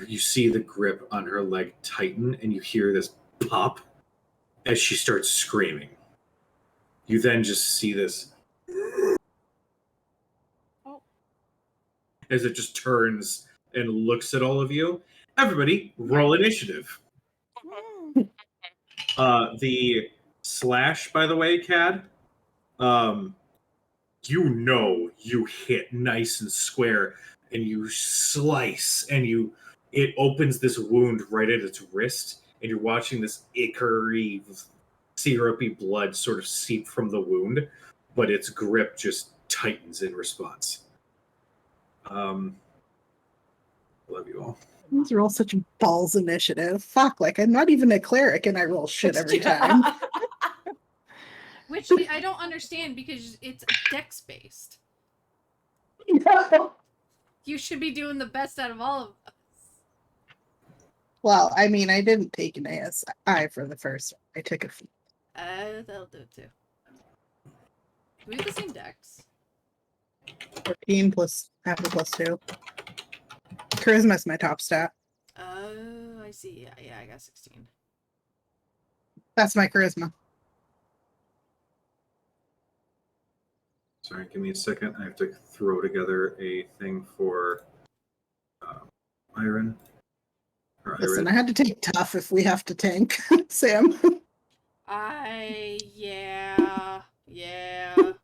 You see the grip on her leg tighten, and you hear this pop as she starts screaming. You then just see this as it just turns and looks at all of you. Everybody, roll initiative. The slash, by the way, Cad, you hit nice and square, and you slice, and it opens this wound right at its wrist, and you're watching this ichory, syrupy blood sort of seep from the wound, but its grip just tightens in response. Love you all. These are all such balls initiative. Fuck, like I'm not even a cleric and I roll shit every time. Which I don't understand because it's dex based. You should be doing the best out of all of us. Well, I mean, I didn't take an ASI for the first one. I took a few. That'll do it too. Do we have the same dex? 14 plus half a plus 2. Charisma's my top stat. Oh, I see. Yeah, I got 16. That's my charisma. Sorry, give me a second. I have to throw together a thing for Iron. Listen, I had to take tough if we have to tank, Sam. Yeah. No,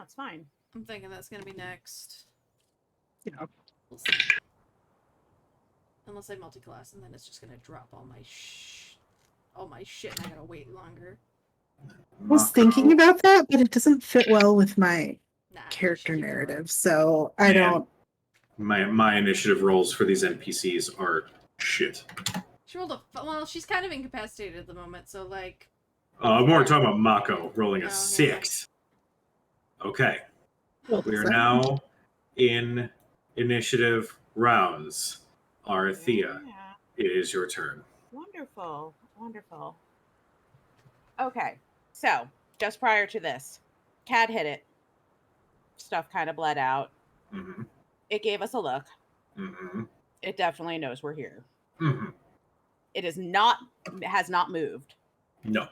it's fine. I'm thinking that's gonna be next. Yeah. We'll see. Unless I multi-class, and then it's just gonna drop all my shit, and I gotta wait longer. I was thinking about that, but it doesn't fit well with my Nah, character she keep it narrative, so I don't. My initiative rolls for these NPCs are shit. She rolled well, she's kind of incapacitated at the moment, so like. I'm more talking about Mako rolling a Oh, yeah. 6. Okay. Well, We are so- now in initiative rounds. Arthea, Yeah. it is your turn. Wonderful. Wonderful. Okay. So, just prior to this, Cad hit it. Stuff kind of bled out. Mm-hmm. It gave us a look. Mm-hmm. It definitely knows we're here. Mm-hmm. It has not moved No.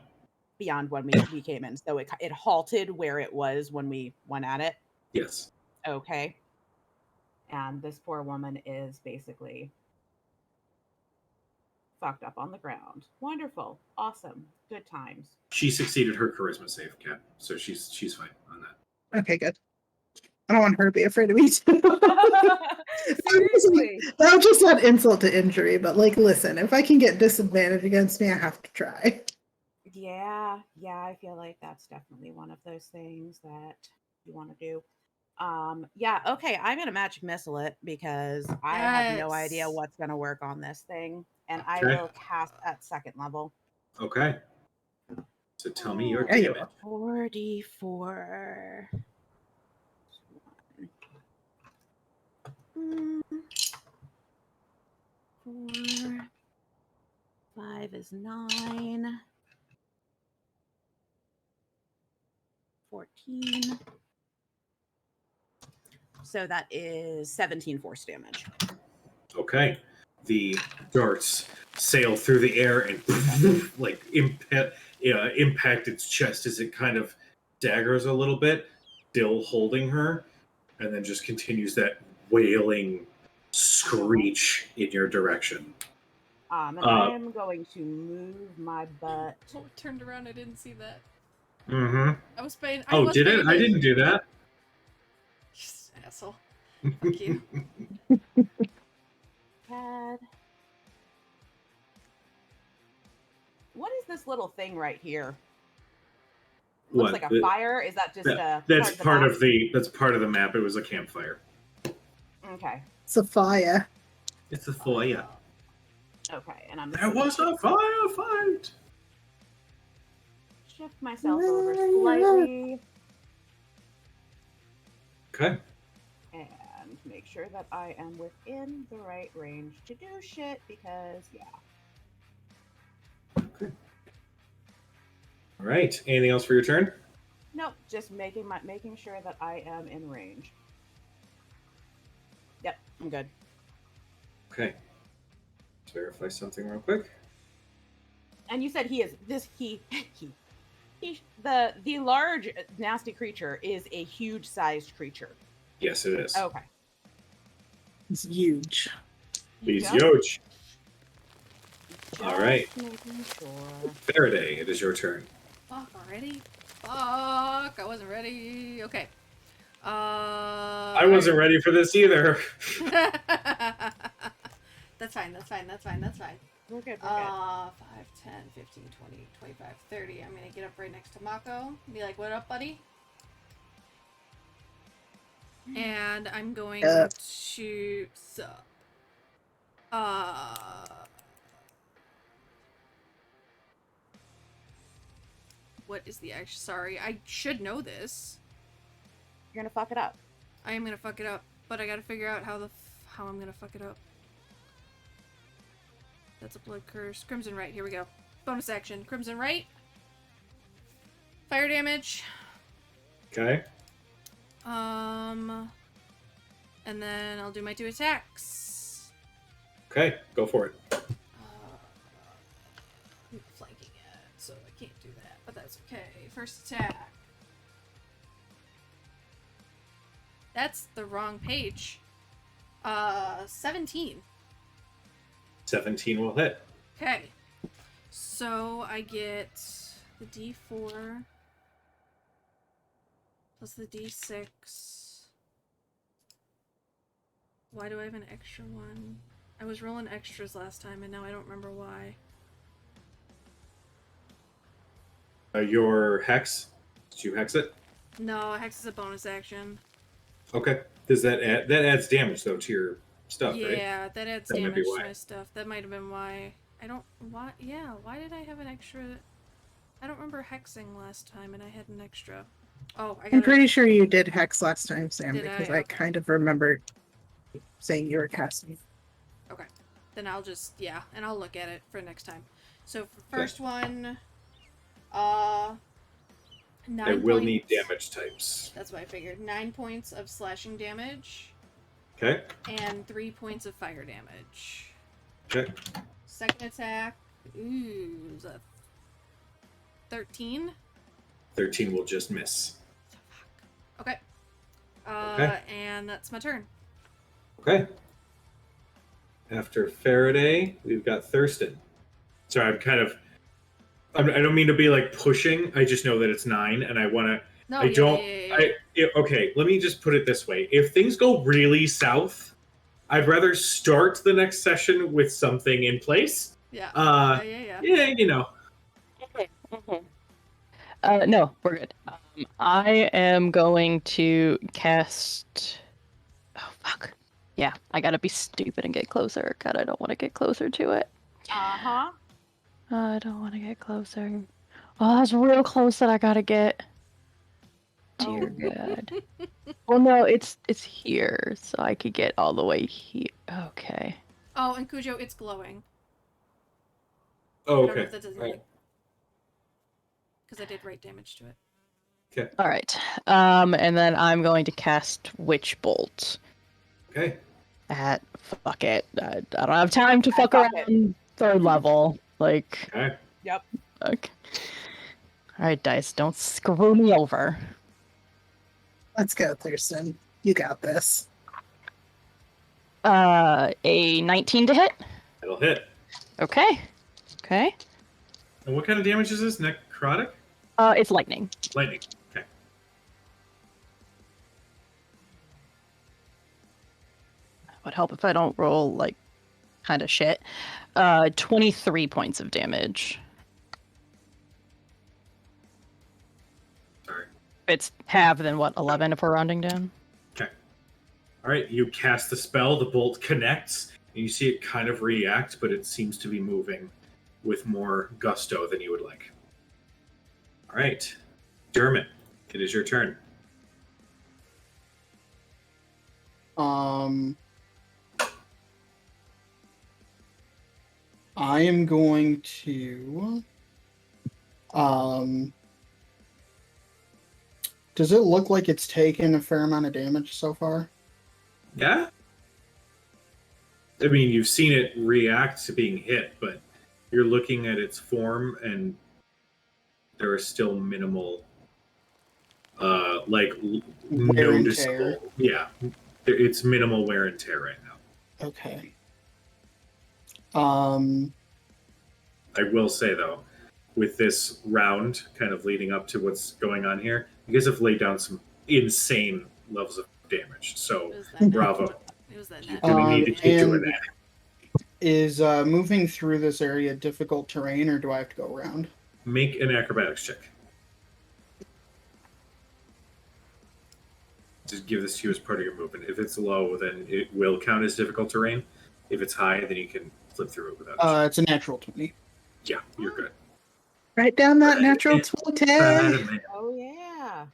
beyond when we came in. So it halted where it was when we went at it. Yes. Okay. And this poor woman is basically fucked up on the ground. Wonderful. Awesome. Good times. She succeeded her charisma save, Kat, so she's fine on that. Okay, good. I don't want her to be afraid of me too. Seriously. That'll just add insult to injury, but like, listen, if I can get disadvantage against me, I have to try. Yeah, I feel like that's definitely one of those things that you want to do. Yeah, okay, I'm gonna magic missile it because I have no idea Yes. what's gonna work on this thing, and I Okay. will cast at second level. Okay. So tell me your Yeah, you damage. 44. 4. 5 is 9. 14. So that is 17 force damage. Okay. The darts sail through the air and like impact its chest as it kind of daggers a little bit, still holding her, and then just continues that wailing screech in your direction. And I'm going to move my butt. Oh, it turned around. I didn't see that. Mm-hmm. I was paying. Oh, did it? I didn't do that. Asshole. Fuck you. Cad. What is this little thing right here? Looks like a fire. Is that just that's part of the map. It was a campfire. Okay. It's a fire. It's a fire. Okay, and There was a firefight. Shift myself over slightly. Okay. And make sure that I am within the right range to do shit because, yeah. Okay. All right. Anything else for your turn? Nope, just making sure that I am in range. Yep, I'm good. Okay. Let's verify something real quick. And you said the large nasty creature is a huge sized creature. Yes, it is. Okay. It's huge. He's Just huge. All right. making sure. Faraday, it is your turn. Fuck already. Fuck. I wasn't ready. Okay. I wasn't ready for this either. That's fine. We're good. 5, 10, 15, 20, 25, 30. I'm gonna get up right next to Mako. Be like, what up, buddy? And I'm going to sup. What is the action? Sorry, I should know this. You're gonna fuck it up. I am gonna fuck it up, but I gotta figure out how I'm gonna fuck it up. That's a blood curse. Crimson Right, here we go. Bonus action. Crimson Right. Fire damage. Okay. And then I'll do my 2 attacks. Okay, go for it. I'm flanking it, so I can't do that, but that's okay. First attack. That's the wrong page. 17. 17 will hit. Okay. So I get the D4 plus the D6. Why do I have an extra one? I was rolling extras last time and now I don't remember why. Your hex. Did you hex it? No, hex is a bonus action. Okay. Does that adds damage though to your stuff, right? Yeah, that adds That might damage be to why. my stuff. That might have been why. Why did I have an extra? I don't remember hexing last time and I had an extra. Oh, I got I'm pretty sure you did hex last time, Sam, Did because I? I Okay. kind of remember saying you were casting. Okay. Then I'll just, and I'll look at it for next time. So for first one, 9 I will points. need damage types. That's what I figured. 9 points of slashing damage Okay. and 3 points of fire damage. Okay. Second attack, is a 13. 13 will just miss. Okay. Okay. And that's my turn. Okay. After Faraday, we've got Thurston. Sorry, I don't mean to be like pushing. I just know that it's 9, and I want to. No, I don't. Okay, let me just put it this way: if things go really south, I'd rather start the next session with something in place. Yeah. Yeah, you know. No, we're good. I am going to cast. Oh fuck! Yeah, I gotta be stupid and get closer. God, I don't want to get closer to it. Uh-huh. I don't want to get closer. Oh, that's real close that I gotta get. Dear God. Well, no, it's here, so I could get all the way here. Okay. Oh, and Cujo, it's glowing. Oh, I don't know okay. if that does Right. anything. Because I did write damage to it. Okay. All right. And then I'm going to cast Witch Bolt Okay. at fuck it. I don't have time to fuck fuck around. Third level. Like, Okay. Yep. okay. All right, dice, don't screw me over. Let's go, Thurston. You got this. A 19 to hit. It'll hit. Okay. Okay. And what kind of damage is this? Necrotic? It's lightning. Lightning. Okay. Would help if I don't roll like kind of shit. 23 points of damage. Sorry. It's half than what, 11 if we're rounding down? Okay. All right. You cast the spell. The bolt connects, and you see it kind of react, but it seems to be moving with more gusto than you would like. All right. Dermot, it is your turn. I am going to does it look like it's taken a fair amount of damage so far? Yeah? I mean, you've seen it react to being hit, but you're looking at its form, and there are still minimal, Wear and noticeable. tear. Yeah, it's minimal wear and tear right now. Okay. I will say, though, with this round kind of leading up to what's going on here, you guys have laid down some insane levels of damage. So, It was that bravo. It was that You're natural. going to need to keep doing and that. is moving through this area difficult terrain, or do I have to go around? Make an acrobatics check. Just give this to you as part of your movement. If it's low, then it will count as difficult terrain. If it's high, then you can flip through it without a check. It's a natural 20. Yeah, you're good. Write down that Right. natural Right, 20. man. Oh yeah.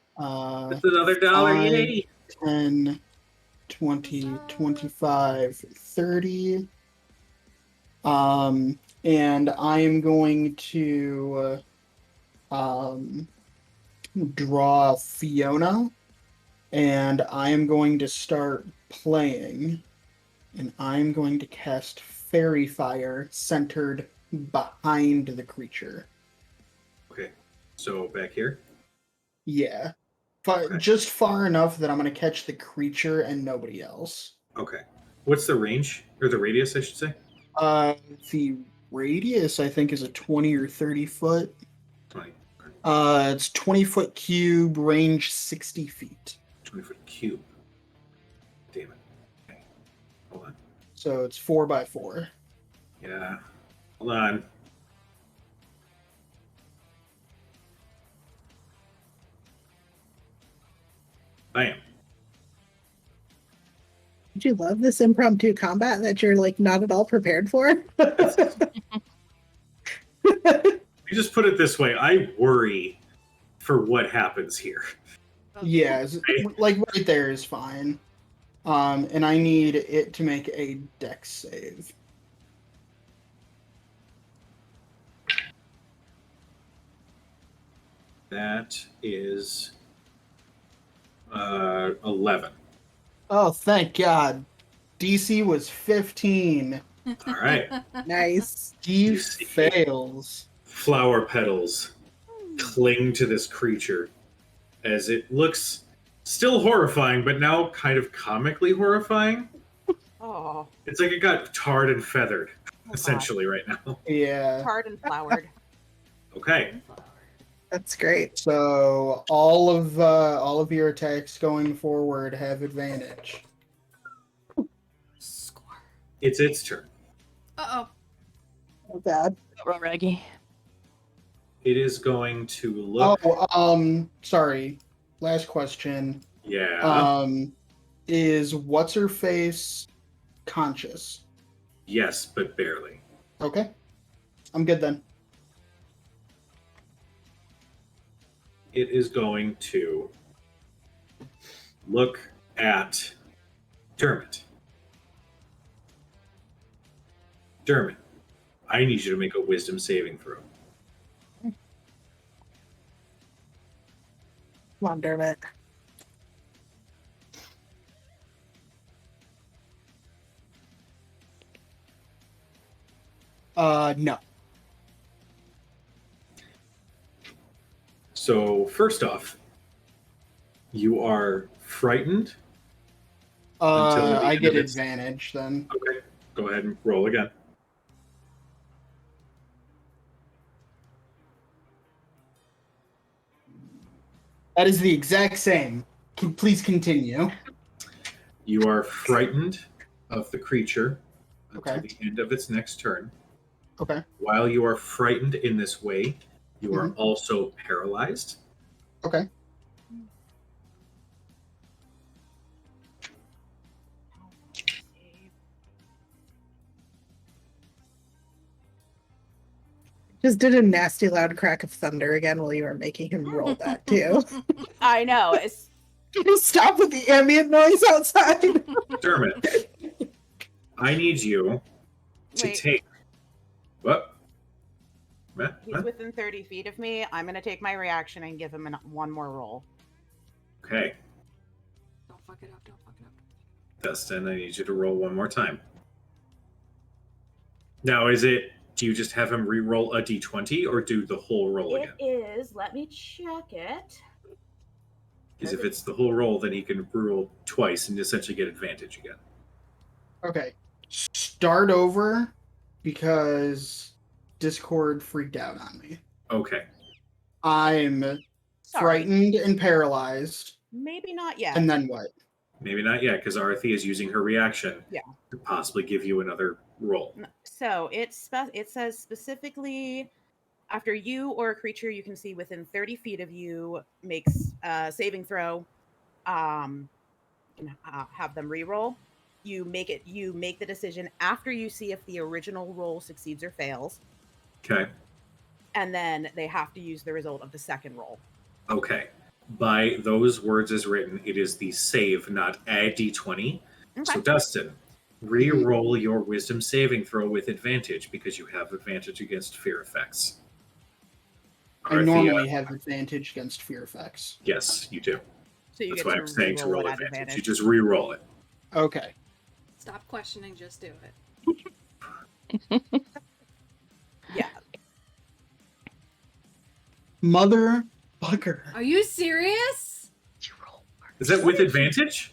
It's another $1, 5, yay! 10, 20, 25, 30. And I am going to draw Fiona, and I am going to start playing, and I'm going to cast Fairy Fire centered behind the creature. Okay, so back here. Yeah. But Okay. just far enough that I'm going to catch the creature and nobody else. Okay. What's the range? Or the radius, I should say? The radius, I think, is a 20 or 30 foot. 20. Okay. It's 20-foot cube, range 60 feet. 20-foot cube. Damn it. Okay. Hold on. So it's 4x4. Yeah. Hold on. Bam. Did you love this impromptu combat that you're like not at all prepared for? You just put it this way. I worry for what happens here. Yeah, like right there is fine. And I need it to make a dex save. That is 11. Oh, thank God. DC was 15. All right. Nice. He You see. fails. Flower petals cling to this creature as it looks still horrifying, but now kind of comically horrifying. Oh. It's like it got tarred and feathered, God. essentially, right now. Yeah. Hard and flowered. Okay. That's great. So all of your attacks going forward have advantage. Score. It's its turn. Uh-oh. Oh, bad. Roll Reggie. It is going to look. Sorry. Last question. Yeah. Is what's her face conscious? Yes, but barely. Okay. I'm good then. It is going to look at Dermot. Dermot, I need you to make a wisdom saving throw. Come on, Dermot. No. So first off, you are frightened until the I end get of its... advantage then. Okay, go ahead and roll again. That is the exact same. Please continue. You are frightened of the creature until Okay. the end of its next turn. Okay. While you are frightened in this way, you are Mhm. also paralyzed. Okay. Just did a nasty loud crack of thunder again while you were making him roll that too. I know. It's Can you stop with the ambient noise outside? Dermot, I need you to wait. take... What? He's within 30 feet of me. I'm going to take my reaction and give him one more roll. Okay, Don't fuck it up. Don't fuck it up. Dustin, I need you to roll one more time. Now, do you just have him re-roll a d20 or do the whole roll It again? is. Let me check it. Because if it's the whole roll, then he can re-roll twice and essentially get advantage again. Okay. Start over because Discord freaked out on me. Okay. I'm Sorry. frightened and paralyzed. Maybe not yet. And then what? Maybe not yet, because Arthi is using her reaction Yeah. to possibly give you another roll. So it says specifically, after you or a creature you can see within 30 feet of you makes a saving throw, you can have them re-roll. You make the decision after you see if the original roll succeeds or fails, Okay. and then they have to use the result of the second roll. Okay. By those words as written, it is the save, not add d20. Okay. So, Dustin, re-roll your wisdom saving throw with advantage because you have advantage against fear effects. I normally have advantage against fear effects. Yes, you do. So you That's get why to I'm saying to roll re-roll it at advantage. You just re-roll it. Okay. Stop questioning. Just do it. Yeah. Motherfucker. Are you serious? Is that with advantage?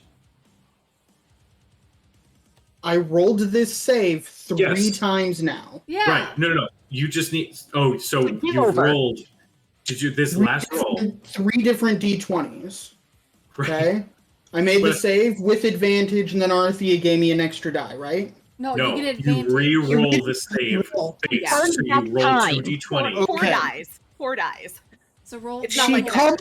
I rolled this save 3 times now. Yeah. Right. No. You just need... Oh, so you've over. rolled... Did you... This last roll... 3 different d20s. Okay? I made the save with advantage, and then Arthea gave me an extra die, right? No, No, you get you advantage. re-roll the save. Yeah. So you roll Time. 2d20. Four Okay. dies. 4 dies. So roll. It's not She like called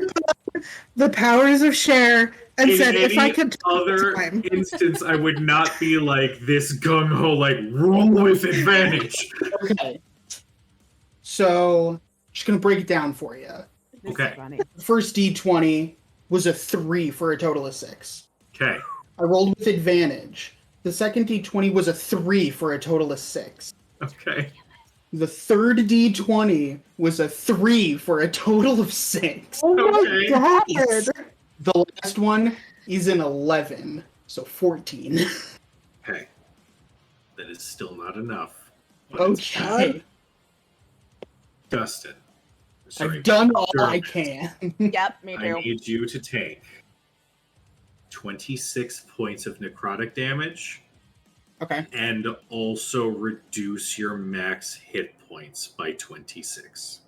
the powers of share and In said, if I any could other time. instance, I would not be like this gung-ho, like, roll with advantage. Okay. So, just gonna break it down for you. This Okay. is funny. The first d20 was a 3 for a total of 6. Okay. I rolled with advantage. The second d20 was a 3 for a total of 6. Okay. The third d20 was a 3 for a total of 6. Oh Okay. my god! The last one is an 11, so 14. Okay. That is still not enough. But it's Okay. Dustin. Sorry. I've done all Dermot. I can. Yep, me I too. need you to take 26 points of necrotic damage Okay. and also reduce your max hit points by 26.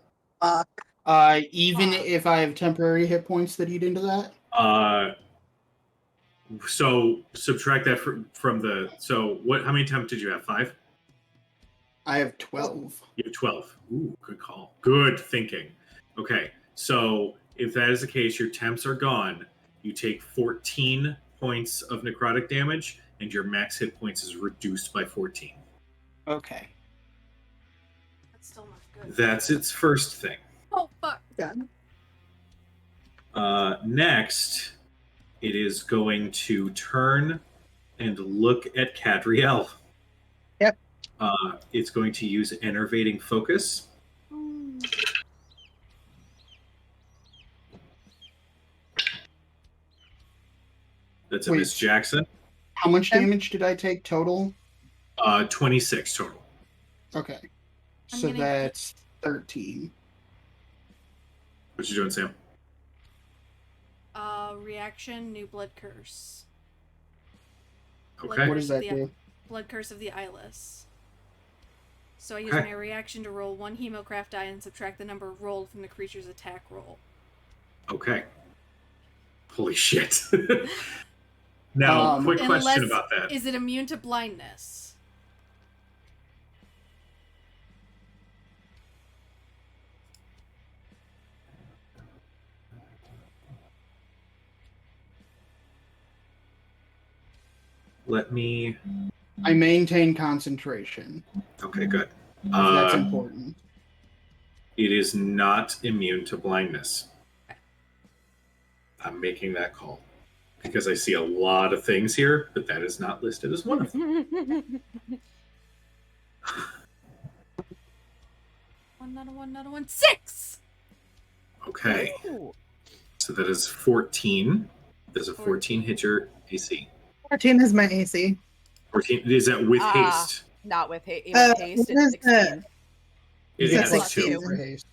Even if I have temporary hit points that eat into that? So subtract that from the... So how many temps did you have? 5? I have 12. You have 12. Ooh, good call. Good thinking. Okay, so if that is the case, your temps are gone. You take 14 points of necrotic damage, and your max hit points is reduced by 14. Okay. That's still not good. That's its first thing. Oh fuck. Next, it is going to turn and look at Cadriel. Yep. It's going to use Enervating Focus. That's a Wait. Miss Jackson. How much damage did I take total? 26 total. Okay. I'm So gonna- that's 13. What you doing, Sam? Reaction, new blood curse. Okay. What does that the, do? Blood curse of the eyeless. So I use Okay. my reaction to roll 1 hemocraft die and subtract the number rolled from the creature's attack roll. Okay. Holy shit. Now, quick question about that. Is it immune to blindness? Let me... I maintain concentration. Okay, good. That's important. It is not immune to blindness. I'm making that call. Because I see a lot of things here, but that is not listed as one of them. Another one. 6! Okay. Ooh. So that is 14. Does a 14 hit your AC? 14 is my AC. 14. Is that with haste? Not with haste. What It's is 16. It Yeah, has plus 2. two. For haste.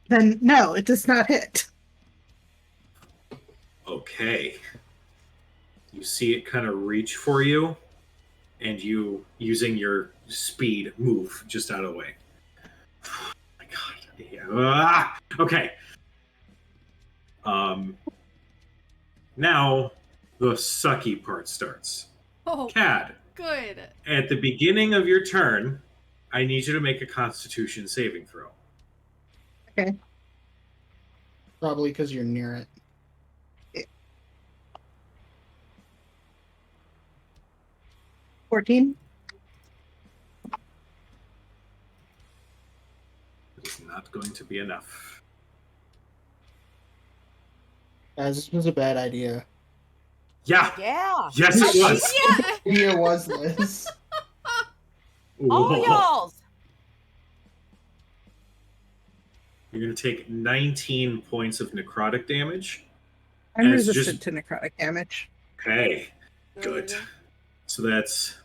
Then no, it does not hit. Okay. You see it kind of reach for you, and you, using your speed, move just out of the way. Oh my god. Yeah. Okay. Now the sucky part starts. Oh, Cad, good. at the beginning of your turn, I need you to make a Constitution saving throw. Okay. Probably because you're near it. 14. It's not going to be enough. Guys, this was a bad idea. Yeah. Yeah. Yes, it was. Yeah! Idea was this. All Whoa. y'all's. You're going to take 19 points of necrotic damage. I'm And it's resistant just- to necrotic damage. Okay. Good. So that's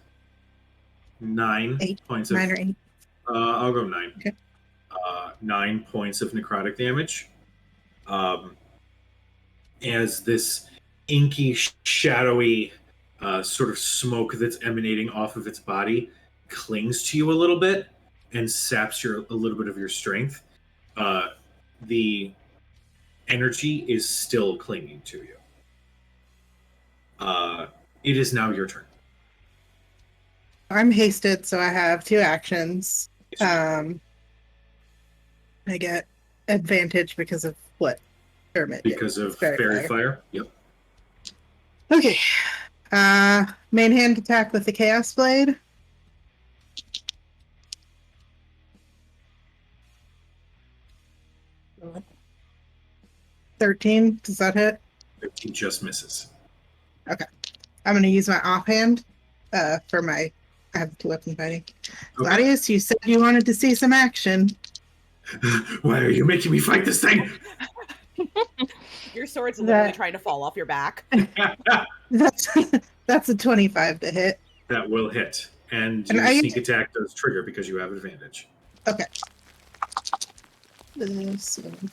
9 8, points of... 9 or 8. I'll go 9. Okay. 9 points of necrotic damage. As this inky, shadowy sort of smoke that's emanating off of its body clings to you a little bit and saps a little bit of your strength. The energy is still clinging to you. It is now your turn. I'm hasted, so I have 2 actions. I get advantage because of what Hermit did. Because of Fairy fairy fire. fire. Yep. Okay. Main hand attack with the Chaos Blade. $13. Does that hit? 15 just misses. I'm going to use my offhand for my... I have 2 weapon fighting. Okay. Gladius, you said you wanted to see some action. Why are you making me fight this thing? Your sword's literally That- trying to fall off your back. That's a 25 to hit. That will hit. And And your I- sneak attack does trigger because you have advantage. Okay. This one.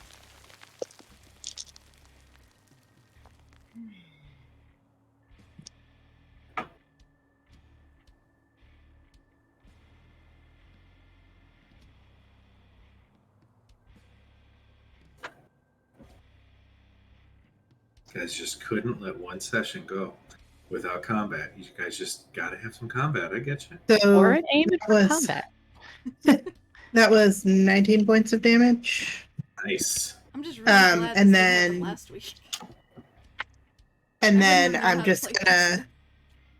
You guys just couldn't let one session go without combat. You guys just gotta have some combat. I get you. So Or an aim that for was- combat. that was 19 points of damage. Nice. I'm just really glad and this didn't happen then- last week. And I then wouldn't have known I'm how to just play gonna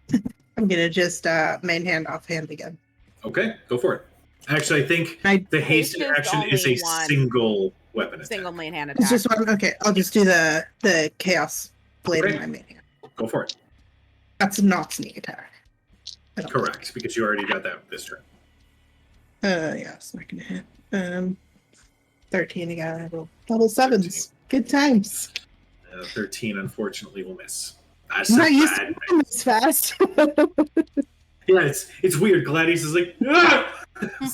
this. I'm gonna just main hand offhand again. Okay, go for it. Actually, I think I the haste Haste is action is a only one single weapon attack. Single main hand it's attack. just one. Okay, I'll just do the chaos blade Okay. in my main hand. Go for it. That's not sneak attack. I don't Correct, because you already got that this turn. Yeah, it's not gonna hit. 13 again. I roll double sevens. Good times. 13, unfortunately, will miss. That's I'm a not used bad to this fast. Yeah, it's weird. Gladys is like, ah!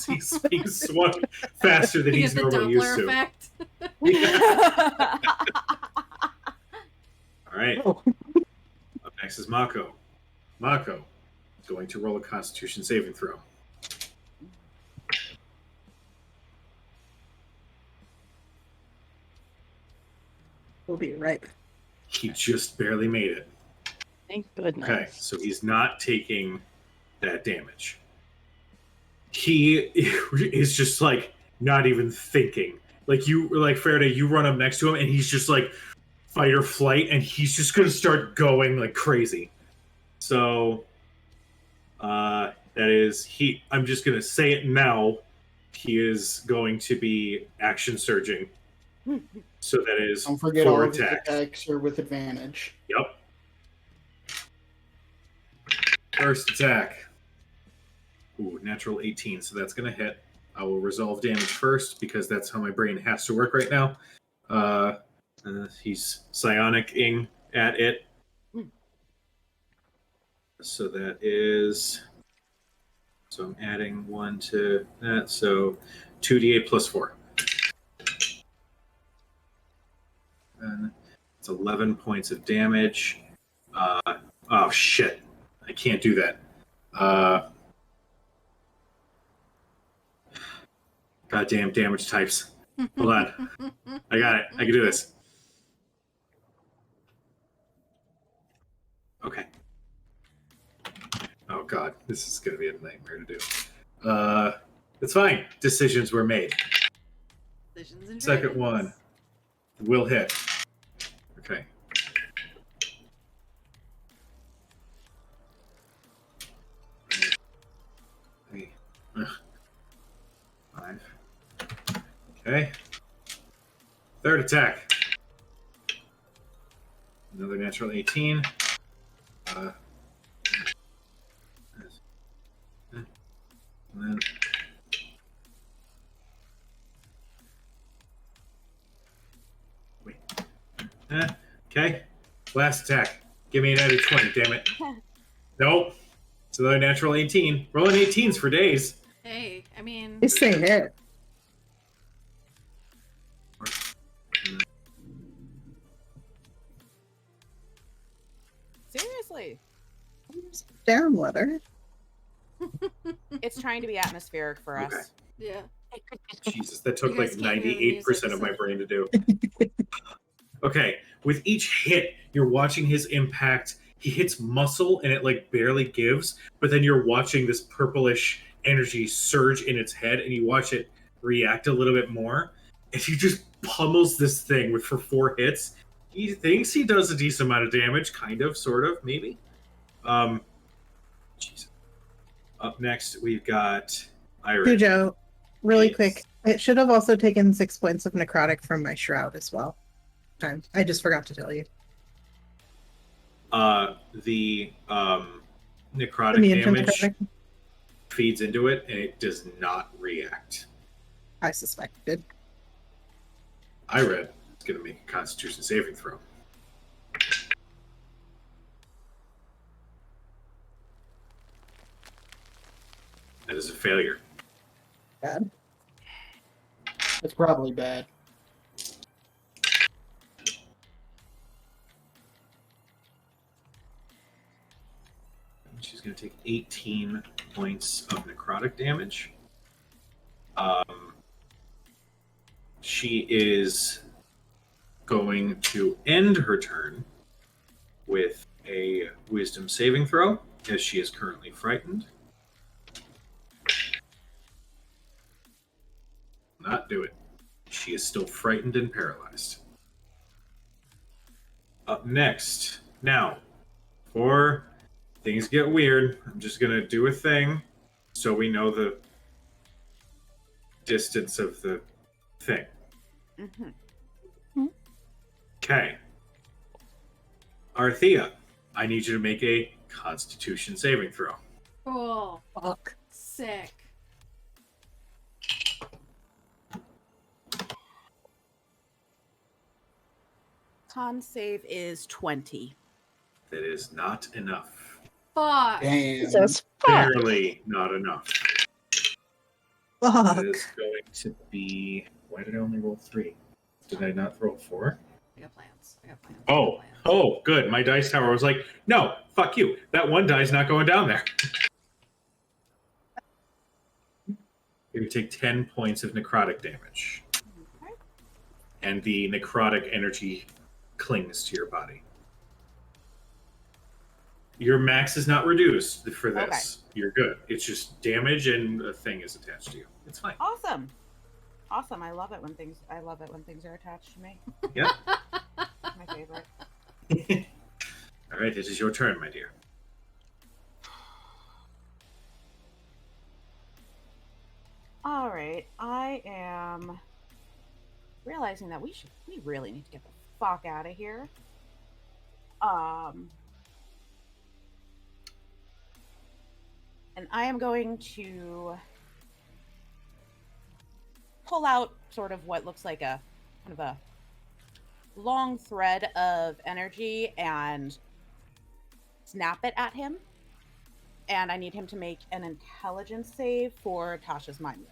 He's being swung faster than You he's get the normally used Doppler to. effect. Yeah. All right. Oh. Up next is Mako. Mako is going to roll a Constitution saving throw. We'll be right. He just barely made it. Thank goodness. Okay, so he's not taking that damage. He is just like not even thinking. Like Faraday, you run up next to him and he's just like fight or flight, and he's just gonna start going like crazy. So that is he. I'm just gonna say it now. He is going to be action surging. So that is Don't forget all 4 of his attacks. attacks are with advantage. Yep. First attack. Ooh, natural 18, so that's going to hit. I will resolve damage first because that's how my brain has to work right now. He's psionicing at it. So that is... So I'm adding 1 to that, so 2d8 plus 4. And it's 11 points of damage. Oh, shit. I can't do that. Goddamn damage types. Hold on. I got it. I can do this. Okay. Oh, God. This is going to be a nightmare to do. It's fine. Decisions were made. Decisions and Second dragons. one will hit. Okay. Three. 5. Okay. Third attack. Another natural 18. And then wait. Okay. Last attack. Give me an added 20, damn it. Nope. It's another natural 18. Rolling 18s for days. Hey, I mean, They say hit. Seriously. Down letter. It's trying to be atmospheric for us. Okay. yeah. Jesus, that took You guys like can't hear the 98% music, of my so- brain to do. Okay, with each hit, you're watching his impact. He hits muscle and it like barely gives, but then you're watching this purplish energy surge in its head and you watch it react a little bit more. And he just pummels this thing for 4 hits. He thinks he does a decent amount of damage, kind of, sort of, maybe. Jesus. Up next, we've got Iris. Cujo, really Yes. quick. It should have also taken 6 points of necrotic from my shroud as well. I just forgot to tell you. The necrotic Immune to damage necrotic. feeds into it, and it does not react. I suspected. I read it's going to make a Constitution saving throw. That is a failure. Bad. That's probably bad. She's going to take 18 points of necrotic damage. She is going to end her turn with a wisdom saving throw, as she is currently frightened. Not do it. She is still frightened and paralyzed. Up next, now, for things get weird, I'm just going to do a thing so we know the distance of the thing. Mm-hmm. Okay. Arthea, I need you to make a Constitution saving throw. Cool. Fuck. Sick. con save is 20. That is not enough. Fuck. Damn. Jesus fuck. Barely not enough. Fuck. It is going to be. Why did I only roll 3? Did I not roll 4? I got plans. I got plans. Oh, good. My dice tower was like, no, fuck you. That one die's not going down there. You're going to take 10 points of necrotic damage. Okay. And the necrotic energy clings to your body. Your max is not reduced for this. Okay. You're good. It's just damage and a thing is attached to you. It's fine. Awesome. Awesome. I love it when things are attached to me. Yep. My favorite. All right, it is your turn, my dear. All right. I am realizing that we really need to get the fuck out of here. And I am going to pull out sort of what looks like a kind of a long thread of energy and snap it at him. And I need him to make an intelligence save for Tasha's mind whip.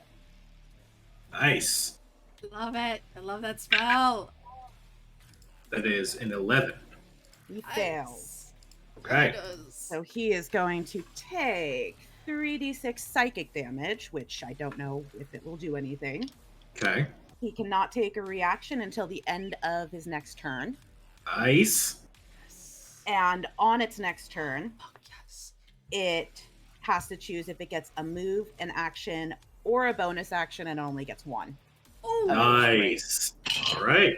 Nice. Love it. I love that spell. That is an 11. He fails. Okay. So he is going to take 3d6 psychic damage, which I don't know if it will do anything. Okay. He cannot take a reaction until the end of his next turn. Nice. And on its next turn, Yes. it has to choose if it gets a move, an action, or a bonus action, and only gets one. Oh, Nice. All right.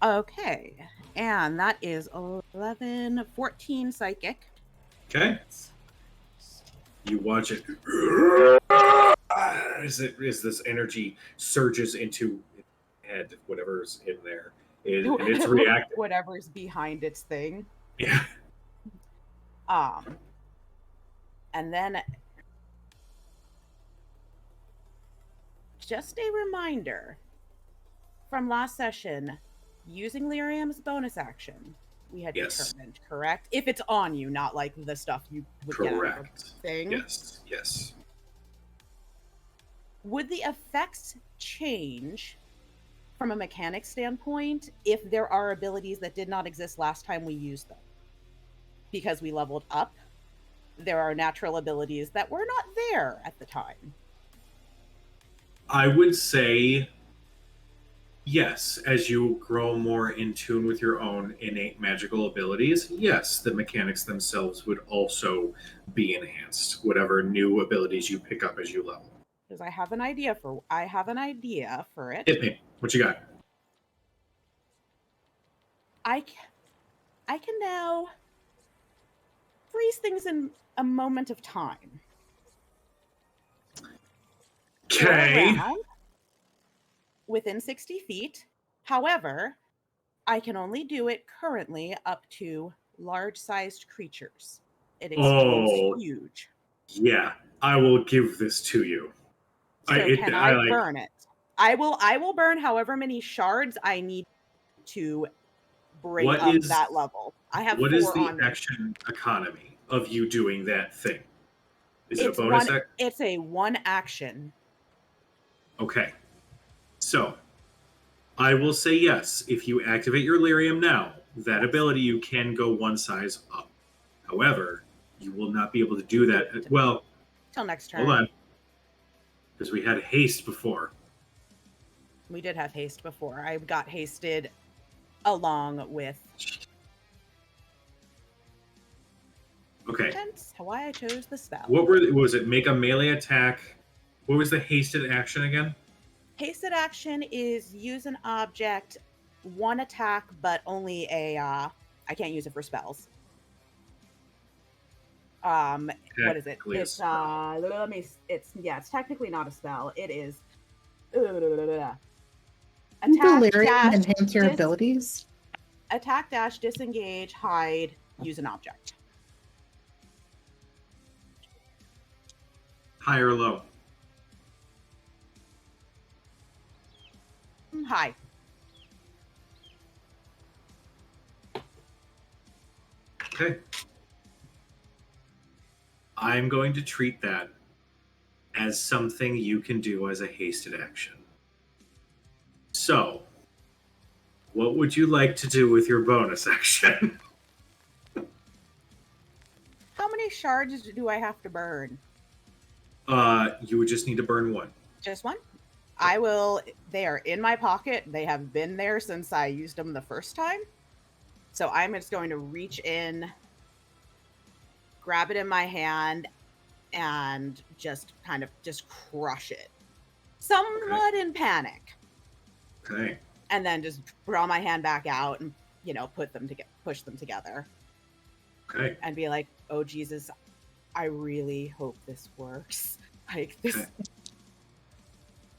Okay. And that is 11, 14 psychic. Okay. You watch it. As this energy surges into its head, whatever's in there, and it's reacting. Whatever's behind its thing. Yeah. And then just a reminder from last session, using Lyrium's bonus action, we had determined, correct? If it's on you, not like the stuff you would get out of the thing. Yes. Would the effects change from a mechanic standpoint if there are abilities that did not exist last time we used them? Because we leveled up, there are natural abilities that were not there at the time. I would say yes, as you grow more in tune with your own innate magical abilities, yes, the mechanics themselves would also be enhanced, whatever new abilities you pick up as you level. Because I have an idea for it. Hit me. What you got? I can now freeze things in a moment of time. Okay. Within 60 feet. However, I can only do it currently up to large-sized creatures. It excludes huge. Yeah, I will give this to you. So can I burn it? I will burn however many shards I need to bring up that level. I have 4 on me. What is the action economy of you doing that thing? Is it a bonus action? It's a 1 action. Okay. So, I will say yes. If you activate your Lyrium now, that ability you can go 1 size up. However, you will not be able to do that. Well, till next turn. Hold on. Because we had haste before. We did have haste before. I got hasted along with. Okay. Hence why I chose the spell. Was it? Make a melee attack. What was the hasted action again? Hasted action is use an object, 1 attack, but only a. I can't use it for spells. What is it? It's it's technically not a spell. It is attack dash enhance your abilities. Attack dash disengage hide use an object. High or low? High. Okay. I'm going to treat that as something you can do as a hasted action. So, what would you like to do with your bonus action? How many shards do I have to burn? You would just need to burn one. Just one? I will. They are in my pocket. They have been there since I used them the first time. So I'm just going to reach in, grab it in my hand, and just kind of just crush it. Somewhat in panic. Okay. And then just draw my hand back out and, push them together. Okay. And be like, oh, Jesus, I really hope this works. Like, this. Okay.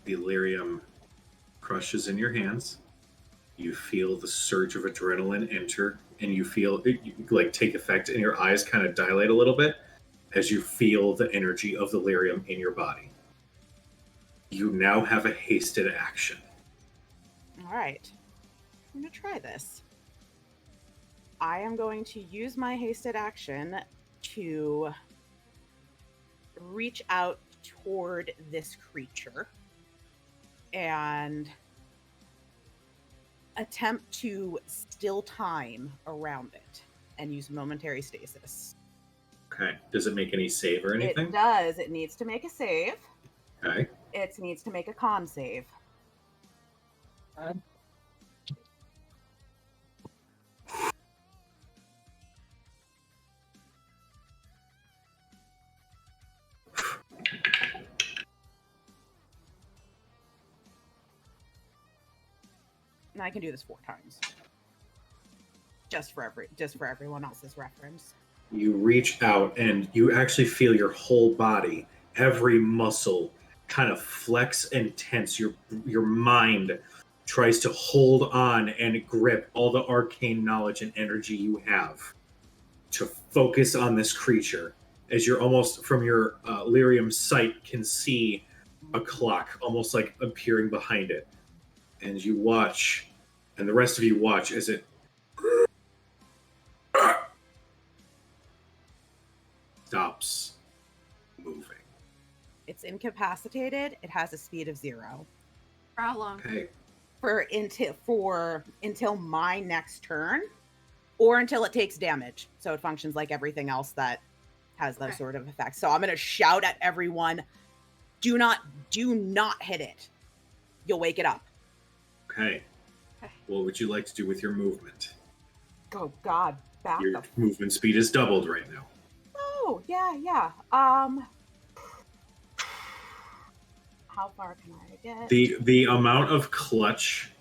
The lyrium crushes in your hands. You feel the surge of adrenaline enter, and you feel it like take effect, and your eyes kind of dilate a little bit as you feel the energy of the lyrium in your body. You now have a hasted action. All right. I'm going to try this. I am going to use my hasted action to reach out toward this creature and attempt to still time around it and use momentary stasis. Okay. Does it make any save or anything? It does. It needs to make a save. Okay. It needs to make a con save. And I can do this 4 times. Just for everyone else's reference. You reach out and you actually feel your whole body, every muscle kind of flex and tense. Your mind tries to hold on and grip all the arcane knowledge and energy you have to focus on this creature as you're almost from your lyrium sight can see a clock almost like appearing behind it. And you watch, and the rest of you watch as it stops moving. It's incapacitated. It has a speed of 0. For how long? Okay. Until my next turn, or until it takes damage. So it functions like everything else that has those sort of effects. So I'm gonna shout at everyone: do not hit it. You'll wake it up. Okay. What would you like to do with your movement? Oh God, back Your up. movement speed is doubled right now. Oh, yeah. How far can I get? The amount of clutch.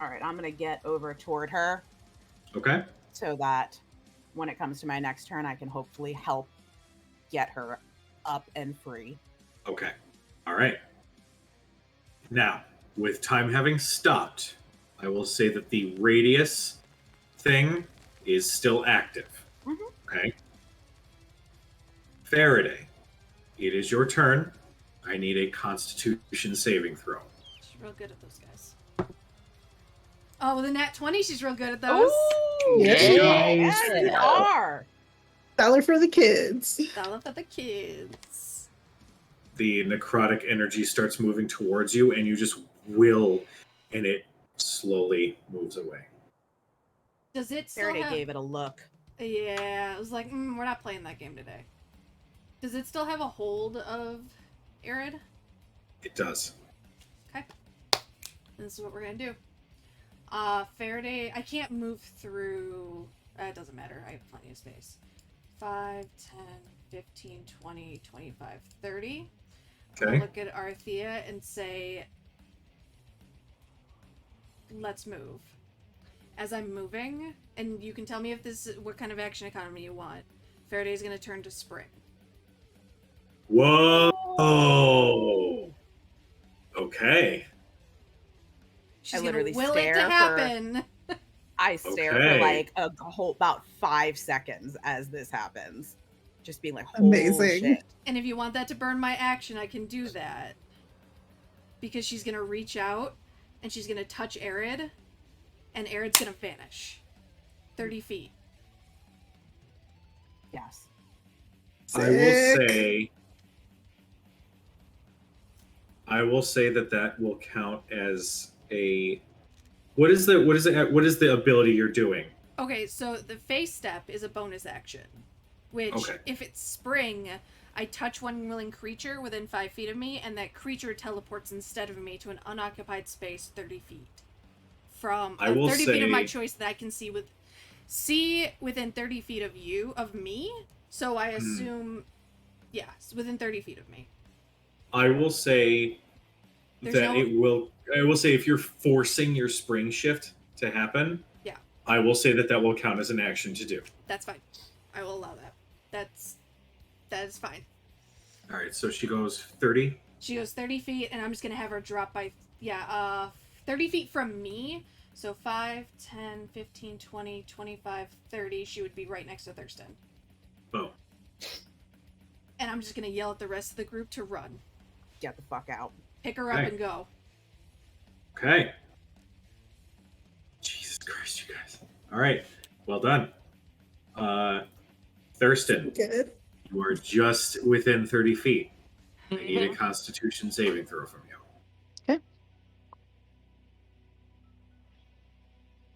All right, I'm gonna get over toward her. Okay. So that when it comes to my next turn, I can hopefully help get her up and free. Okay. All right. Now, with time having stopped, I will say that the radius thing is still active. Mm-hmm. Okay. Faraday, it is your turn. I need a Constitution saving throw. She's real good at those guys. Oh, with a nat 20, she's real good at those. Ooh, Yes. you are. Dollar for the kids. Dollar for the kids. The necrotic energy starts moving towards you, and you just will, and it slowly moves away. Does it still Faraday have... gave it a look. Yeah, I was like, we're not playing that game today. Does it still have a hold of Arid? It does. Okay. This is what we're gonna do. Faraday, I can't move through... it doesn't matter, I have plenty of space. 5, 10, 15, 20, 25, 30. Okay. I'll look at Arthea and say, let's move. As I'm moving, and you can tell me if this is what kind of action economy you want. Faraday's gonna turn to spring. Whoa! Okay. She's I gonna literally will it stare to for- happen. I stare Okay. for like a whole about 5 seconds as this happens. Just being like, holy Amazing. shit. And if you want that to burn my action, I can do that. because she's gonna reach out and she's gonna touch Arid, and Arid's gonna vanish 30 feet. Yes. I will say that will count as a. What is the ability you're doing? Okay, so the face step is a bonus action, which Okay. if it's spring, I touch one willing creature within 5 feet of me, and that creature teleports instead of me to an unoccupied space 30 feet. From 30 feet of my choice that I can see within 30 feet of me. So I assume, within 30 feet of me. I will say I will say if you're forcing your spring shift to happen, I will say that will count as an action to do. That's fine. I will allow that. That is fine. All right, so she goes 30. She goes 30 feet, and I'm just gonna have her drop by 30 feet from me. So 5, 10, 15, 20, 25, 30. She would be right next to Thurston. Boom. And I'm just gonna yell at the rest of the group to run. Get the fuck out. Pick her up and go. Okay. Jesus Christ, you guys. All right. Well done. Thurston, Good. you are just within 30 feet. I need a Constitution saving throw from you.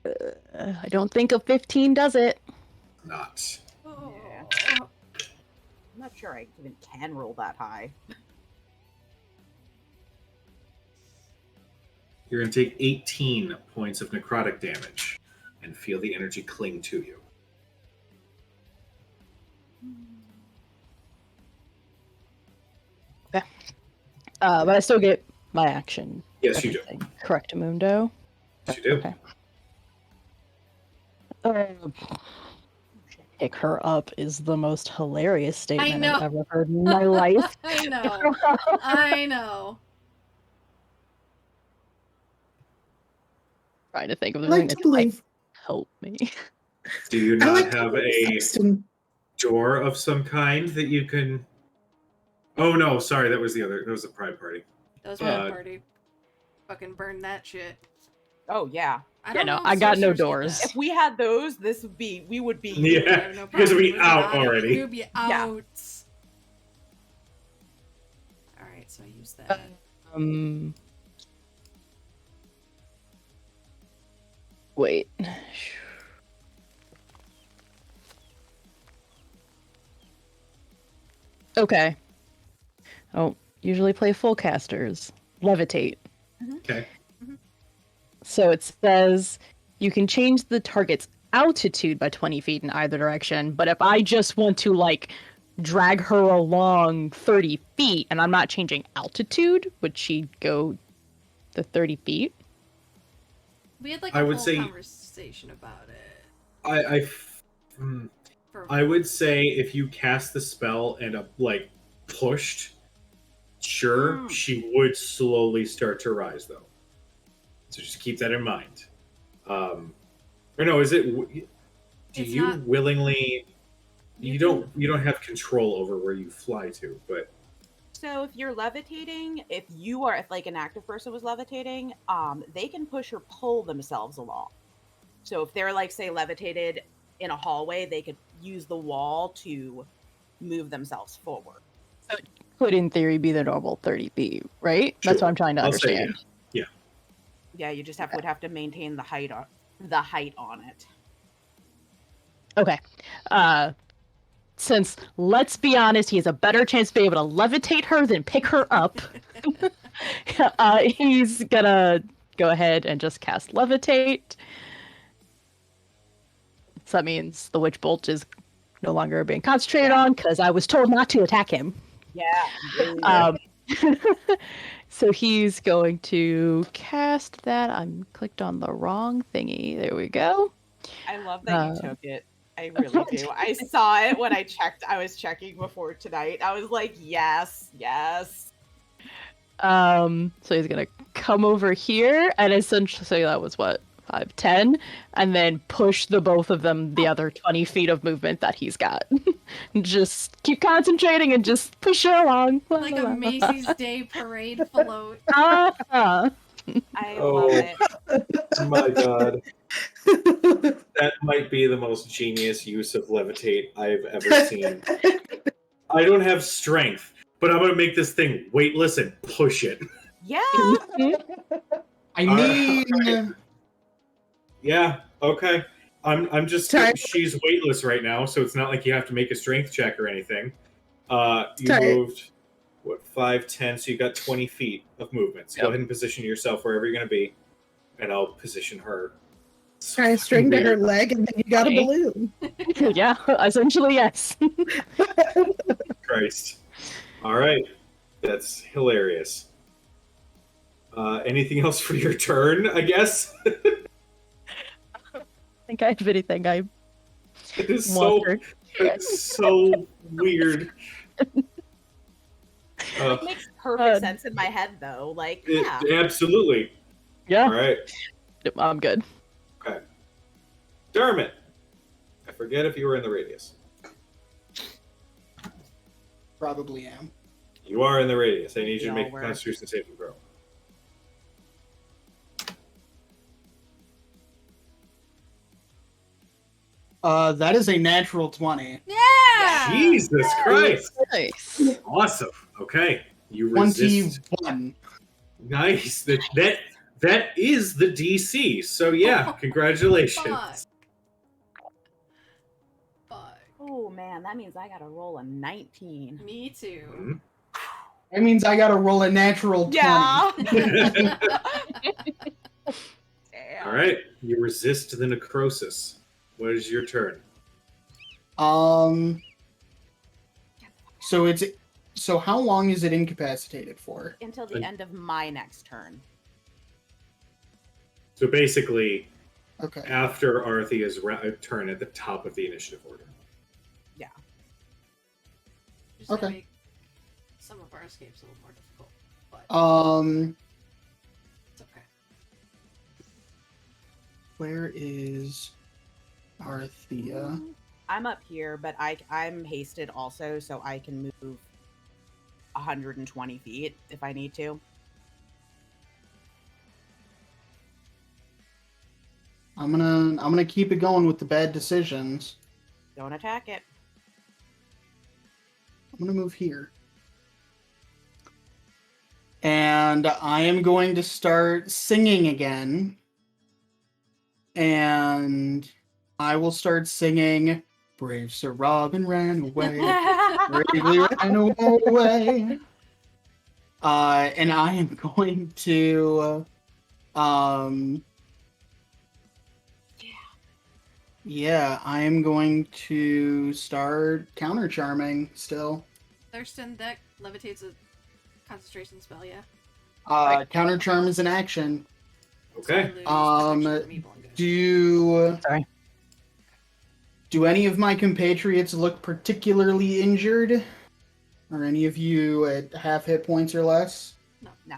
Okay. I don't think a 15 does it. Not. Yeah. I'm not sure I even can roll that high. You're going to take 18 points of necrotic damage and feel the energy cling to you. Okay. But I still get my action. Yes, you do. Correct, Mundo? Yes, you do. Okay. Pick her up is the most hilarious statement I've ever heard in my life. I know. I know. Trying to think of the I like thing to to believe. help me. Do you I not like to have believe a Thurston. door of some kind that you can... Oh, no, sorry, that was the Pride Party. That was my party. Fucking burn that shit. Oh, yeah. I got no doors. If we had those, we would be... Yeah, no because problem. we'd be out already. We would be out. Yeah. Alright, so I use that. Wait. Okay. I don't usually play full casters. Levitate. Okay. So it says you can change the target's altitude by 20 feet in either direction, but if I just want to, like, drag her along 30 feet and I'm not changing altitude, would she go the 30 feet? We had, like, I a would whole say- conversation about it. I would say if you cast the spell and pushed, sure, she would slowly start to rise though. So just keep that in mind. Or no, is it? Do It's you not- willingly? You don't have control over where you fly to, but So if you're levitating, if like an active person was levitating, they can push or pull themselves along. So if they're like, say, levitated in a hallway, they could use the wall to move themselves forward. So it could, in theory, be the normal 30 feet, right? Sure. That's what I'm trying to I'll say understand. yeah. Yeah, you just would have to maintain the height on it. Okay. Since, let's be honest, he has a better chance to be able to levitate her than pick her up, he's gonna go ahead and just cast Levitate. So that means the Witch Bolt is no longer being concentrated on, because I was told not to attack him. Yeah. So he's going to cast that. I'm clicked on the wrong thingy. There we go. I love that you took it. I really do. I saw it when I was checking before tonight. I was like, yes. So he's gonna come over here, and essentially, so that was what, 5, 10, and then push the both of them the other 20 feet of movement that he's got. Just keep concentrating and just push it along. Like a Macy's Day Parade float. Ah. I love it. My God. That might be the most genius use of levitate I've ever seen. I don't have strength, but I'm going to make this thing weightless and push it. Yeah. I mean, Alright. Yeah, okay. I'm just Sorry. she's weightless right now, so it's not like you have to make a strength check or anything. You Sorry. moved 5, 10, so you got 20 feet of movement. So go ahead and position yourself wherever you're going to be, and I'll position her. Tie a string to her leg, and then you got a balloon. Yeah, essentially, yes. Christ. All right. That's hilarious. Anything else for your turn, I guess? I think I have anything I It is want so weird. It makes perfect sense in my head, though. Like, yeah. Absolutely. Yeah, All right. I'm good. Okay. Dermot. I forget if you were in the radius. probably am. You are in the radius. I need you to Y'all make a were. Constitution saving throw. That is a natural 20. Yeah! Jesus Christ! Nice. Awesome. Okay. You resist. 21. Nice. That is the DC. So yeah, congratulations. Fuck. Fuck. Oh, man, that means I got to roll a 19. Me too. Mhm. That means I gotta roll a natural 20. Yeah. All right. You resist the necrosis. What is your turn? So how long is it incapacitated for? Until the end of my next turn. So basically, Okay. after Arthea's turn at the top of the initiative order. Just gonna Okay. make some of our escapes a little more difficult, but it's okay. Where is Arthea? I'm up here, but I'm hasted also, so I can move 120 feet if I need to. I'm gonna keep it going with the bad decisions. Don't attack it. I'm gonna move here. And I am going to start singing again. And I will start singing Brave Sir Robin ran away. Bravely ran away. And I am going to yeah, I am going to start counter charming still. Thurston, that levitates a concentration spell, yeah? Counter charm is an action. So I Okay. lose protection from evil and good. Do any of my compatriots look particularly injured? Are any of you at half hit points or less? No.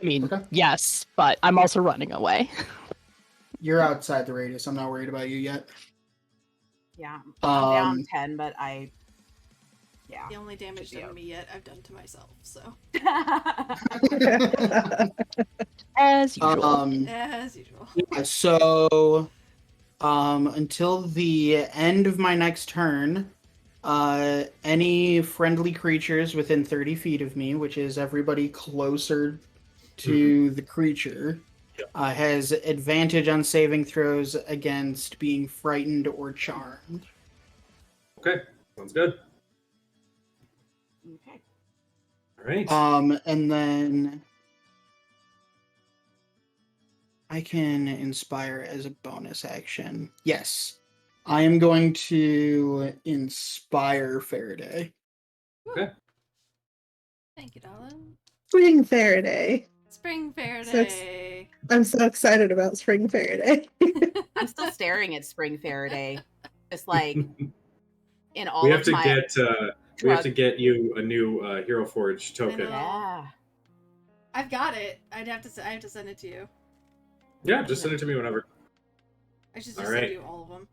I mean, Okay. yes, but I'm also running away. You're outside the radius. I'm not worried about you yet. Yeah. I'm down Um, 10, but yeah. The only damage done to me yet I've done to myself, so. As usual. As usual. So, until the end of my next turn, any friendly creatures within 30 feet of me, which is everybody closer to the creature, has advantage on saving throws against being frightened or charmed. Okay. Sounds good. Okay. All right. And then I can inspire as a bonus action. Yes. I am going to inspire Faraday. Okay. Thank you, darling. Spring Faraday. Spring Faraday. I'm so excited about Spring Faraday. I'm still staring at Spring Faraday. Just like in all we have of to my get we have to drug- get you a new Hero Forge token. know. Yeah. I've got it. I have to send it to you. Yeah, just send it to me whenever. I should just All send right. you all of them.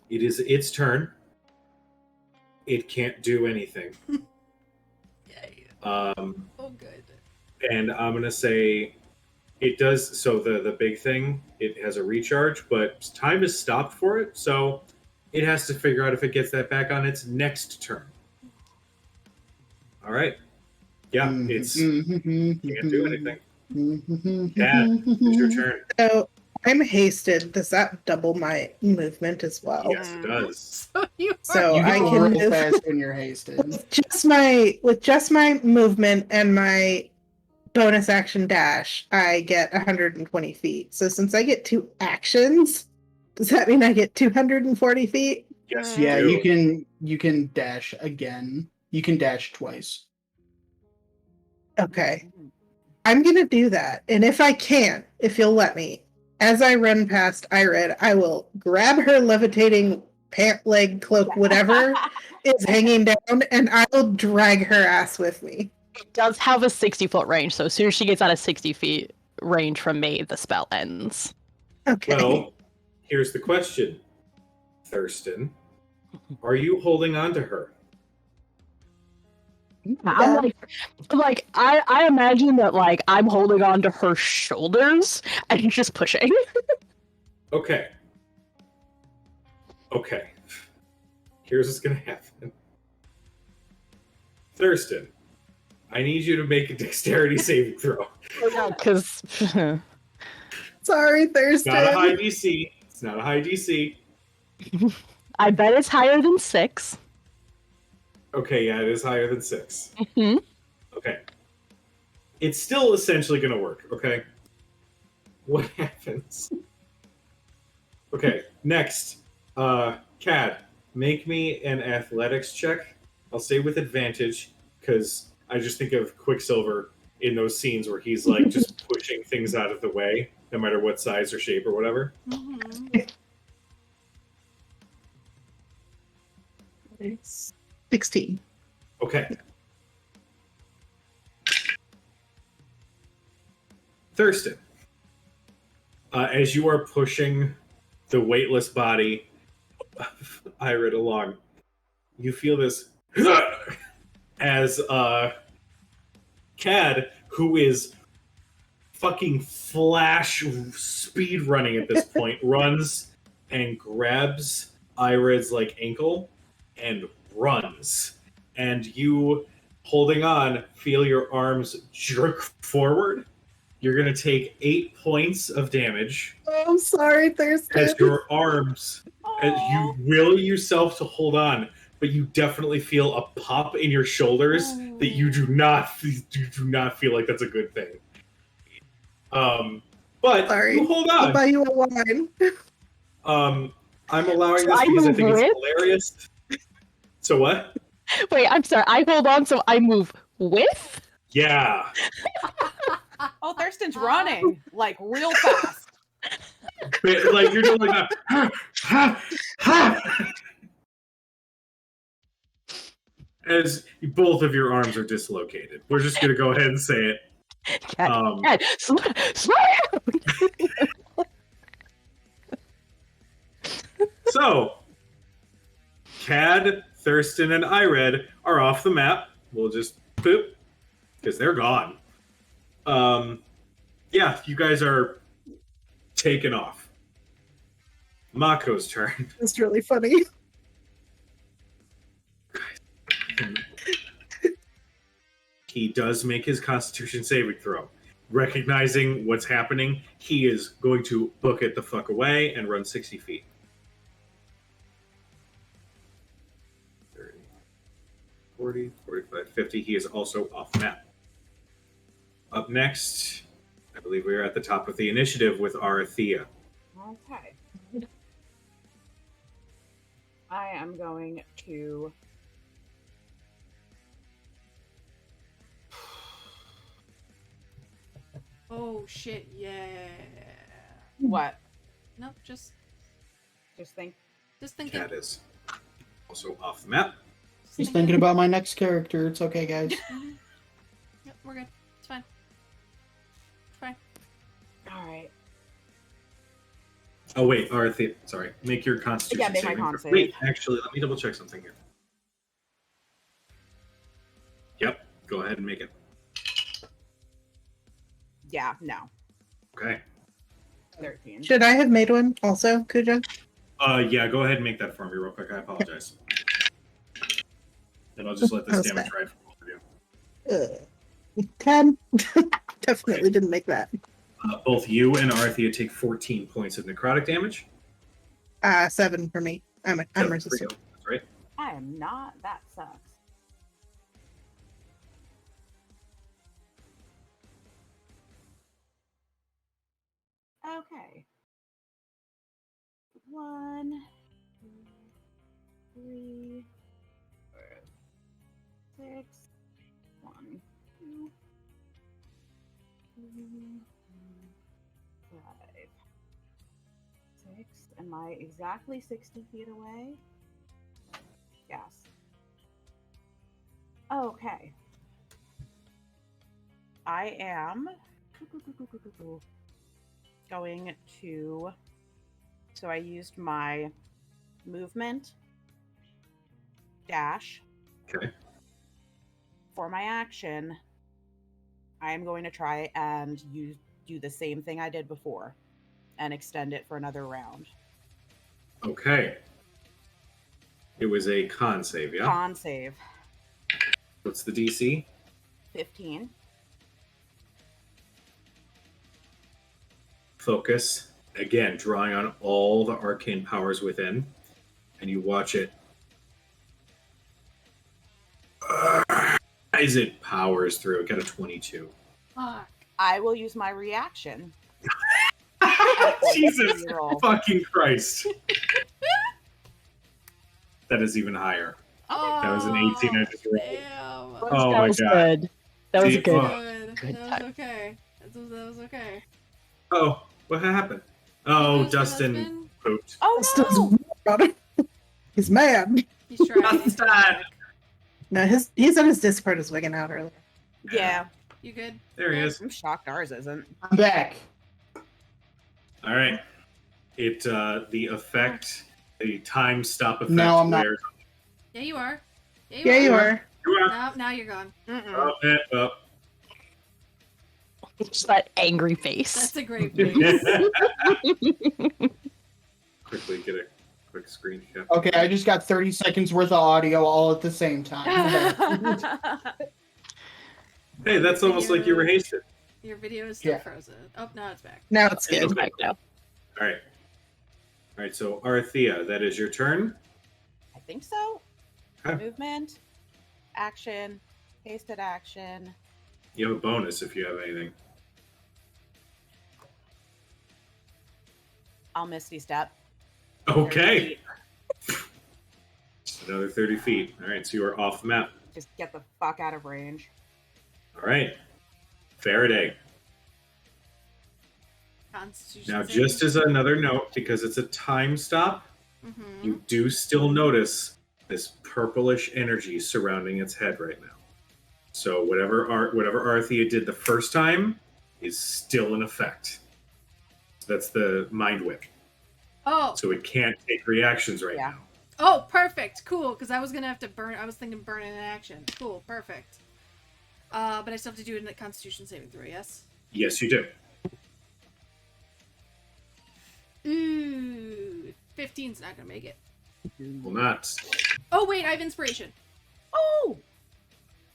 It is its turn. It can't do anything. Yay. Oh, good. And I'm gonna say it does. So the big thing, it has a recharge, but time is stopped for it. So it has to figure out if it gets that back on its next turn. All right. Yeah, it's can't do anything. Cat, it's your turn. So I'm hasted. Does that double my movement as well? Yes, it does. So You I go can real move fast when you're hasted. with just my movement and my bonus action dash. I get 120 feet. So since I get 2 actions, does that mean I get 240 feet? Yes, Yeah, you do. you can dash again. You can dash twice. Okay. I'm gonna do that. And if I can, if you'll let me, as I run past Irid, I will grab her levitating pant leg cloak, whatever is hanging down, and I will drag her ass with me. It does have a 60-foot range, so as soon as she gets out of 60 feet range from me, the spell ends. Okay. Well, here's the question, Thurston. Are you holding on to her? I'm like I imagine that like I'm holding on to her shoulders and just pushing. Okay. Okay. Here's what's gonna happen. Thurston, I need you to make a dexterity saving throw. Because Sorry, It's Thurston. not a high DC. It's not a high DC. I bet it's higher than 6. Okay, yeah, it is higher than 6. Mm-hmm. Okay. It's still essentially gonna work, okay? What happens? Okay, next. Cad, make me an athletics check. I'll say with advantage, because I just think of Quicksilver in those scenes where he's like just pushing things out of the way, no matter what size or shape or whatever. Mm-hmm. 16. Okay. Thurston, as you are pushing the weightless body of Irid along, you feel this as Cad, who is fucking flash speed running at this point, runs and grabs Irid's like ankle and runs. And you, holding on, feel your arms jerk forward. You're going to take 8 points of damage Oh, I'm sorry, Thurston. as your arms, as you will yourself to hold on, but you definitely feel a pop in your shoulders that you do not feel like that's a good thing. But Sorry. you hold I'll on. buy you a wine. I'm allowing So this I because I move think it's with? hilarious. So what? Wait, I'm sorry. I hold on, so I move with? Yeah. Oh, Thurston's running like real fast. But, like you're doing like that. As both of your arms are dislocated. We're just gonna go ahead and say it. Cad, slow down! So, Cad, Thurston, and Ired are off the map. We'll just boop, because they're gone. Yeah, you guys are taken off. Mako's turn. It's really funny. He does make his Constitution saving throw. Recognizing what's happening, he is going to book it the fuck away and run 60 feet. 30, 40, 45, 50. He is also off map. Up next, I believe we are at the top of the initiative with Arathea. Okay. I am going to Oh shit, yeah. what? Nope, just Just thinking. Cat is also off the map. Just thinking about my next character. It's okay, guys. Yep, we're good. It's fine. It's fine. All right. Oh wait, Arthea, sorry. Make your Constitution Yeah, make my saving con throw. save. Wait, actually, let me double check something here. Yep, go ahead and make it. Yeah, no. Okay. 13. Should I have made one also, Kuja? Yeah, go ahead and make that for me real quick. I apologize. And I'll just let That this was damage bad. ride for both of you. 10. Definitely didn't make that. Both you and Arthea take 14 points of necrotic damage. 7 for me. I'm Seven for you. resistant. That's right. I am not. That sucks. Okay. 1, 2, 3, 4, 6, 1, 2, 3, 5, 6. Am I exactly 60 feet away? Yes. Okay. I am going to. So I used my movement dash. Okay. For my action, I am going to try and do the same thing I did before and extend it for another round. Okay. It was a con save, yeah? Con save. What's the DC? 15. Focus. Again, drawing on all the arcane powers within. And you watch it. As it powers through, get a 22. Fuck. I will use my reaction. Jesus Reroll. fucking Christ. That is even higher. Oh, That was an 18 I just rolled. damn. Oh that my was god. good. That was See, good. oh. Good. That was okay. That was okay. Oh, what happened? Did you Oh, lose your Dustin husband? pooped. Oh no! He's mad. He's trying. He's Dustin! back. No, he said his Discord is wigging out earlier. Yeah, You good? There he is. I'm shocked ours isn't. I'm back. All right. It the effect, the time stop effect No, I'm not. wears. Yeah, you are. Yeah, you are. You are. Now you're gone. Mm-mm. Oh, oh. Just that angry face. That's a great face. Quickly get a quick screen cap. Okay, I just got 30 seconds worth of audio all at the same time. Hey, that's almost like you were hasted. Your video is still Yeah. frozen. Oh, now it's back. Now it's Okay. good. Back now. All right. All right, so Arthea, that is your turn. I think so. Okay. Movement, action, hasted action. You have a bonus if you have anything. I'll Misty Step. Okay. 30 feet. Just another 30 feet. All right, so you are off the map. Just get the fuck out of range. All right. Faraday. Constitution. Now, just as another note, because it's a time stop, Mm-hmm. you do still notice this purplish energy surrounding its head right now. So whatever Arthea did the first time is still in effect. That's the mind whip. Oh. So it can't take reactions right Yeah. now. Oh, perfect. Cool. Because I was gonna have to burn. I was thinking burn in action. Cool. Perfect. But I still have to do a Constitution saving throw. Yes. Yes, you do. Ooh, 15's not gonna make it. Will not. Oh wait, I have inspiration. Oh!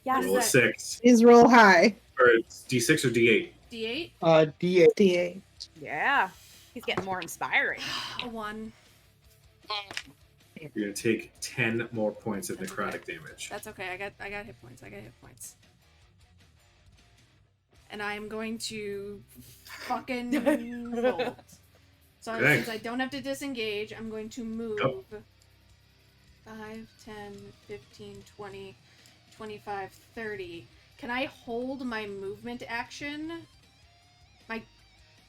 Yes. Roll a that? 6. Please roll high. Or it's D6 or D8? D8. D8. D8. Yeah. He's getting more inspiring. A 1. You're going to take 10 more points of necrotic damage. That's okay. I got hit points. And I am going to fucking bolt. So Okay. since I don't have to disengage, I'm going to move Go. 5, 10, 15, 20, 25, 30. Can I hold my movement action?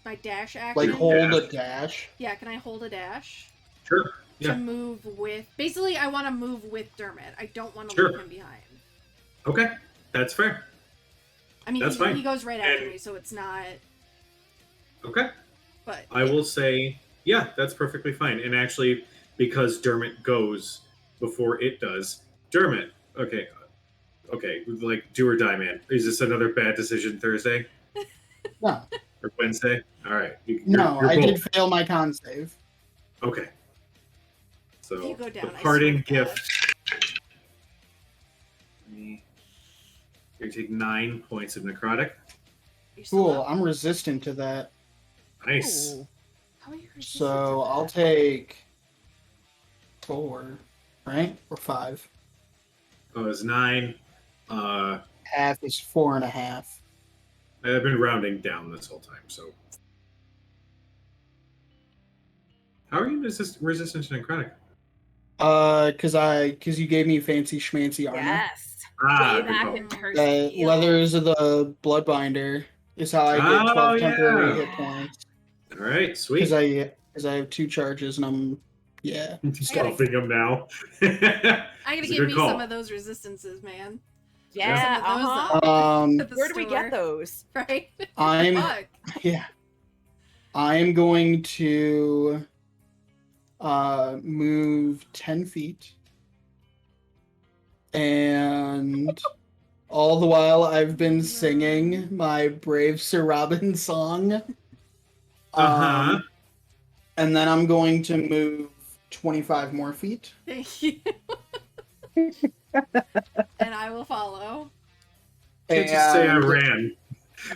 My dash action? Like hold a dash. Yeah, can I hold a dash? Sure. To Yeah. move with... Basically, I want to move with Dermot. I don't want to Sure. leave him behind. Okay. That's fair. I mean, That's fine. he goes right after And- me, so it's not... Okay. But I will say Yeah, that's perfectly fine. And actually, because Dermot goes before it does, Dermot, okay, like do or die, man. Is this another bad decision Thursday No, or Wednesday? All right, no, you're I both did fail my con save. okay. If you So go the down, I swear parting to God. gift. You take 9 points of necrotic. You're still Cool. up? I'm resistant to that. Nice. Ooh. How are you resistant So to I'll that? take 4, right? Or 5. Oh, it's 9. Half is 4.5. I've been rounding down this whole time, so. How are you resistant to necrotic? Cause you gave me fancy schmancy armor. Yes. Ah, Way good back call. in her The steel. leathers of the bloodbinder is how I get 12 temporary yeah. hit points. All right, sweet. Because I have 2 charges and I'm Stopping him now. I gotta It's a give good me call. some of those resistances, man. Yeah, Some of those uh-huh. up at the Where do we store, get those? right? I'm Fuck. I'm going to move 10 feet, and all the while I've been singing my Brave Sir Robin song. Uh-huh. And then I'm going to move 25 more feet. Thank you. And I will follow. Can't just say I And ran.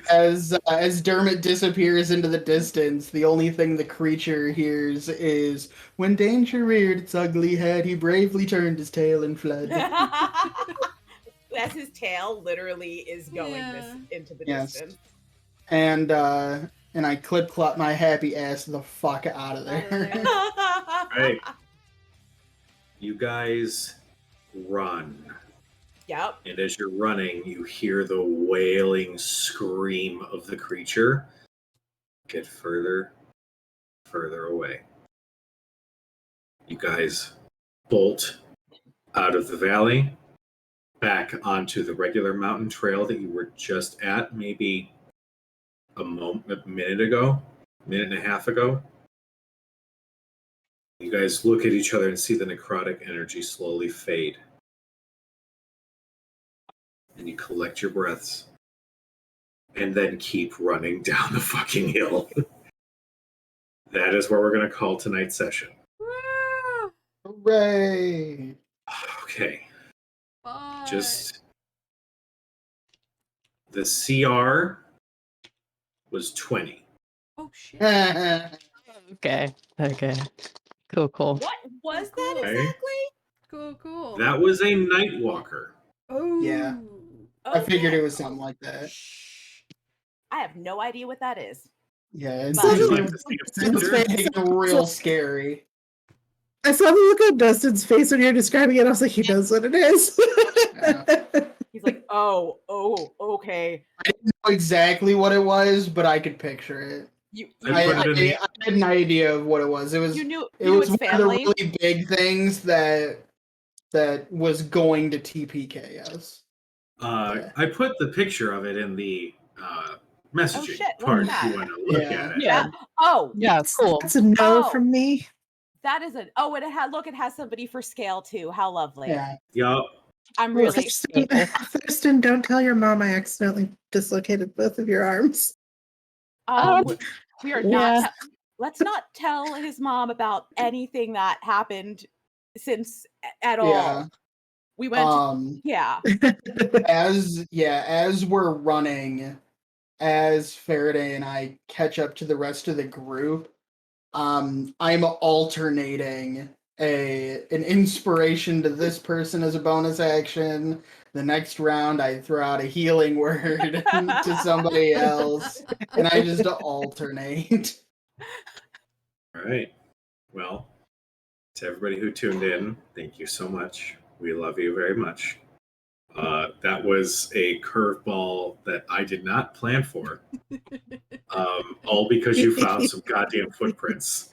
as Dermot disappears into the distance, the only thing the creature hears is, "When danger reared its ugly head, he bravely turned his tail and fled." As his tail literally is going Yeah. into the Yes. distance. And I clip clop my happy ass the fuck out of there. Right. You guys run. Yep. And as you're running, you hear the wailing scream of the creature get further away. You guys bolt out of the valley, back onto the regular mountain trail that you were just at, maybe a minute and a half ago. You guys look at each other and see the necrotic energy slowly fade. And you collect your breaths. And then keep running down the fucking hill. That is where we're going to call tonight's session. Woo! Hooray! Okay. Bye. Just the CR was 20. Oh shit. Okay. Cool. What was Cool. that exactly? Cool. That was a night walker. Oh. Yeah. Oh, I figured yeah. it was something like that. Shh. I have no idea what that is. Yeah, it's But- Would you like to see a It's picture? real scary. I saw the look on Dustin's face when you were describing it. I was like, he knows what it is. He's like, oh, okay. I didn't know exactly what it was, but I could picture it. I put it in the- I had an idea of what it was. It was You knew it was its one of the family. really big things that was going to TPK us. I put the picture of it in the messaging shit, look part at if that. you want to look Yeah. at it. Yeah. Oh, Yeah, cool. That's a no Oh. from me. that is it it has somebody for scale too. How lovely. Yeah. Yup. I'm really Thurston, don't tell your mom I accidentally dislocated both of your arms. we are Yeah. not let's not tell his mom about anything that happened since at all. Yeah. We went yeah. As we're running, as Faraday and I catch up to the rest of the group, I'm alternating an inspiration to this person as a bonus action. The next round I throw out a healing word to somebody else, and I just alternate. All right. Well, to everybody who tuned in, thank you so much. We love you very much. That was a curveball that I did not plan for. All because you found some goddamn footprints.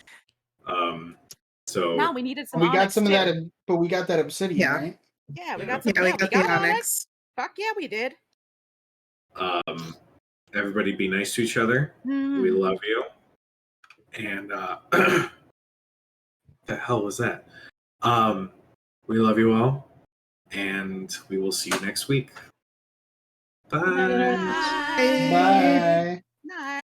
So Now we needed some We got onyx, some of too. that, but we got that obsidian, Yeah. right? Yeah, we Yeah. got some. Yeah, we got the onyx. onyx. Fuck yeah, we did. everybody be nice to each other. We Mm. love you. And the hell was that? We love you all, and we will see you next week. Bye. Bye. Bye.